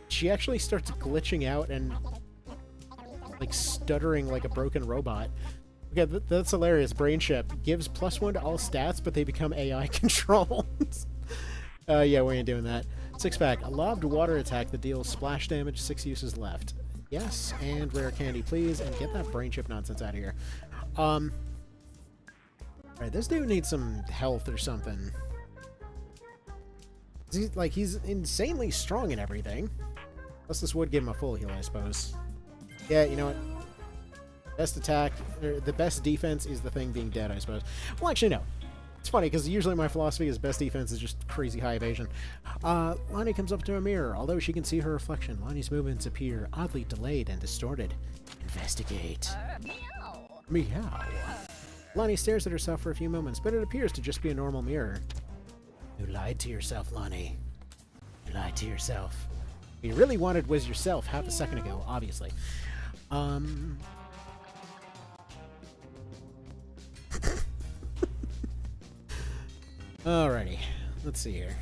she actually starts glitching out and like stuttering like a broken robot. Okay, that's hilarious. Brain chip gives +1 to all stats, but they become AI controlled. Yeah, we ain't doing that. 6-pack, a lobbed water attack that deals splash damage, 6 uses left. Yes, and rare candy, please, and get that brain chip nonsense out of here. Alright, this dude needs some health or something. He's insanely strong and everything. Plus this would give him a full heal, I suppose. Yeah, you know what? Best attack, or the best defense is the thing being dead, I suppose. Well, actually, no. It's funny, because usually my philosophy is best defense is just crazy high evasion. Lonnie comes up to a mirror. Although she can see her reflection, Lonnie's movements appear oddly delayed and distorted. Investigate. Meow. Meow. Lonnie stares at herself for a few moments, but it appears to just be a normal mirror. You lied to yourself, Lonnie. You lied to yourself. What you really wanted was yourself half a second ago, obviously. Alrighty. Let's see here.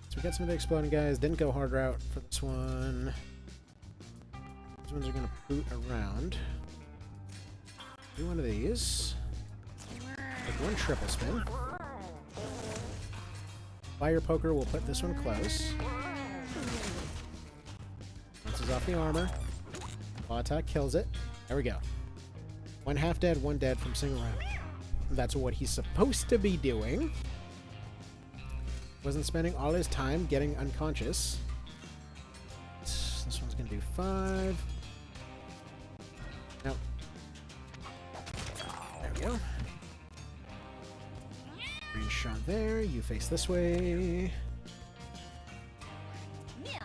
So we got some of the exploding guys. Didn't go hard route for this one. These ones are going to boot around. Do one of these. Like one triple spin. Fire poker will put this one close. Bounces off the armor. Claw attack kills it. There we go. One half dead, one dead from single round. That's what he's supposed to be doing. Wasn't spending all his time getting unconscious. This one's going to do 5. Nope. There we go. Green shot there. You face this way. Meow.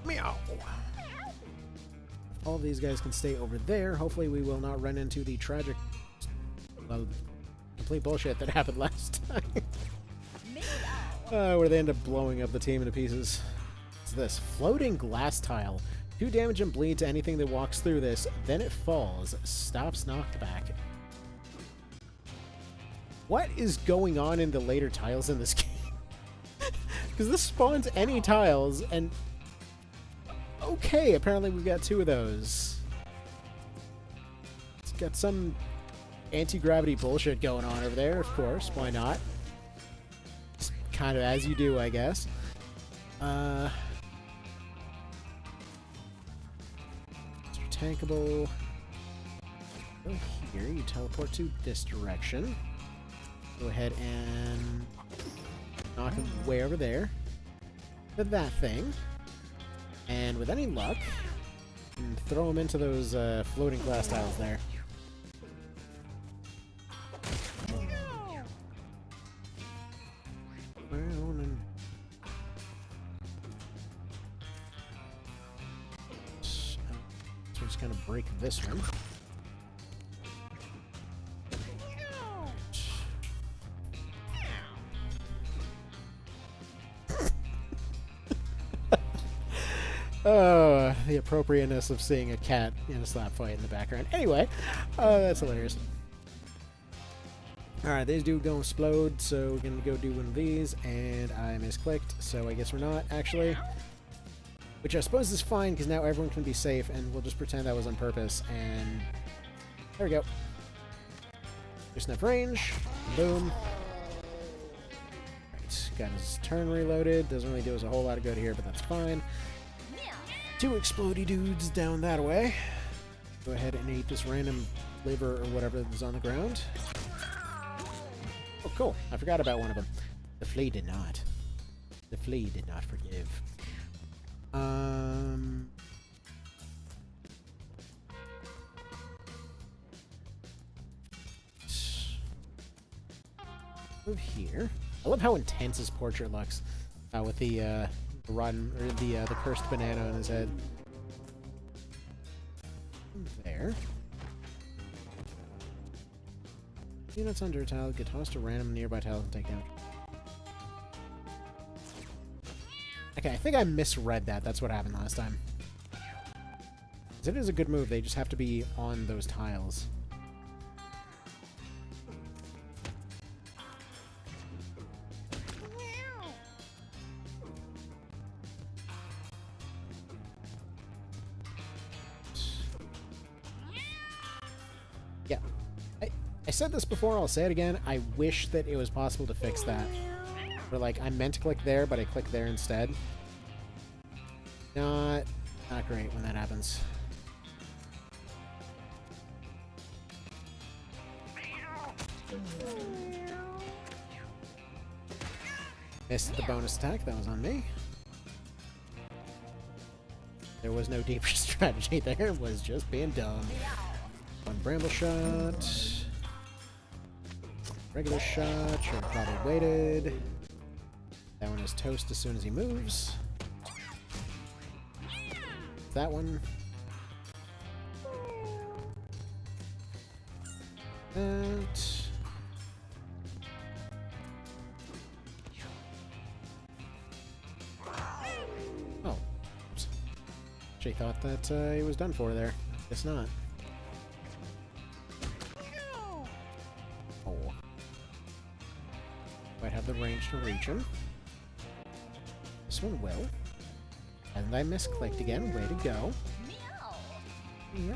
Meow. All of these guys can stay over there. Hopefully we will not run into the tragic, well, complete bullshit that happened last time. Where they end up blowing up the team into pieces. What's this? Floating glass tile. 2 damage and bleed to anything that walks through this. Then it falls. Stops knockback. What is going on in the later tiles in this game? Because this spawns any tiles, and... Okay, apparently we've got 2 of those. It's got some anti-gravity bullshit going on over there, of course. Why not? Just kind of as you do, I guess. Mr. Tankable. Go here, you teleport to this direction. Go ahead and knock him way over there. To that thing. And with any luck, you can throw him into those floating glass tiles there. gonna break this one. Oh, the appropriateness of seeing a cat in a slap fight in the background. Anyway, that's hilarious. Alright, these do go explode, so we're gonna go do one of these, and I misclicked, so I guess we're not, actually. Which I suppose is fine, because now everyone can be safe, and we'll just pretend that was on purpose, and there we go. Just enough range. Boom. Right, got his turn reloaded. Doesn't really do us a whole lot of good here, but that's fine. Two explodey dudes down that way. Go ahead and eat this random liver or whatever is on the ground. Oh, cool. I forgot about one of them. The flea did not. The flea did not forgive. Move here. I love how intense his portrait looks with the rotten or the cursed banana on his head. There. Units under a tile get tossed to random nearby tiles and take damage. Okay, I think I misread that. That's what happened last time. It is a good move. They just have to be on those tiles. Yeah. I said this before, I'll say it again. I wish that it was possible to fix that. Where, like, I meant to click there, but I clicked there instead. Not great when that happens. Missed the bonus attack. That was on me. There was no deeper strategy there. It was just being dumb. One bramble shot. Regular shot. Should have probably waited. That one is toast as soon as he moves. That one. That. Oh. Oops. She thought that he was done for there. Guess not. Oh. Might have the range to reach him. This one will. And I misclicked again. Way to go. Meow.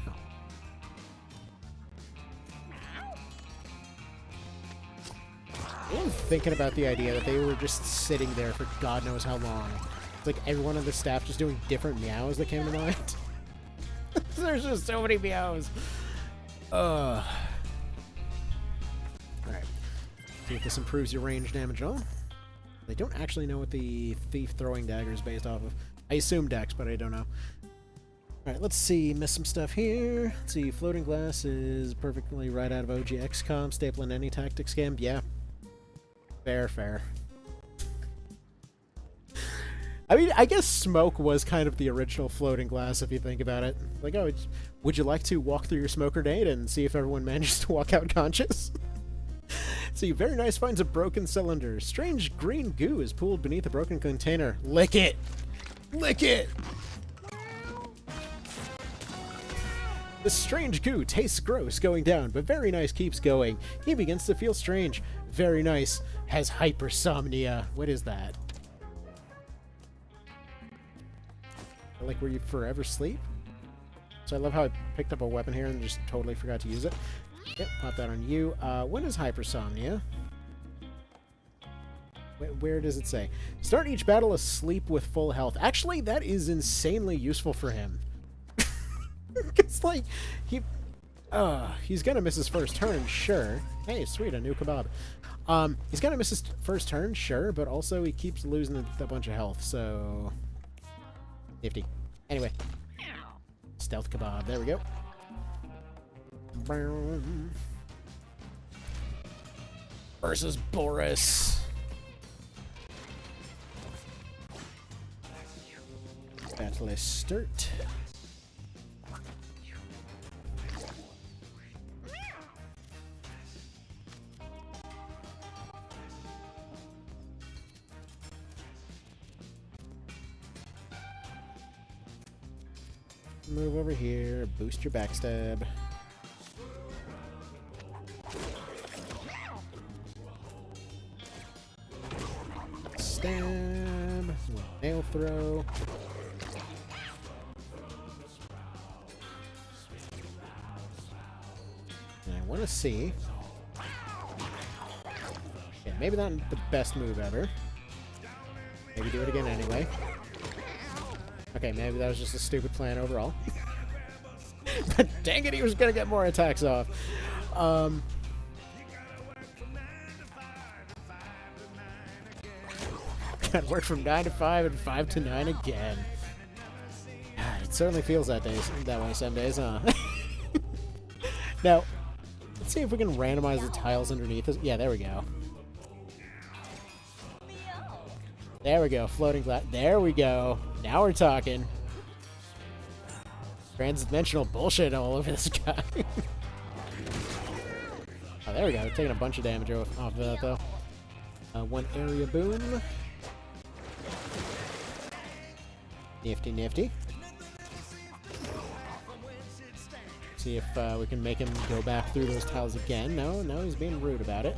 I'm thinking about the idea that they were just sitting there for God knows how long. It's like everyone on the staff just doing different meows that came to mind. There's just so many meows. Alright. See if this improves your range damage at all. I don't actually know what the thief throwing dagger is based off of. I assume Dex, but I don't know. Alright, let's see. Miss some stuff here. Let's see. Floating glass is perfectly right out of OG XCOM. Staple in any tactics game. Yeah. Fair. I mean, I guess smoke was kind of the original floating glass if you think about it. Like, oh, would you like to walk through your smoke grenade and see if everyone manages to walk out conscious? See, very nice finds a broken cylinder. Strange green goo is pooled beneath a broken container. Lick it! Lick it! The strange goo tastes gross going down, but very nice keeps going. He begins to feel strange. Very nice. Has hypersomnia. What is that? Like where you forever sleep? So I love how I picked up a weapon here and just totally forgot to use it. Yep, pop that on you. When is hypersomnia? Where does it say? Start each battle asleep with full health. Actually, that is insanely useful for him. It's like, he's gonna miss his first turn, sure. Hey, sweet, a new kebab. He's gonna miss his first turn, sure, but also he keeps losing a bunch of health, so... Nifty. Anyway. Stealth kebab, there we go. Versus Boris. Battle is start. Move over here. Boost your backstab. Stab. Nail throw. And I want to see. Yeah, maybe not the best move ever. Maybe do it again anyway. Okay, maybe that was just a stupid plan overall. But dang it, he was going to get more attacks off. God, work from 9 to 5 and 5 to 9 again. God, it certainly feels that way some days, huh? Now, let's see if we can randomize the tiles underneath us. Yeah, there we go. Meow. There we go, floating glass. There we go. Now we're talking. Transdimensional bullshit all over this guy. Oh, there we go. Taking a bunch of damage off of that, though. One area boom. Nifty, nifty. See if we can make him go back through those tiles again. No, he's being rude about it.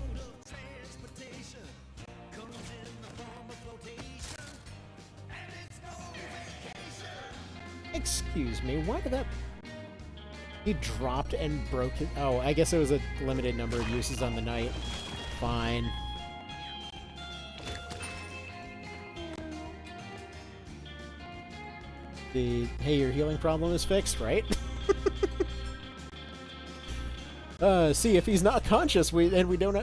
Excuse me, why did that... He dropped and broke it. Oh, I guess it was a limited number of uses on the night. Fine. Hey, your healing problem is fixed, right? See, if he's not conscious, we don't we don't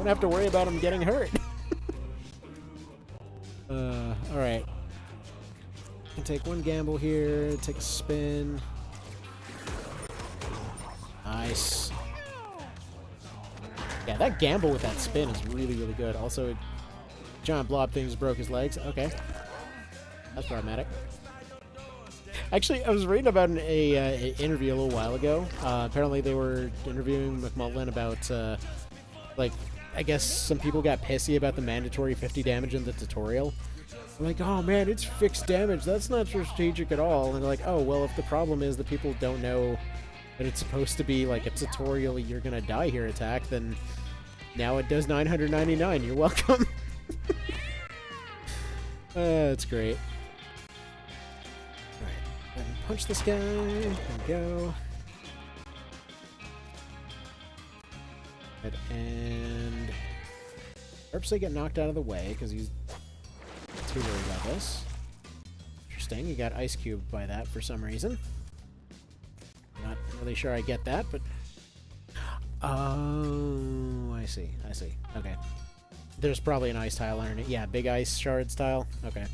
have to worry about him getting hurt. Alright. Can take one gamble here, take a spin. Nice. Yeah, that gamble with that spin is really, really good. Also, giant blob things broke his legs. Okay. That's problematic. Actually, I was reading about an interview a little while ago. Apparently, they were interviewing McMullen about, like, I guess some people got pissy about the mandatory 50 damage in the tutorial. I'm like, oh man, it's fixed damage. That's not strategic at all. And they're like, oh, well, if the problem is that people don't know that it's supposed to be like a tutorial, you're gonna die here attack, then now it does 999. You're welcome. That's great. Punch this guy. There we go. And purposely get knocked out of the way because he's too worried about this. Interesting. You got ice cubed by that for some reason. Not really sure I get that, but oh, I see. I see. Okay. There's probably an ice tile underneath. Yeah, big ice shards tile. Okay.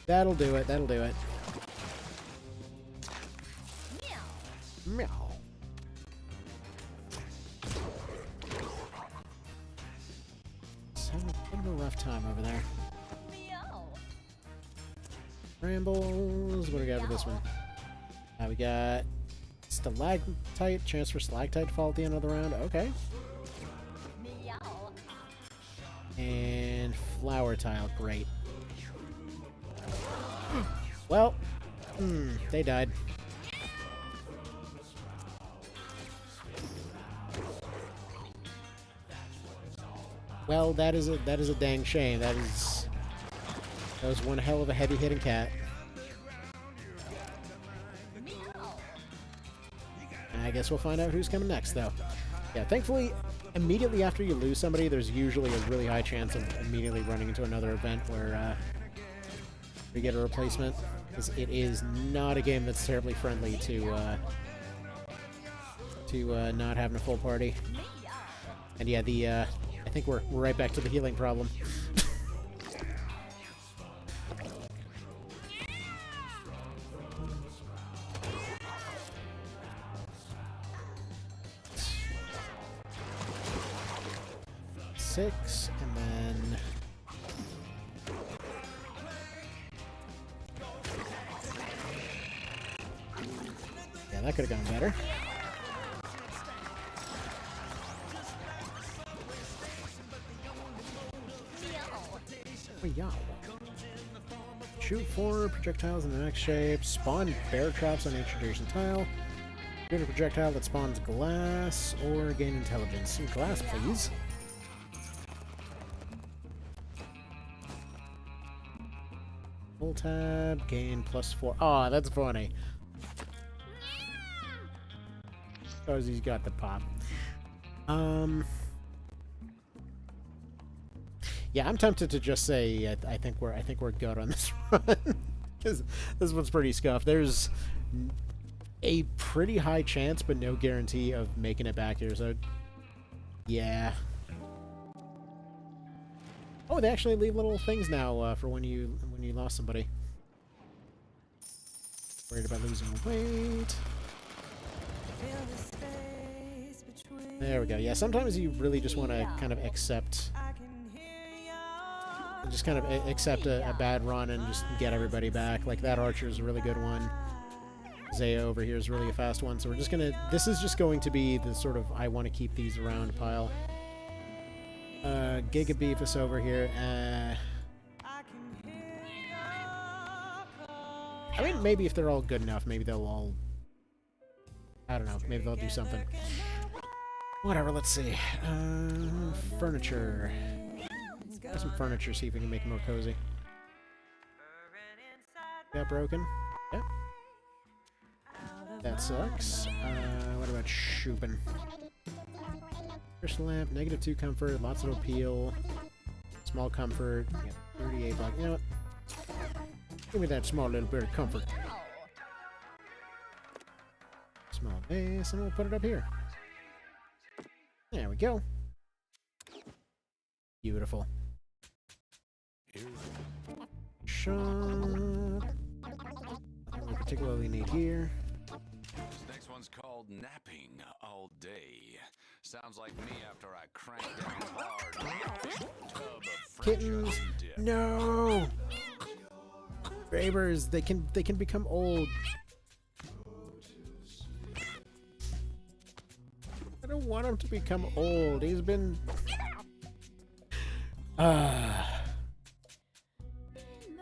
That'll do it. That'll do it. Meow. It's having a bit of a rough time over there. Meow. Brambles. What do we got for this one? We got stalactite. Chance for stalactite to fall at the end of the round. Okay. Meow. And flower tile. Great. Well, they died. Well, that is a dang shame. That was one hell of a heavy hitting cat. Meow. I guess we'll find out who's coming next, though. Yeah, thankfully, immediately after you lose somebody, there's usually a really high chance of immediately running into another event where we get a replacement. Because it is not a game that's terribly friendly to not having a full party. Meow. And yeah, I think we're right back to the healing problem. Six, and then yeah, that could have gone better. Meow. Shoot 4 projectiles in the next shape. Spawn bear traps on each adjacent tile. Shoot a projectile that spawns glass or gain intelligence. Glass, please. Full tab, gain +4. Aw, that's funny. Because he's got the pop. Yeah, I'm tempted to just say I think we're good on this run because this one's pretty scuffed. There's a pretty high chance, but no guarantee of making it back here. So, yeah. Oh, they actually leave little things now for when you lost somebody. Worried about losing weight. There we go. Yeah, sometimes you really just want to kind of accept a bad run and just get everybody back. Like that archer is a really good one. Zaya over here is really a fast one. So we're just gonna. This is just going to be the sort of I want to keep these around pile. Giga Beefus over here. I mean, maybe if they're all good enough, maybe they'll all. I don't know. Maybe they'll do something. Whatever. Let's see. Furniture. Get some furniture, see if we can make it more cozy. Got broken? Yep. That sucks. What about Shoopin? Crystal lamp, -2 comfort, lots of appeal, small comfort, yeah, 38 block. You know what? Give me that small little bit of comfort. Small base, and we'll put it up here. There we go. Beautiful. Shot. Nothing we particularly need here. This next one's called napping all day. Sounds like me after I crank down hard on a big tub of French Kittens. onion dip. No. Gravers, they can become old. I don't want him to become old. He's been.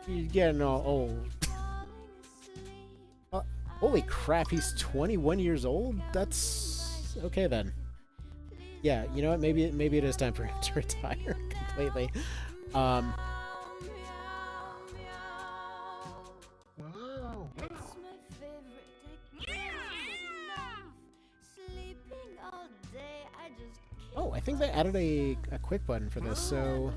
He's getting all old. Holy crap, he's 21 years old? That's okay then. Yeah, you know what? Maybe it is time for him to retire completely. Oh, I think they added a quick button for this, so.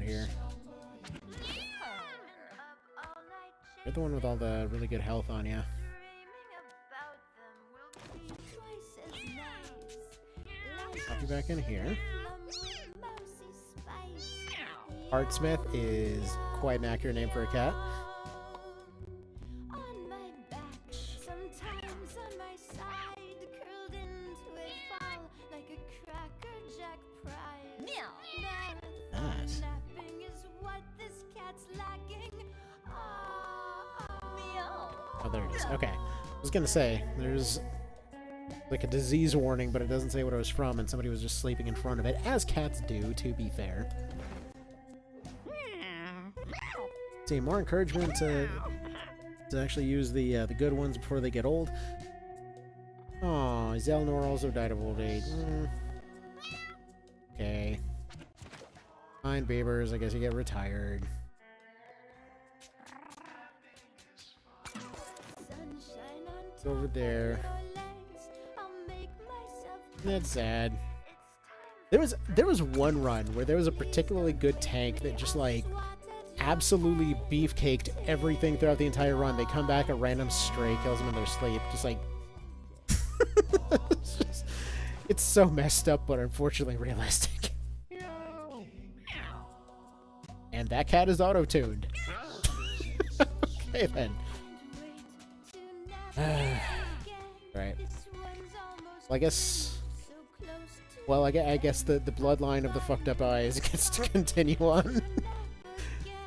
Here. You're the one with all the really good health on you. Pop you back in here. Artsmith is quite an accurate name for a cat. Oh, there it is. Okay. I was gonna say, there's like a disease warning, but it doesn't say what it was from, and somebody was just sleeping in front of it, as cats do, to be fair. See, more encouragement to actually use the good ones before they get old. Oh, Zelnor also died of old age. Okay. Fine, Beavers, I guess you get retired. Over there. That's sad. There was one run where there was a particularly good tank that just like absolutely beefcaked everything throughout the entire run. They come back, a random stray kills them in their sleep. Just like it's so messed up, but unfortunately realistic. And that cat is auto-tuned. Okay then. Right. Well, I guess. Well, I guess the bloodline of the fucked up eyes gets to continue on.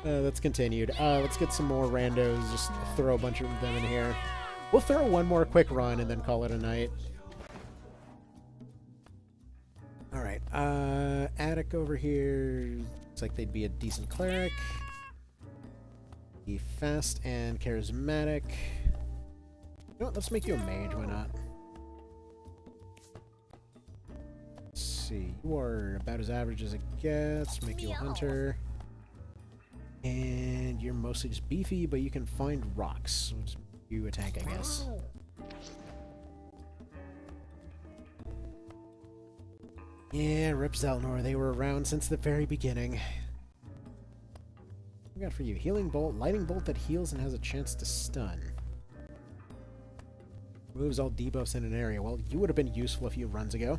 That's continued. Let's get some more randos. Just throw a bunch of them in here. We'll throw one more quick run and then call it a night. Alright, Attic over here. Looks like they'd be a decent cleric. Be fast and charismatic. You know what, let's make you a mage, why not? Let's see, you are about as average as it gets. Make you a hunter. And you're mostly just beefy, but you can find rocks. We'll just make you a tank, I guess. Yeah, Rip Zelnor, they were around since the very beginning. What we got for you? Healing Bolt, Lightning Bolt that heals and has a chance to stun. Moves all debuffs in an area. Well, you would have been useful a few runs ago.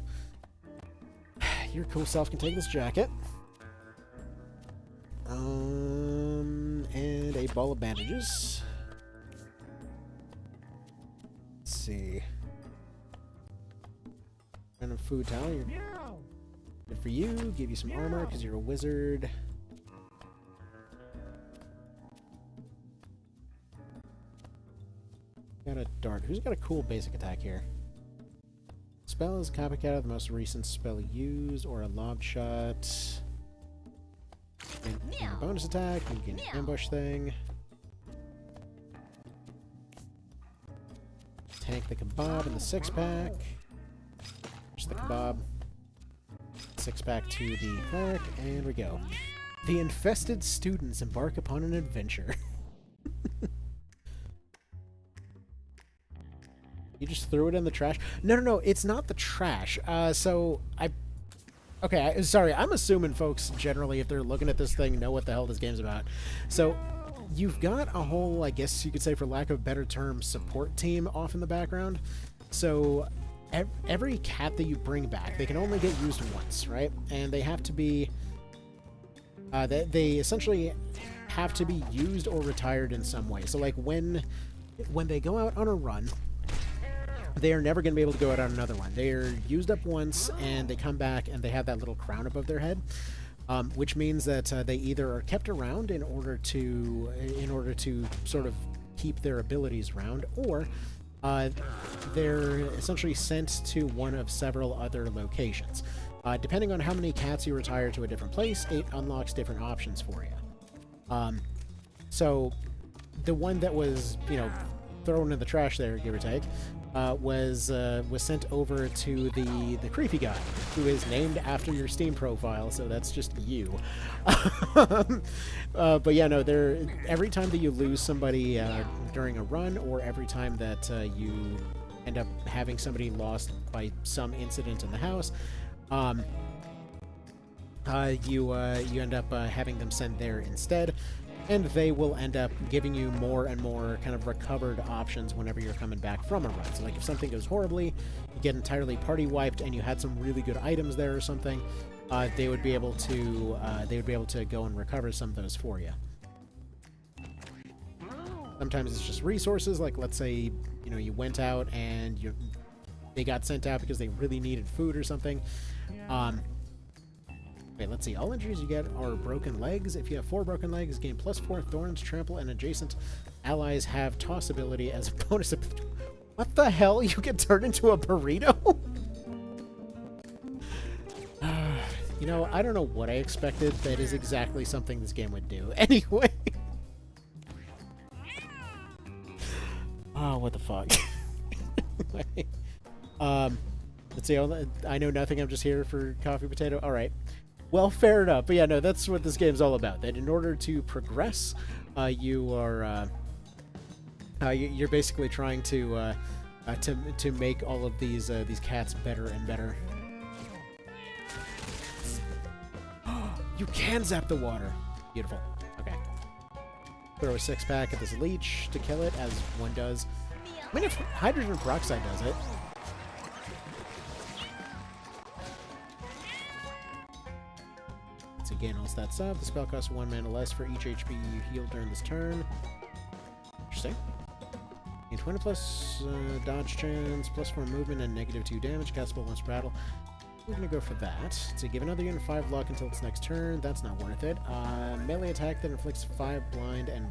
Your cool self can take this jacket. And a ball of bandages. Let's see. Random food towel. Good for you. Give you some armor because you're a wizard. Got a dart. Who's got a cool basic attack here? Spell is a copycat of the most recent spell used, or a lob shot. And a bonus attack. You get an ambush thing. Tank the kebab in the 6-pack. Push the kebab. 6-pack to the cleric, and we go. The infested students embark upon an adventure. You just threw it in the trash? No, it's not the trash. Okay, sorry, I'm assuming folks generally, if they're looking at this thing, know what the hell this game's about. So, you've got a whole, I guess you could say for lack of a better term, support team off in the background. So, every cat that you bring back, they can only get used once, right? And they have to be... they essentially have to be used or retired in some way. So, like, when they go out on a run... they are never going to be able to go out on another one. They're used up once, and they come back, and they have that little crown above their head, which means that they either are kept around in order to sort of keep their abilities around, or they're essentially sent to one of several other locations. Depending on how many cats you retire to a different place, it unlocks different options for you. So the one that was, thrown in the trash there, give or take, was sent over to the creepy guy, who is named after your Steam profile, so that's just you. But yeah, no, every time that you lose somebody during a run, or every time that you end up having somebody lost by some incident in the house, you end up having them sent there instead. And they will end up giving you more and more kind of recovered options whenever you're coming back from a run. So like if something goes horribly, you get entirely party wiped, and you had some really good items there or something, they would be able to go and recover some of those for you. Sometimes it's just resources, like let's say you went out and they got sent out because they really needed food or something. Okay, let's see. All injuries you get are broken legs. If you have 4 broken legs, gain +4 thorns, trample, and adjacent allies have toss ability as a bonus. What the hell? You get turned into a burrito? I don't know what I expected. That is exactly something this game would do. Anyway. Oh, what the fuck? Let's see. I know nothing. I'm just here for coffee potato. All right. Well, fair enough. But yeah, no, that's what this game's all about. That in order to progress, you're basically trying to make all of these cats better and better. You can zap the water. Beautiful. Okay. Throw a 6-pack at this leech to kill it, as one does. I mean, if hydrogen peroxide does it. To gain all stats up, the spell costs 1 mana less for each HP you heal during this turn. Interesting. Gain 20 plus dodge chance, +4 movement, and -2 damage. Cast spell once per battle. We're gonna go for that. To give another unit 5 luck until its next turn. That's not worth it. Melee attack that inflicts 5 blind and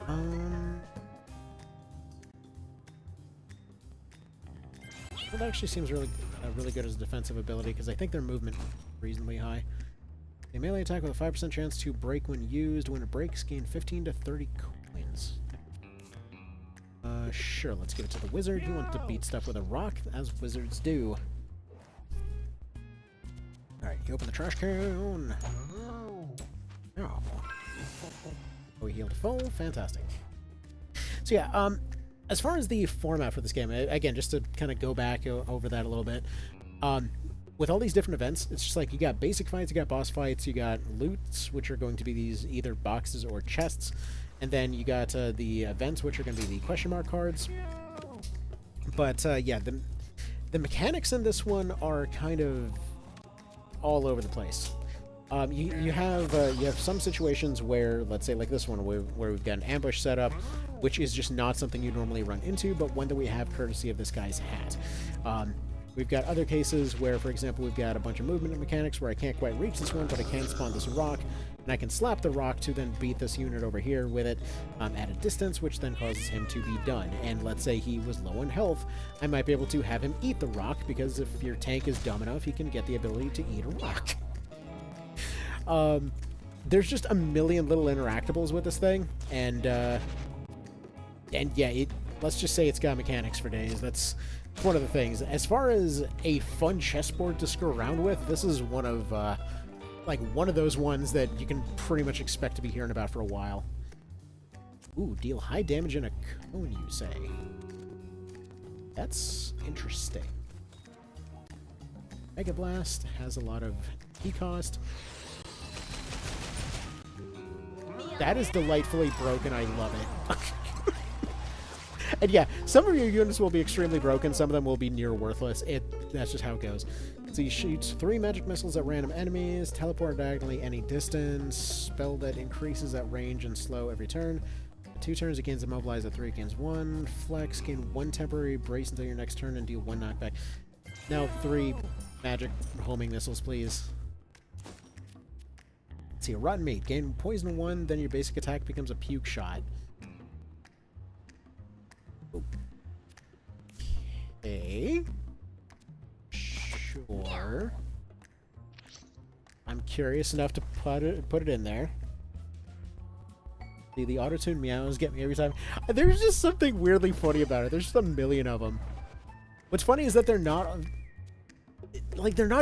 1. That actually seems really good as a defensive ability, because I think their movement is reasonably high. A melee attack with a 5% chance to break when used. When it breaks, gain 15 to 30 coins. Sure, let's give it to the wizard. He wants to beat stuff with a rock, as wizards do. Alright, you open the trash can. Oh. We healed full. Fantastic. So yeah, as far as the format for this game, again, just to kind of go back over that a little bit, with all these different events, it's just like you got basic fights, you got boss fights, you got loots, which are going to be these either boxes or chests, and then you got the events, which are going to be the question mark cards. But yeah, the mechanics in this one are kind of all over the place. You have some situations where, let's say like this one, where we've got an ambush set up, which is just not something you normally run into, but one that we have courtesy of this guy's hat. We've got other cases where, for example, we've got a bunch of movement mechanics where I can't quite reach this one, but I can spawn this rock, and I can slap the rock to then beat this unit over here with it at a distance, which then causes him to be done. And let's say he was low in health, I might be able to have him eat the rock, because if your tank is dumb enough, he can get the ability to eat a rock. There's just a million little interactables with this thing, and yeah, let's just say it's got mechanics for days. That's one of the things. As far as a fun chessboard to screw around with, this is one of those ones that you can pretty much expect to be hearing about for a while. Ooh, deal high damage in a cone, you say? That's interesting. Mega Blast has a lot of key cost. That is delightfully broken. I love it. And yeah, some of your units will be extremely broken. Some of them will be near worthless. That's just how it goes. So he shoots 3 magic missiles at random enemies, teleport diagonally any distance, spell that increases at range and slow every turn. 2 turns it gains immobilize, at 3 it gains 1. Flex, gain 1 temporary brace until your next turn and deal 1 knockback. Now 3 magic homing missiles, please. Let's see, a rotten meat. Gain poison 1, then your basic attack becomes a puke shot. Okay. Sure. I'm curious enough to put it in there. See, the auto-tune meows get me every time. There's just something weirdly funny about it. There's just a million of them. What's funny is that they're not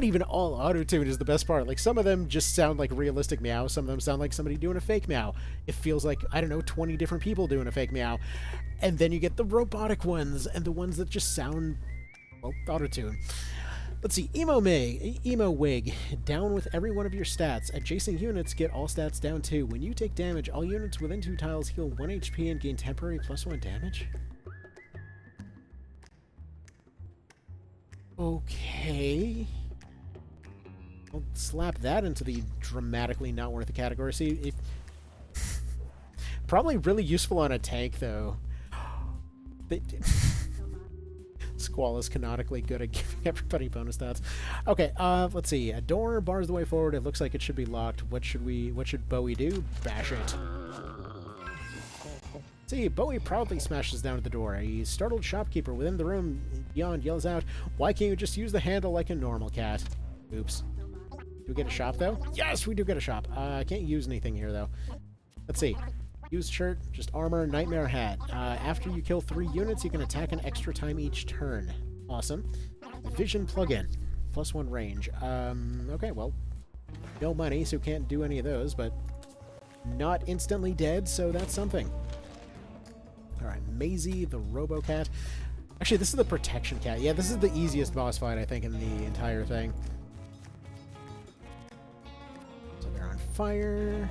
even all auto-tuned is the best part. Like, some of them just sound like realistic meow. Some of them sound like somebody doing a fake meow. It feels like, I don't know, 20 different people doing a fake meow. And then you get the robotic ones and the ones that just sound, well, auto-tune. Let's see, Emo Wig. Down with every one of your stats. Adjacent units get all stats down too. When you take damage, all units within 2 tiles heal 1 HP and gain temporary +1 damage. Okay. I'll slap that into the dramatically not worth the category. See, probably really useful on a tank, though. Squall is canonically good at giving everybody bonus stats. Okay, let's see. A door bars the way forward. It looks like it should be locked. What should Bowie do? Bash it. See, Bowie proudly smashes down at the door. A startled shopkeeper within the room beyond yells out, "Why can't you just use the handle like a normal cat?" Oops. Do we get a shop, though? Yes, we do get a shop. I can't use anything here, though. Let's see. Used shirt, just armor, nightmare hat. After you kill 3 units, you can attack an extra time each turn. Awesome. Vision plugin. +1 range. Okay, well, no money, so can't do any of those, but not instantly dead, so that's something. Alright, Maisie, the Robo-Cat. Actually, this is the Protection Cat. Yeah, this is the easiest boss fight, I think, in the entire thing. So they're on fire.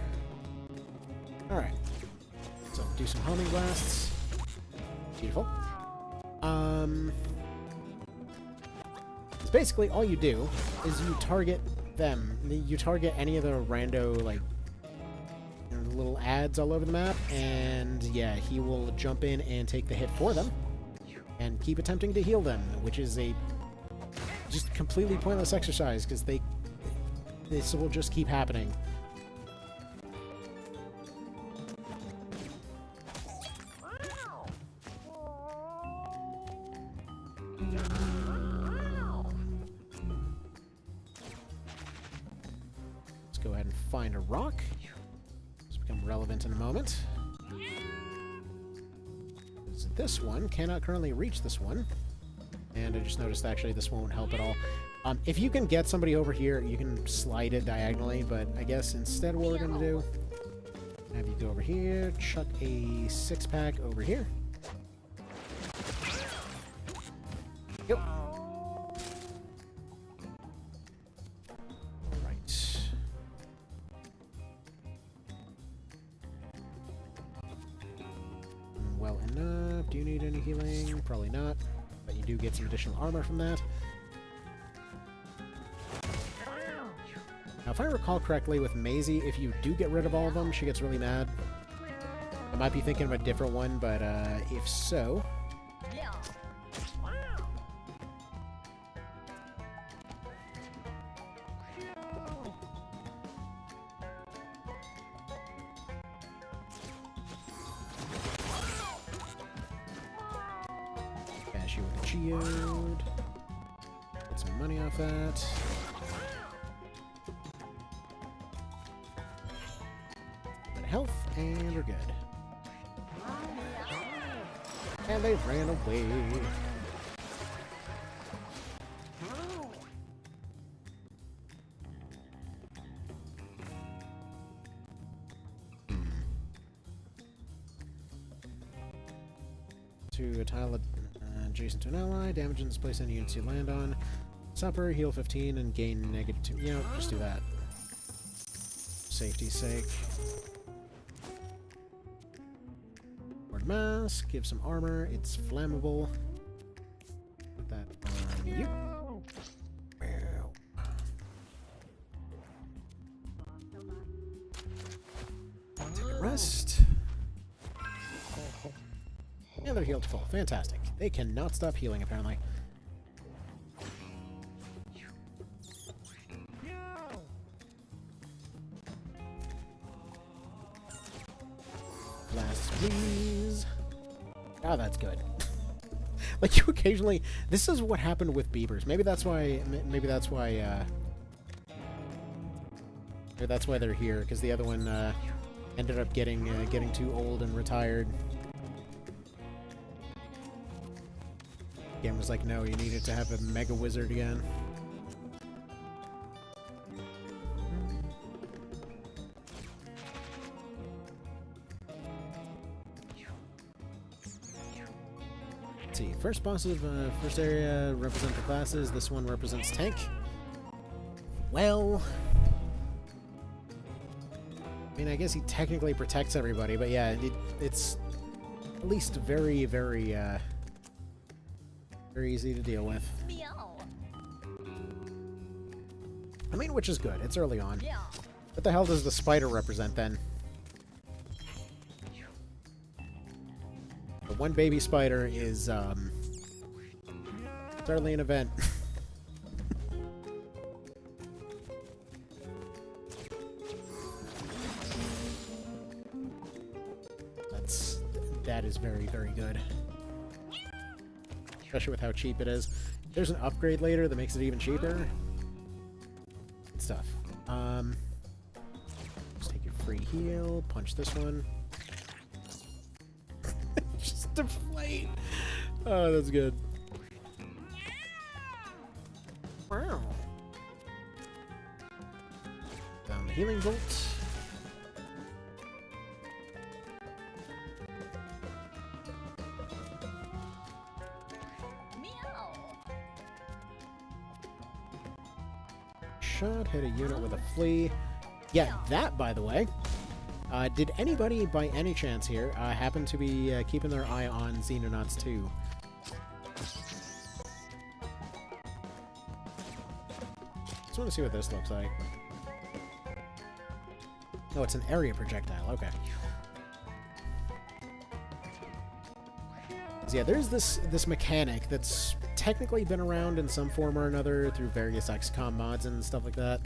Alright. So do some homing blasts. Beautiful. It's basically all you do is you target them. You target any of the rando, like, little ads all over the map, and yeah, he will jump in and take the hit for them and keep attempting to heal them, which is a just completely pointless exercise because this will just keep happening. Let's go ahead and find a rock. It's become relevant in a moment. This one cannot currently reach this one. And I just noticed actually this won't help at all. If you can get somebody over here, you can slide it diagonally, but I guess instead what we're going to do, have you go over here, chuck a 6-pack over here. Yep. Alright. Well enough. Do you need any healing? Probably not. But you do get some additional armor from that. Now, if I recall correctly with Maisie, if you do get rid of all of them, she gets really mad. I might be thinking of a different one, but if so... Bash you with a geode. Get some money off that. Health, and we're good. And they ran away. To a tile adjacent to an ally, damage in this place any units you land on. Supper, heal 15, and gain -2. You know, just do that. Safety's sake. Mask, give some armor, it's flammable. Put that on you. Meow. Take a rest. And they're healed to full. Fantastic. They cannot stop healing, apparently. Last please. Oh, that's good. Like, you occasionally... This is what happened with beavers. Maybe that's why... Maybe that's why they're here, because the other one ended up getting too old and retired. Game was like, no, you needed to have a mega wizard again. See, first boss of first area represent the classes. This one represents tank. Well, I mean, I guess he technically protects everybody, but yeah, it's at least very, very, very easy to deal with. Meow. I mean, which is good. It's early on. Yeah. What the hell does the spider represent then? The one baby spider is certainly an event. That is very, very good. Especially with how cheap it is. There's an upgrade later that makes it even cheaper. Good stuff. Just take your free heal, punch this one. Just deflate. Oh, that's good. Wow. Down the healing bolt. Meow. Shot, hit a unit with a flea. Yeah, that, by the way. Did anybody, by any chance here, happen to be keeping their eye on Xenonauts 2? Just want to see what this looks like. Oh, it's an area projectile. Okay. So yeah, there's this mechanic that's technically been around in some form or another through various XCOM mods and stuff like that.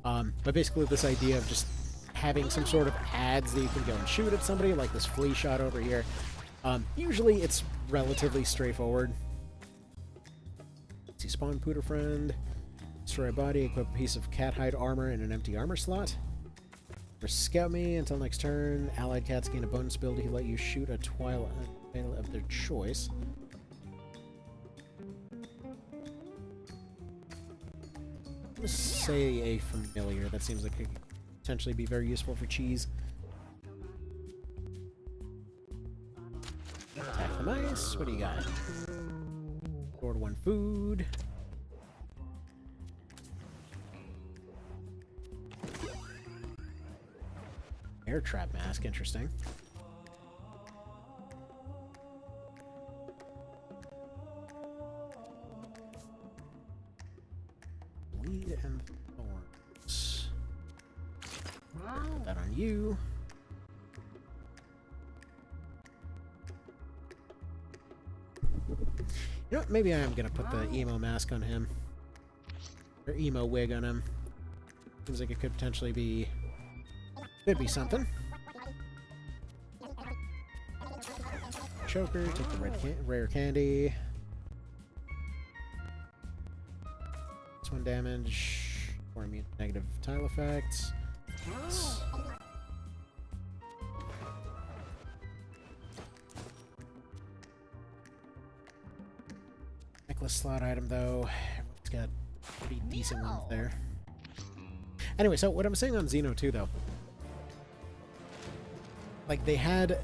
But basically this idea of just having some sort of ads that you can go and shoot at somebody, like this flea shot over here. Usually it's relatively straightforward. Let's see, spawn Pooter friend, destroy a body, equip a piece of cat hide armor in an empty armor slot. Or scout me until next turn. Allied cats gain a bonus ability to let you shoot a twilight of their choice. Let's say a familiar. That seems like it could potentially be very useful for cheese. Attack the mice. What do you got? Board 1 food. Air trap mask, interesting. Bleed and thorns. Put that on you. You know what? Maybe I am gonna put the emo mask on him. Or emo wig on him. Seems like it could potentially be... Could be something. Choker, take the rare candy. This one damage. Or immune to negative tile effects. Necklace slot item though. It's got pretty decent ones there. Anyway, so what I'm saying on Xeno 2 though. Like they had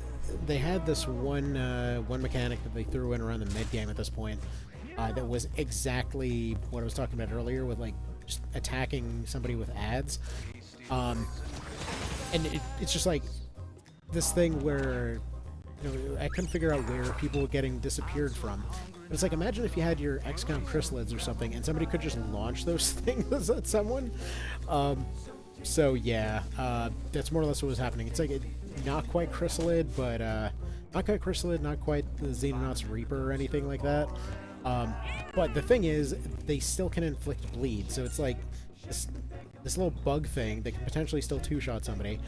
this one mechanic that they threw in around the mid game at this point that was exactly what I was talking about earlier with like just attacking somebody with ads, and it's just like this thing where I couldn't figure out where people were getting disappeared from. But it's like imagine if you had your XCOM chrysalids or something and somebody could just launch those things at someone. So yeah, that's more or less what was happening. It's like not quite Chrysalid, but not quite Chrysalid, not quite the Xenonauts Reaper or anything like that. But the thing is, they still can inflict bleed, so it's like this little bug thing that can potentially still two-shot somebody.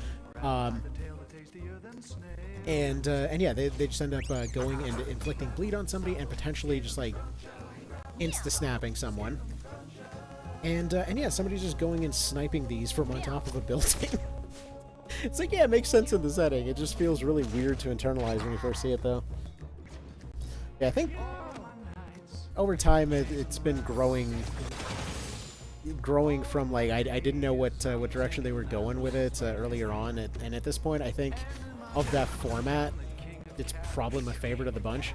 And yeah, they just end up going and inflicting bleed on somebody and potentially just like insta-snapping someone. And yeah, somebody's just going and sniping these from on top of a building. It's like, yeah, it makes sense in the setting. It just feels really weird to internalize when you first see it, though. Yeah, I think over time it's been growing from like I didn't know what direction they were going with it earlier on, and at this point, I think of that format, it's probably my favorite of the bunch.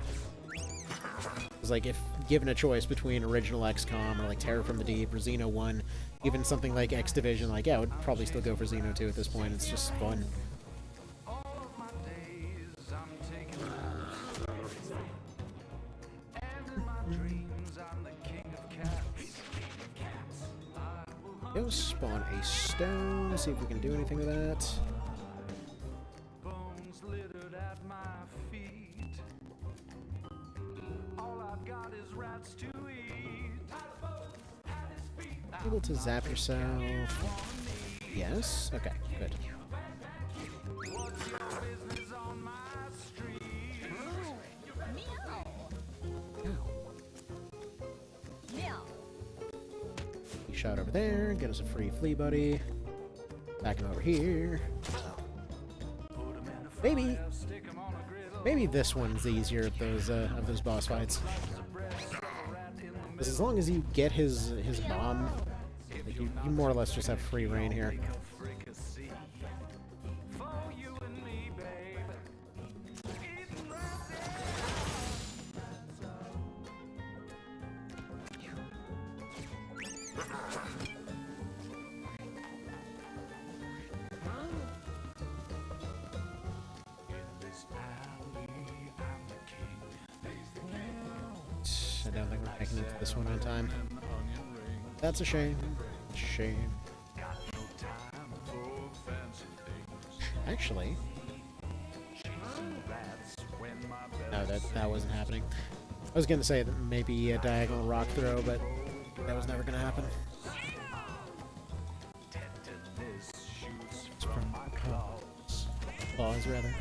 It's like if given a choice between original XCOM or like Terror from the Deep or Xeno 1, even something like X Division, like yeah, I would probably still go for Xeno 2 at this point. It's just fun. Go spawn a stone, see if we can do anything with that. Able to zap yourself. Yes? Okay, good. Meow. He shot over there, get us a free flea buddy. Back him over here. Maybe this one's easier of those boss fights. Because as long as you get his bomb, like you more or less just have free reign here. I don't think we're making it to this one on time. That's a shame. Shame. Actually, no, but that wasn't happening. I was gonna say that maybe a diagonal rock throw, but that was never gonna happen. From claws, rather.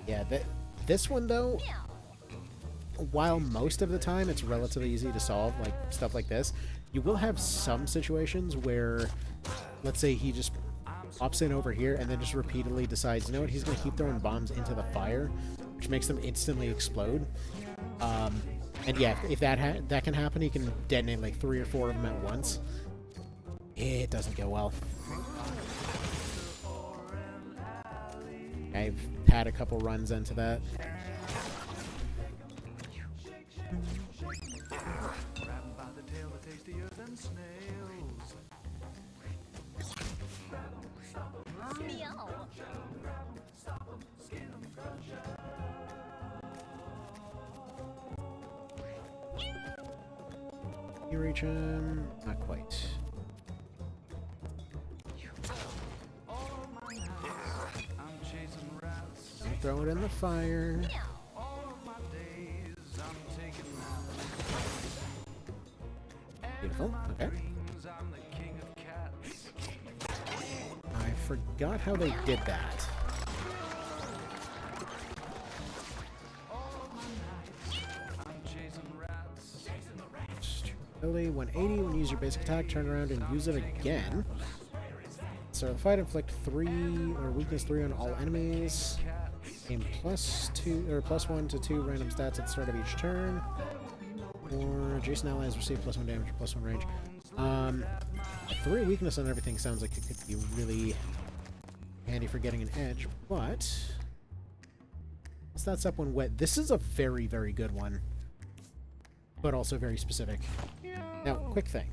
Yeah, this one though, while most of the time it's relatively easy to solve, like stuff like this, you will have some situations where, let's say he just pops in over here and then just repeatedly decides, you know what, he's going to keep throwing bombs into the fire, which makes them instantly explode. And yeah, if that can happen, he can detonate like 3 or 4 of them at once. It doesn't go well. I've had a couple runs into that. Meow. You reach him? Not quite. Throw it in the fire. Beautiful. Okay. I forgot how they did that. Ability 180 when you use your basic attack, turn around and use it again. So the fight inflict 3 or weakness 3 on all enemies. Gain +2 or +1 to 2 random stats at the start of each turn. Or adjacent allies receive +1 damage or +1 range. 3 weakness on everything sounds like it could be really handy for getting an edge, but stats up when wet. This is a very, very good one, but also very specific. Now, quick thing.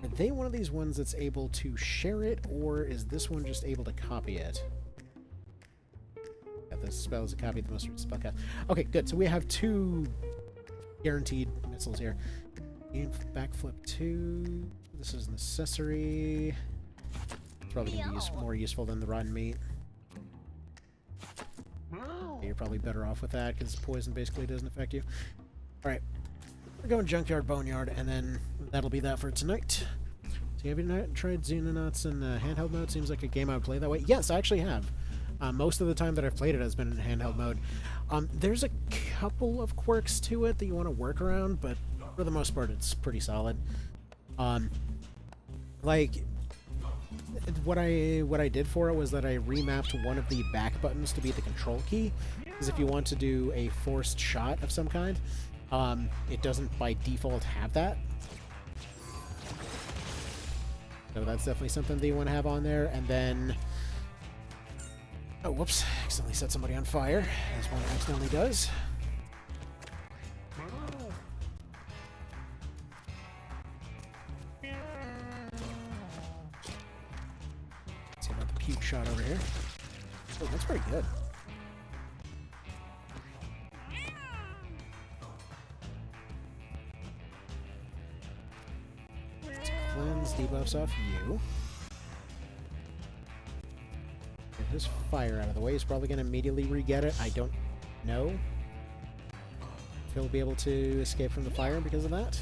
Are they one of these ones that's able to share it, or is this one just able to copy it? Yeah, this spell is a copy of the most recent spell cast. Okay, good. So we have 2 guaranteed missiles here. And backflip 2. This is necessary. It's probably going to be more useful than the rotten meat. Yeah, you're probably better off with that because poison basically doesn't affect you. Alright. We're going Junkyard Boneyard, and then that'll be that for tonight. So have you tried Xenonauts in handheld mode? Seems like a game I would play that way. Yes, I actually have. Most of the time that I've played it has been in handheld mode. There's a couple of quirks to it that you want to work around, but for the most part it's pretty solid. Like, what I did for it was that I remapped one of the back buttons to be the control key, because if you want to do a forced shot of some kind, it doesn't by default have that. So that's definitely something that you want to have on there. And then, oh, whoops, accidentally set somebody on fire, as one accidentally does. Let's see about the puke shot over here. Oh, that's pretty good. Cleanse debuffs off you. Get his fire out of the way. He's probably going to immediately re-get it. I don't know if he'll be able to escape from the fire because of that.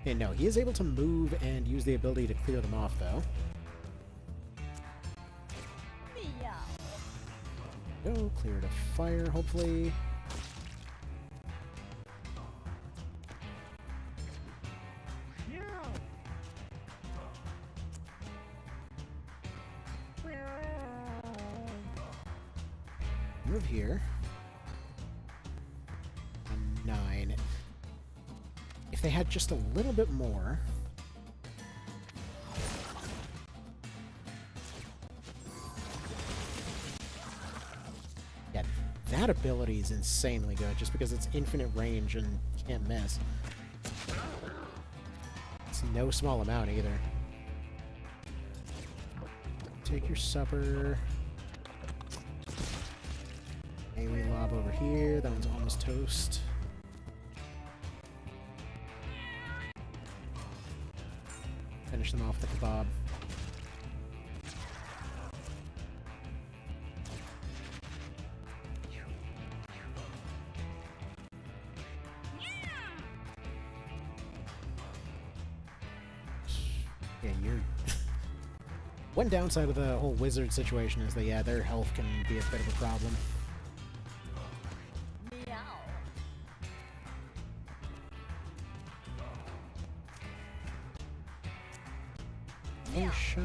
Okay, no, he is able to move and use the ability to clear them off, though. Go, clear to fire, hopefully. Move here. And 9. If they had just a little bit more. Yeah, that ability is insanely good just because it's infinite range and can't miss. It's no small amount either. Take your supper. AoE lob over here. That one's almost toast. finish them off with the kebab. Yeah, you're... One downside of the whole wizard situation is that, yeah, their health can be a bit of a problem. Meow. Oh, shot.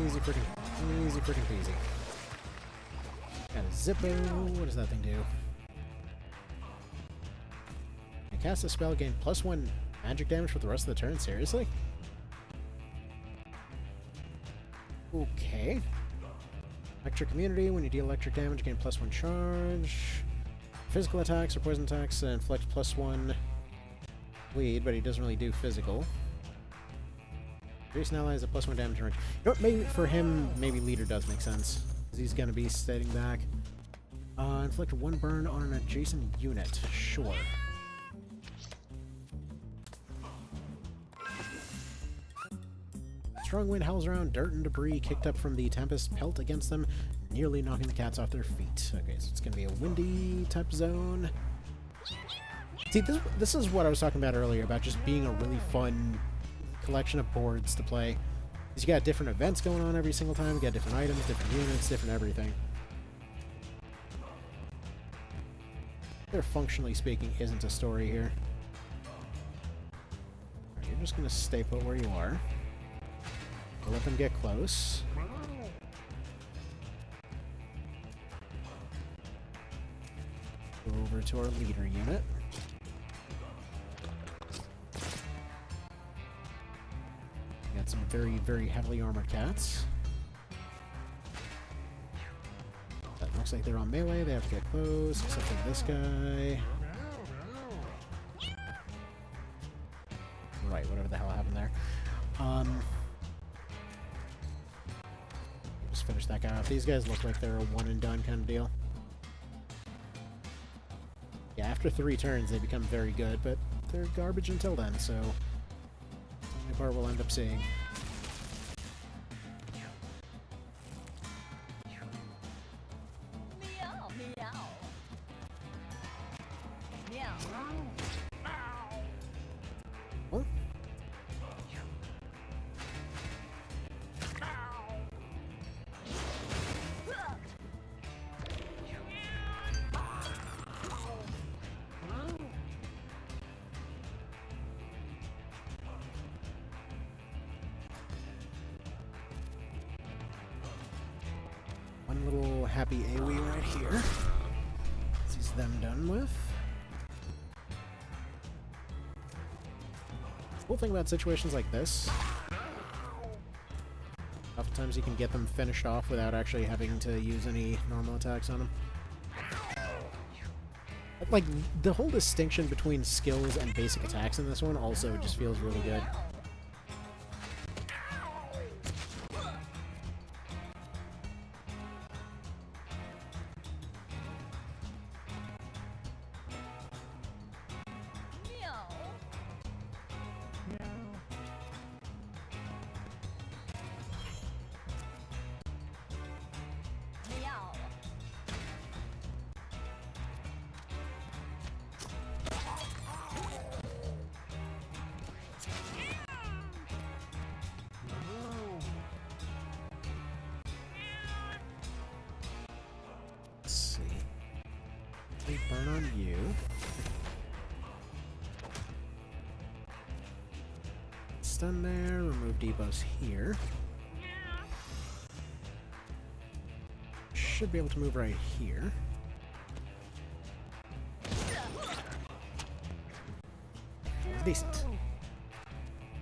Easy freaking peasy. Got a Zippo. What does that thing do? I cast a spell, gain +1 magic damage for the rest of the turn. Seriously? Okay. Electric immunity. When you deal electric damage, gain +1 charge. Physical attacks or poison attacks inflict +1 bleed, but he doesn't really do physical. Recent ally has a +1 damage range. You know what, maybe for him, maybe leader does make sense. Because he's going to be staying back. Inflict 1 burn on an adjacent unit. Sure. Strong wind howls around, dirt and debris kicked up from the tempest pelt against them, nearly knocking the cats off their feet. Okay, so it's going to be a windy type zone. See, this is what I was talking about earlier, about just being a really fun collection of boards to play. Because you got different events going on every single time, you got different items, different units, different everything. There, functionally speaking, isn't a story here. Right, you're just going to stay put where you are. We'll let them get close. Go over to our leader unit. Got some very, very heavily armored cats. That looks like they're on melee. They have to get close, except for this guy. Right, whatever the hell happened there. Just finish that guy off. These guys look like they're a one and done kind of deal. Yeah, after 3 turns they become very good, but they're garbage until then, so that's the only part we'll end up seeing. Meow. Meow. Meow. What? One little happy AoE right here. This is them done with. Cool thing about situations like this, oftentimes you can get them finished off without actually having to use any normal attacks on them. Like, the whole distinction between skills and basic attacks in this one also just feels really good. Burn on you. Stun there, remove debuffs here. Should be able to move right here. Decent.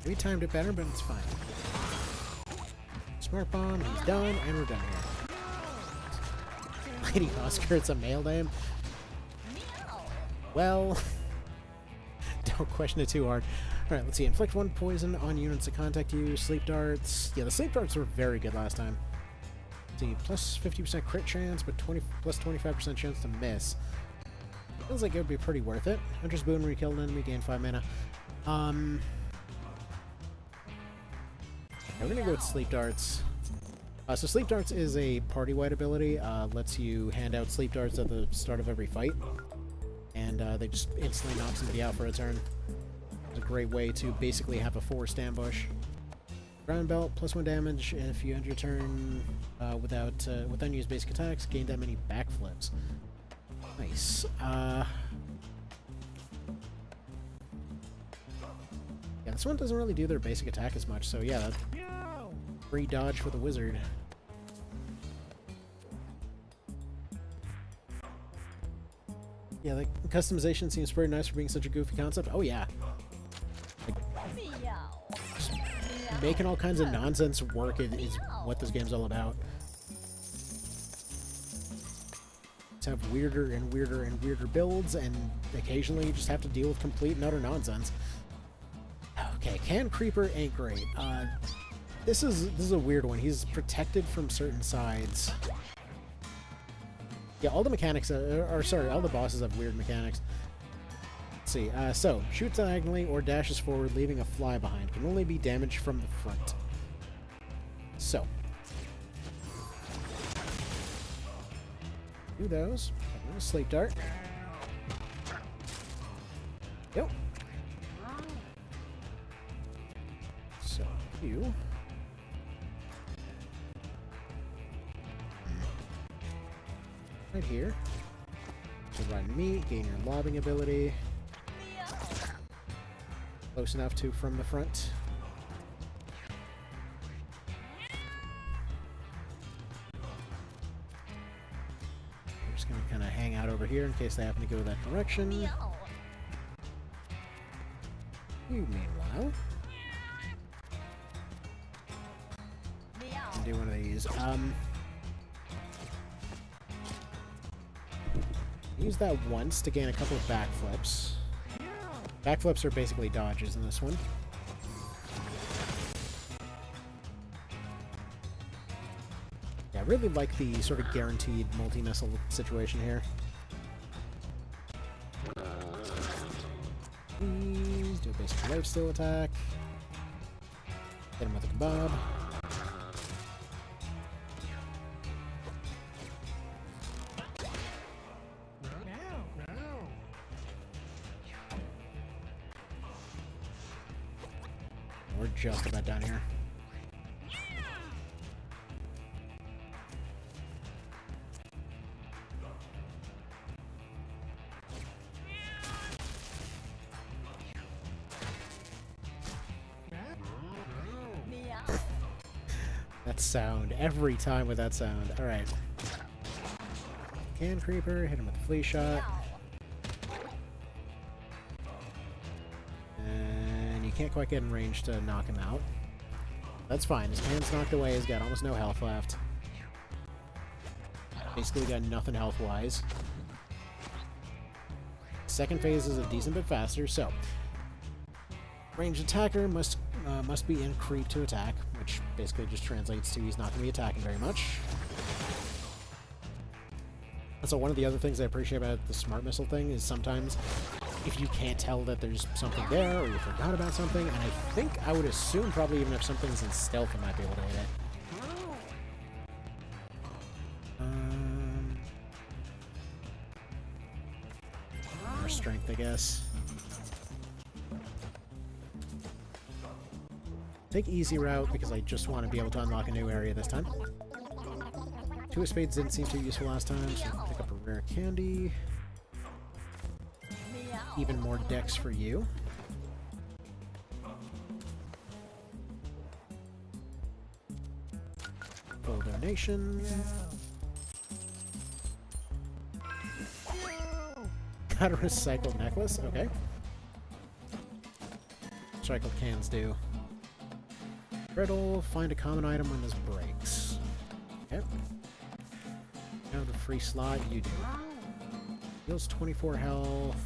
We timed it better, but it's fine. Smart bomb, he's done, and we're done here. Lady Oscar, it's a male name. Well, don't question it too hard. Alright, let's see. Inflict 1 poison on units that contact you. Sleep darts. Yeah, the sleep darts were very good last time. Let's see, plus 50% crit chance, but plus 25% chance to miss. Feels like it would be pretty worth it. Hunter's Boon, when you kill an enemy, gain 5 mana. We're gonna go with Sleep Darts. So Sleep Darts is a party-wide ability. Lets you hand out Sleep Darts at the start of every fight. And they just instantly knock somebody out for a turn. It's a great way to basically have a forced ambush. Ground Belt, +1 damage if you end your turn with unused basic attacks. Gain that many backflips. Nice. Yeah, this one doesn't really do their basic attack as much, so yeah, free dodge for the wizard. Yeah, the customization seems pretty nice for being such a goofy concept. Oh yeah. Meow. Making all kinds of nonsense work is what this game's all about. Just have weirder and weirder and weirder builds, and occasionally you just have to deal with complete and utter nonsense. Okay, Can Creeper ain't great. This is a weird one. He's protected from certain sides. Yeah, all the mechanics all the bosses have weird mechanics. Let's see. So, shoots diagonally or dashes forward, leaving a fly behind. Can only be damaged from the front. So, do those. Sleep Dart. Yep. So, you. Right here. So run me, gain your lobbing ability. Close enough to from the front. I'm just gonna kind of hang out over here in case they happen to go that direction. Meow. You, meanwhile, Meow. can do one of these. Use that once to gain a couple of backflips. Backflips are basically dodges in this one. Yeah, I really like the sort of guaranteed multi-missile situation here. Please do a basic lifesteal attack. Hit him with a kebab. We're just about done here. Meow. That sound. Every time with that sound. Alright. Can Creeper. Hit him with the flea shot. And you can't quite get in range to knock him out. That's fine. His hand's knocked away. He's got almost no health left. Basically got nothing health-wise. Second phase is a decent bit faster, so ranged attacker must be in creep to attack, which basically just translates to he's not going to be attacking very much. And so one of the other things I appreciate about the smart missile thing is sometimes if you can't tell that there's something there or you forgot about something, and I think I would assume probably even if something's in stealth I might be able to hit it. More strength, I guess. Take easy route because I just want to be able to unlock a new area this time. Two of Spades didn't seem too useful last time, so pick up a rare candy. Even more decks for you. Full donation. Got a recycled necklace, okay. Recycled cans do. Riddle, find a common item when this breaks. Okay. Now the free slot, you do. Heals 24 health.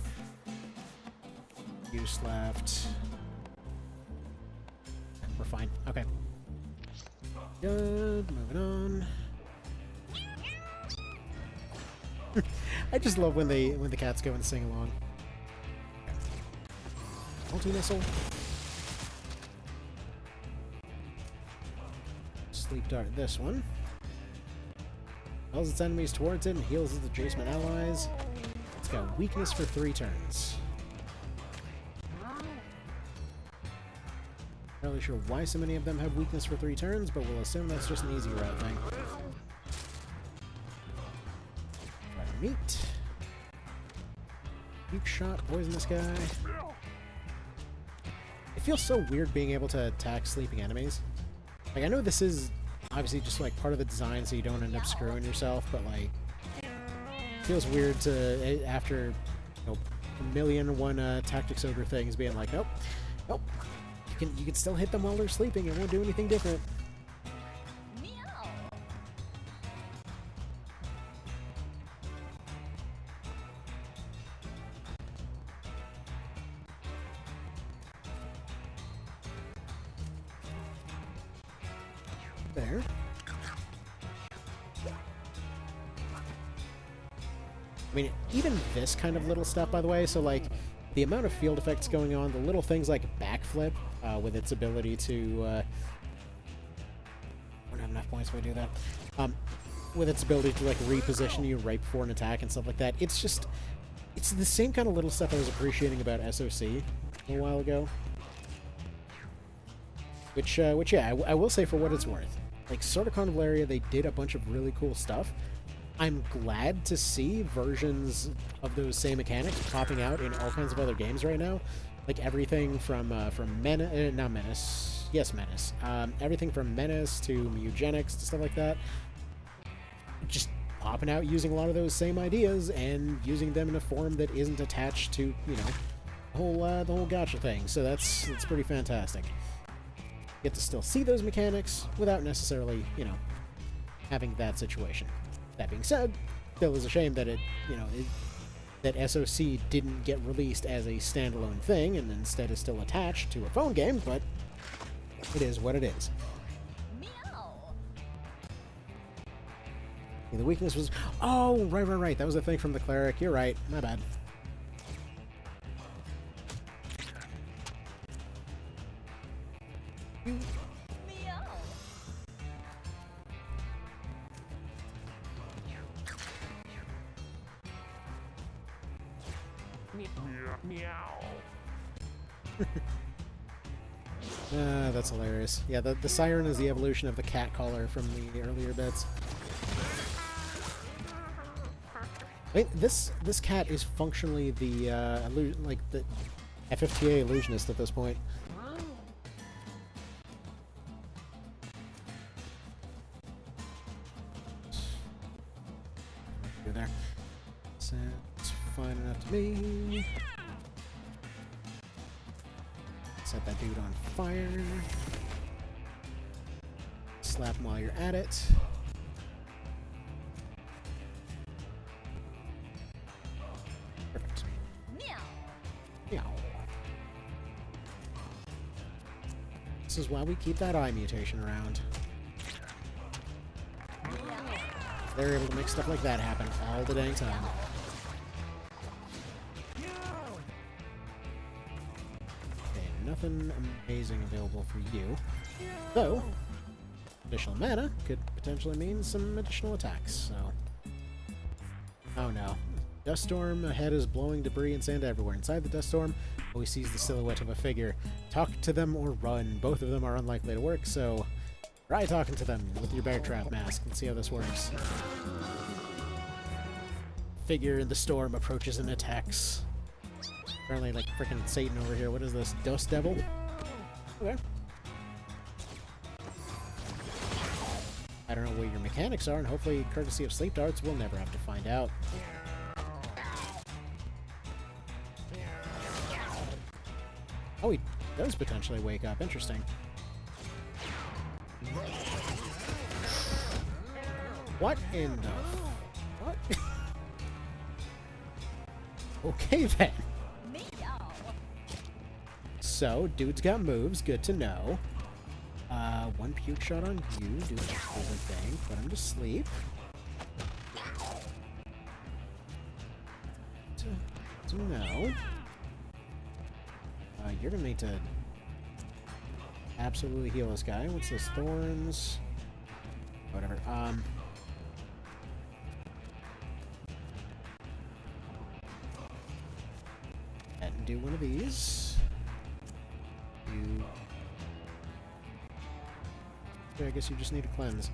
Use left. We're fine. Okay. Good. Moving on. I just love when the cats go and sing along. Multi-missile. Sleep dart this one. Calls its enemies towards it and heals its adjacent allies. It's got weakness for 3 turns. Not really sure why so many of them have weakness for 3 turns, but we'll assume that's just an easy route thing. Try to meet. Puke shot, poison this guy. It feels so weird being able to attack sleeping enemies. Like, I know this is obviously just like part of the design so you don't end up screwing yourself, but like, it feels weird to, after, you know, 1,000,001 Tactics Ogre things being like, nope, nope. You can still hit them while they're sleeping. It won't do anything different. Meow. There. I mean, even this kind of little stuff, by the way, so like, the amount of field effects going on, the little things like backflip, with its ability to, I don't have enough points if I do that, with its ability to, like, reposition you right before an attack and stuff like that, it's just, it's the same kind of little stuff I was appreciating about SOC a while ago. Which yeah, I will say for what it's worth. Like, Sword of Convalaria, they did a bunch of really cool stuff. I'm glad to see versions of those same mechanics popping out in all kinds of other games right now. Like everything from Menace. Yes, Menace. Everything from Menace to Mewgenics to stuff like that. Just popping out using a lot of those same ideas and using them in a form that isn't attached to, you know, the whole gacha thing. So that's pretty fantastic. Get to still see those mechanics without necessarily, you know, having that situation. That being said, still is a shame that that SOC didn't get released as a standalone thing and instead is still attached to a phone game, but it is what it is. Meow. And the weakness was... Oh, right. That was a thing from the cleric. You're right. My bad. Meow. That's hilarious. Yeah, the siren is the evolution of the cat caller from the earlier bits. Wait, this cat is functionally the like the FFTA illusionist at this point. Go there. That's fine enough to me. Set that dude on fire. Slap him while you're at it. Perfect. Meow. Meow. This is why we keep that eye mutation around. They're able to make stuff like that happen all the dang time. Nothing amazing available for you. Though, additional mana could potentially mean some additional attacks, so... Oh no. Dust storm ahead is blowing debris and sand everywhere. Inside the dust storm, he sees the silhouette of a figure. Talk to them or run. Both of them are unlikely to work, so try talking to them with your bear trap mask and see how this works. Figure in the storm approaches and attacks. Apparently, like, frickin' Satan over here. What is this? Dust Devil? Okay. I don't know what your mechanics are, and hopefully, courtesy of Sleep Darts, we'll never have to find out. Oh, he does potentially wake up. Interesting. What in the... What? Okay, then. So, dude's got moves, good to know. One puke shot on you, do the thing, put him to sleep. So no. You're gonna need to absolutely heal this guy. What's this? Thorns? Whatever. And do one of these. I guess you just need to cleanse.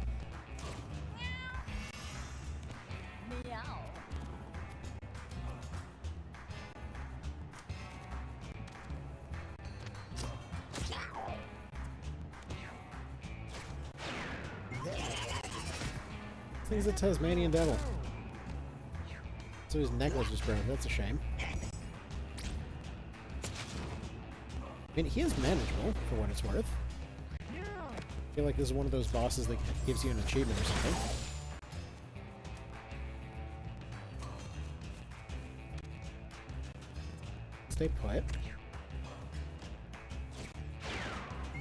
Meow. This thing's a Tasmanian devil. So his necklace is broken. That's a shame. I mean, he is manageable, for what it's worth. I feel like this is one of those bosses that gives you an achievement or something. Stay put.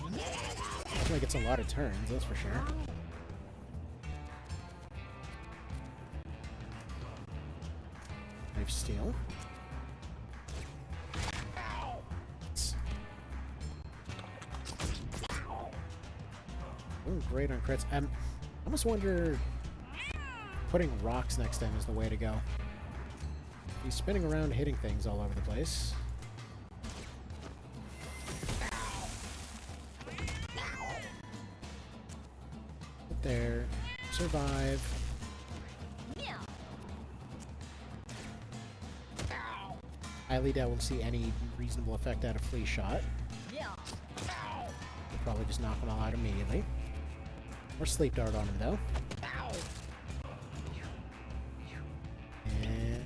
Looks like it's a lot of turns, that's for sure. Knife steal. Ooh, great on crits. I almost wonder putting rocks next to him is the way to go. He's spinning around hitting things all over the place. Get there. Survive. Meow. Highly doubt we'll see any reasonable effect out of Flea Shot. Yeah. We'll probably just knock them all out immediately. Or Sleep Dart on him, though.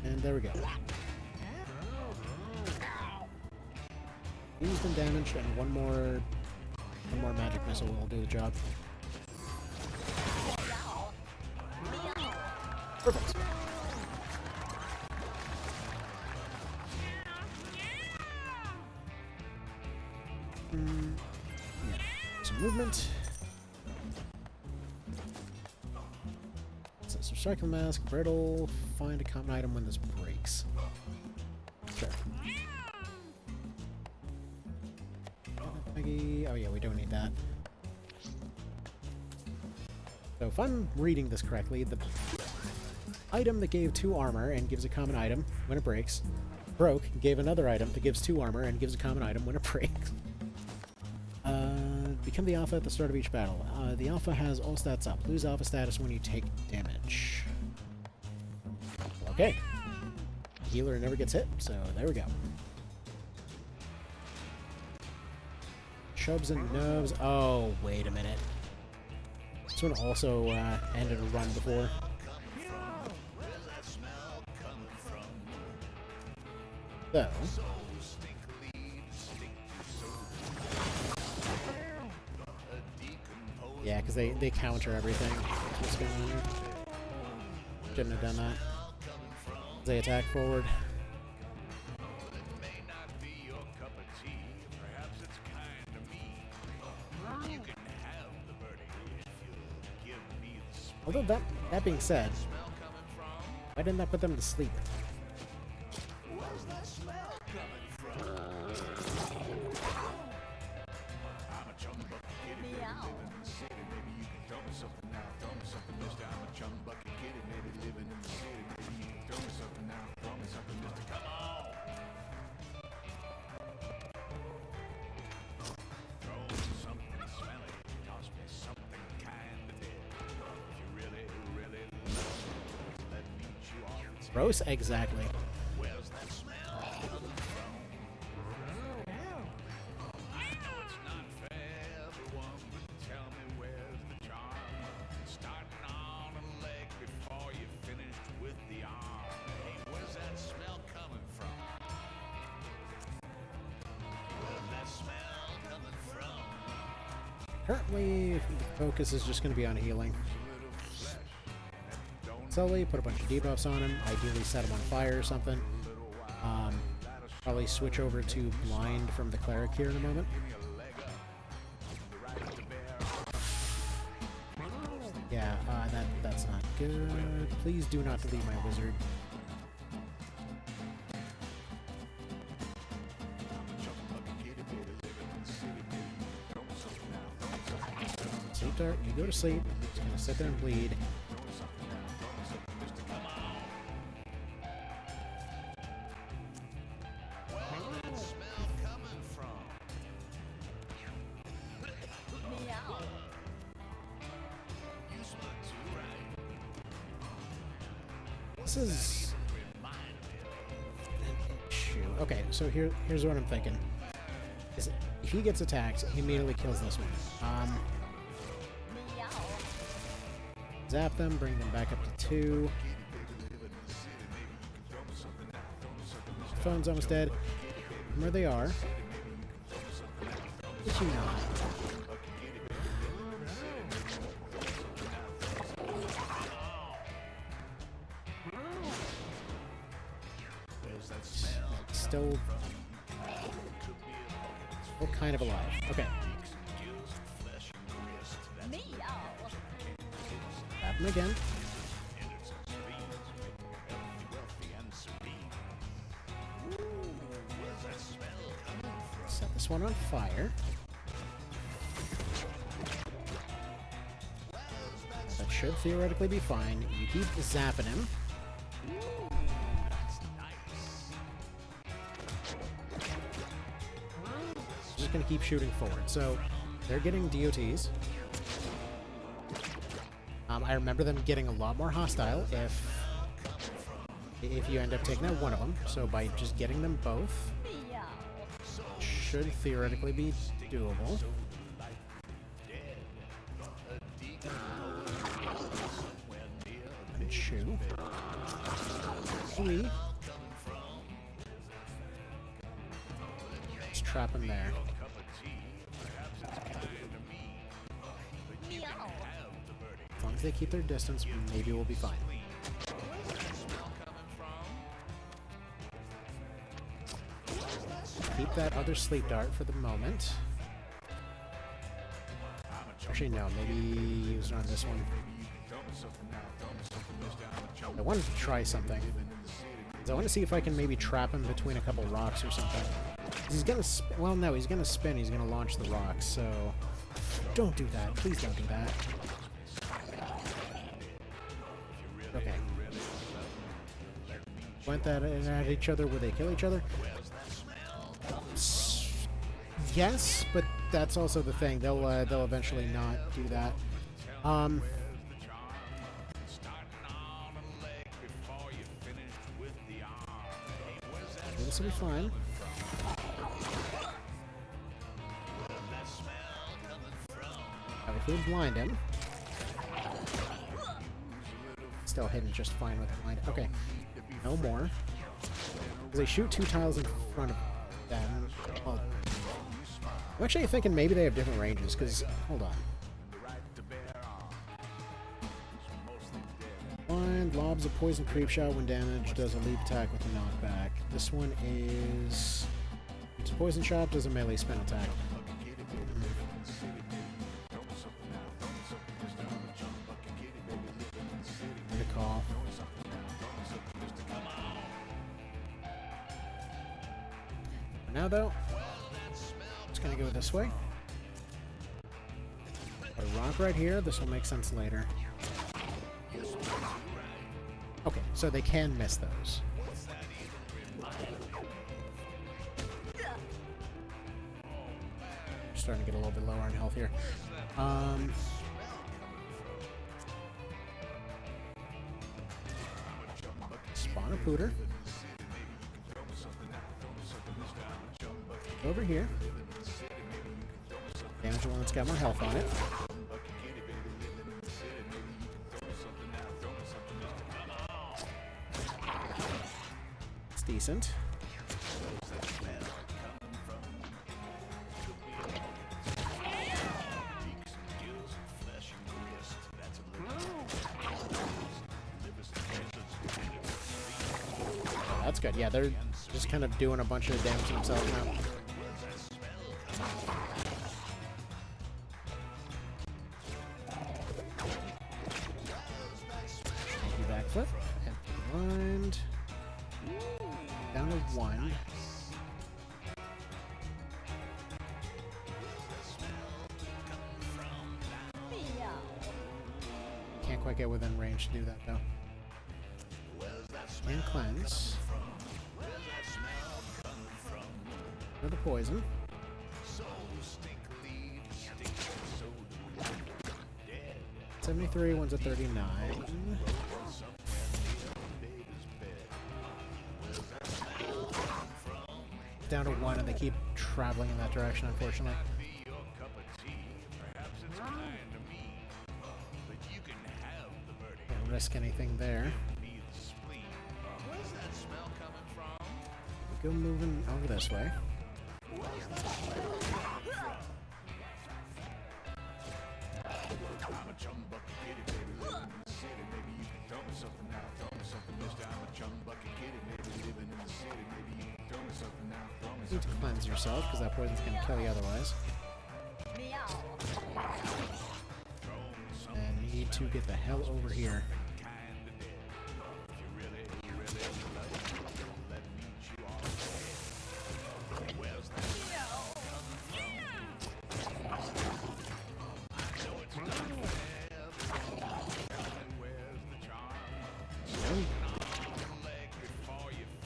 And there we go. Used and damaged, and one more magic missile will do the job. Perfect. Yeah. Some movement. So Recycle Mask, Brittle, find a common item when this breaks. Sure. Oh yeah, we don't need that. So if I'm reading this correctly, the item that gave 2 armor and gives a common item when it breaks, gave another item that gives 2 armor and gives a common item when it breaks. Become the alpha at the start of each battle. The alpha has all stats up. Lose alpha status when you take damage. Okay. Healer never gets hit, so there we go. Chubs and nubs. Oh, wait a minute. This one also ended a run before. So. Yeah, because they counter everything. What's going on here? Shouldn't have done that. They attack forward. Although that being said, why didn't that put them to sleep? Meow. Gross? Exactly. Currently, the focus is just going to be on healing. Slowly put a bunch of debuffs on him, ideally set him on fire or something. Probably switch over to blind from the cleric here in a moment. Yeah, that's not good. Please do not delete my wizard. sleep dart. You go to sleep. Just gonna sit there and bleed. Meow. This is an issue. Okay, so here's what I'm thinking. Is if he gets attacked, he immediately kills this one. Meow. Zap them, bring them back up to 2. Phone's almost dead. Where they are. Did you not? Still kind of alive. Okay. Meow. Tap him again. Set this one on fire. That should theoretically be fine. You keep zapping him. Just gonna keep shooting forward. So they're getting DOTs. I remember them getting a lot more hostile if you end up taking out one of them. So by just getting them both, Meow. should theoretically be doable. And 2. 3. Let's trap him there. Meow. As long as they keep their distance, maybe we'll be fine. Keep that other sleep dart for the moment. Actually, no, maybe use it on this one. I wanted to try something. 'Cause I want to see if I can maybe trap him between a couple rocks or something. He's gonna well, no, he's gonna spin. He's gonna launch the rocks, so don't do that. Please don't do that. Okay. Went that at each other. Will they kill each other? Yes, but that's also the thing. They'll eventually not do that. This will be fine. If we blind him, still hidden just fine with blind. Okay, no more. They shoot 2 tiles in front of them. Well, I'm actually thinking maybe they have different ranges, because, hold on. Blind, lobs a poison creep shot when damaged, does a leap attack with a knockback. This one is... It's a poison shot, does a melee spin attack. Good call. For now, though, just gonna go this way. Put a rock right here. This will make sense later. Okay, so they can miss those. Starting to get a little bit lower on health here. Spawn a pooter. Over here. Damage the one that's got more health on it. It's decent. That's good. Yeah, they're just kind of doing a bunch of damage to themselves now. Backflip. And blind. Down to 1. quite get within range to do that, though. And cleanse. For the poison. 73, one's a 39. Down to 1, and they keep traveling in that direction, unfortunately. Can't risk anything there. We go moving over this way. Need to cleanse yourself, because that poison's going to kill you otherwise. Meow. And you need to get the hell over here.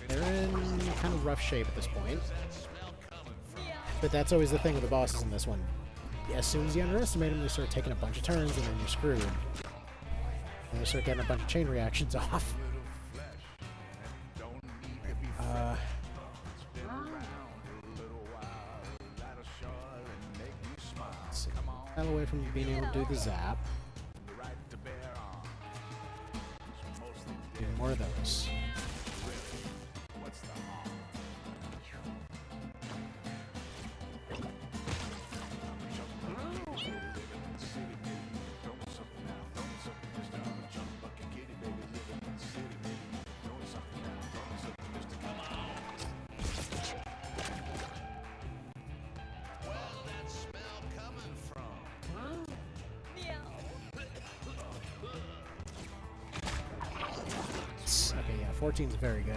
They're in kind of rough shape at this point. But that's always the thing with the bosses in this one. As soon as you underestimate them, they start taking a bunch of turns, and then you're screwed. And they start getting a bunch of chain reactions off. So, hell away from being able to do the zap. Do more of those. Okay, yeah, 14's very good.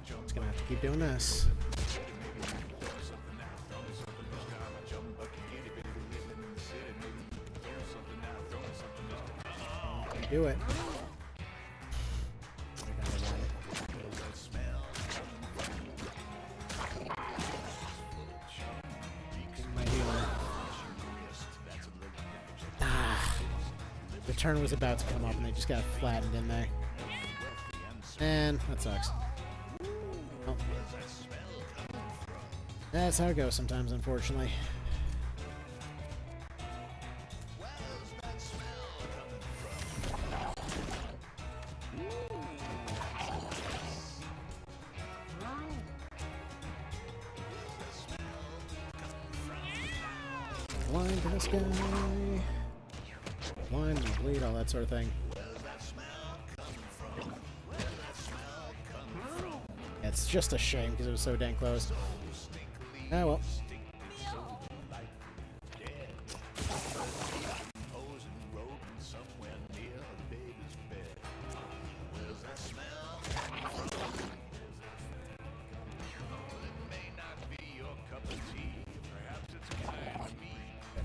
Just gonna have to keep doing this. Do it. My healer. Ah, the turn was about to come up and they just got flattened in there. And that sucks. Oh. That's how it goes sometimes, unfortunately. Blind to this guy. Blind and bleed, all that sort of thing. It's just a shame because it was so dang close. Ah, well.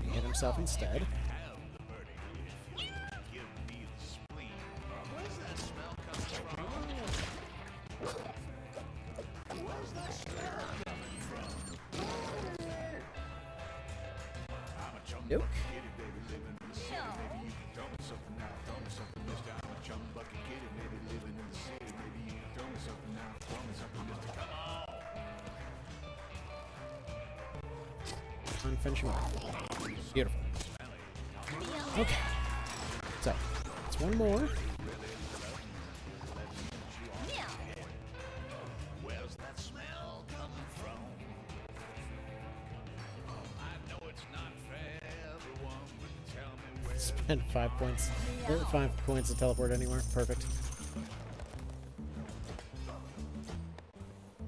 He hit himself instead. Nope. Finish him off. Beautiful. Okay. So, it's one more. Spend 5 points. 5 points to teleport anywhere. Perfect.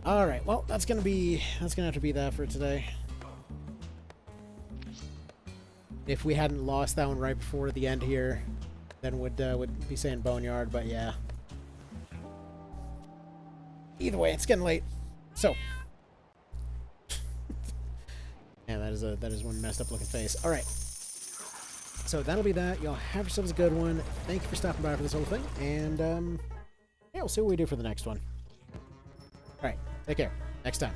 All right. Well, that's gonna have to be that for today. If we hadn't lost that one right before the end here, then would be saying Boneyard, but yeah. Either way, it's getting late. So. Yeah, that is one messed up looking face. Alright. So that'll be that. Y'all have yourselves a good one. Thank you for stopping by for this whole thing. And yeah, we'll see what we do for the next one. Alright, take care. Next time.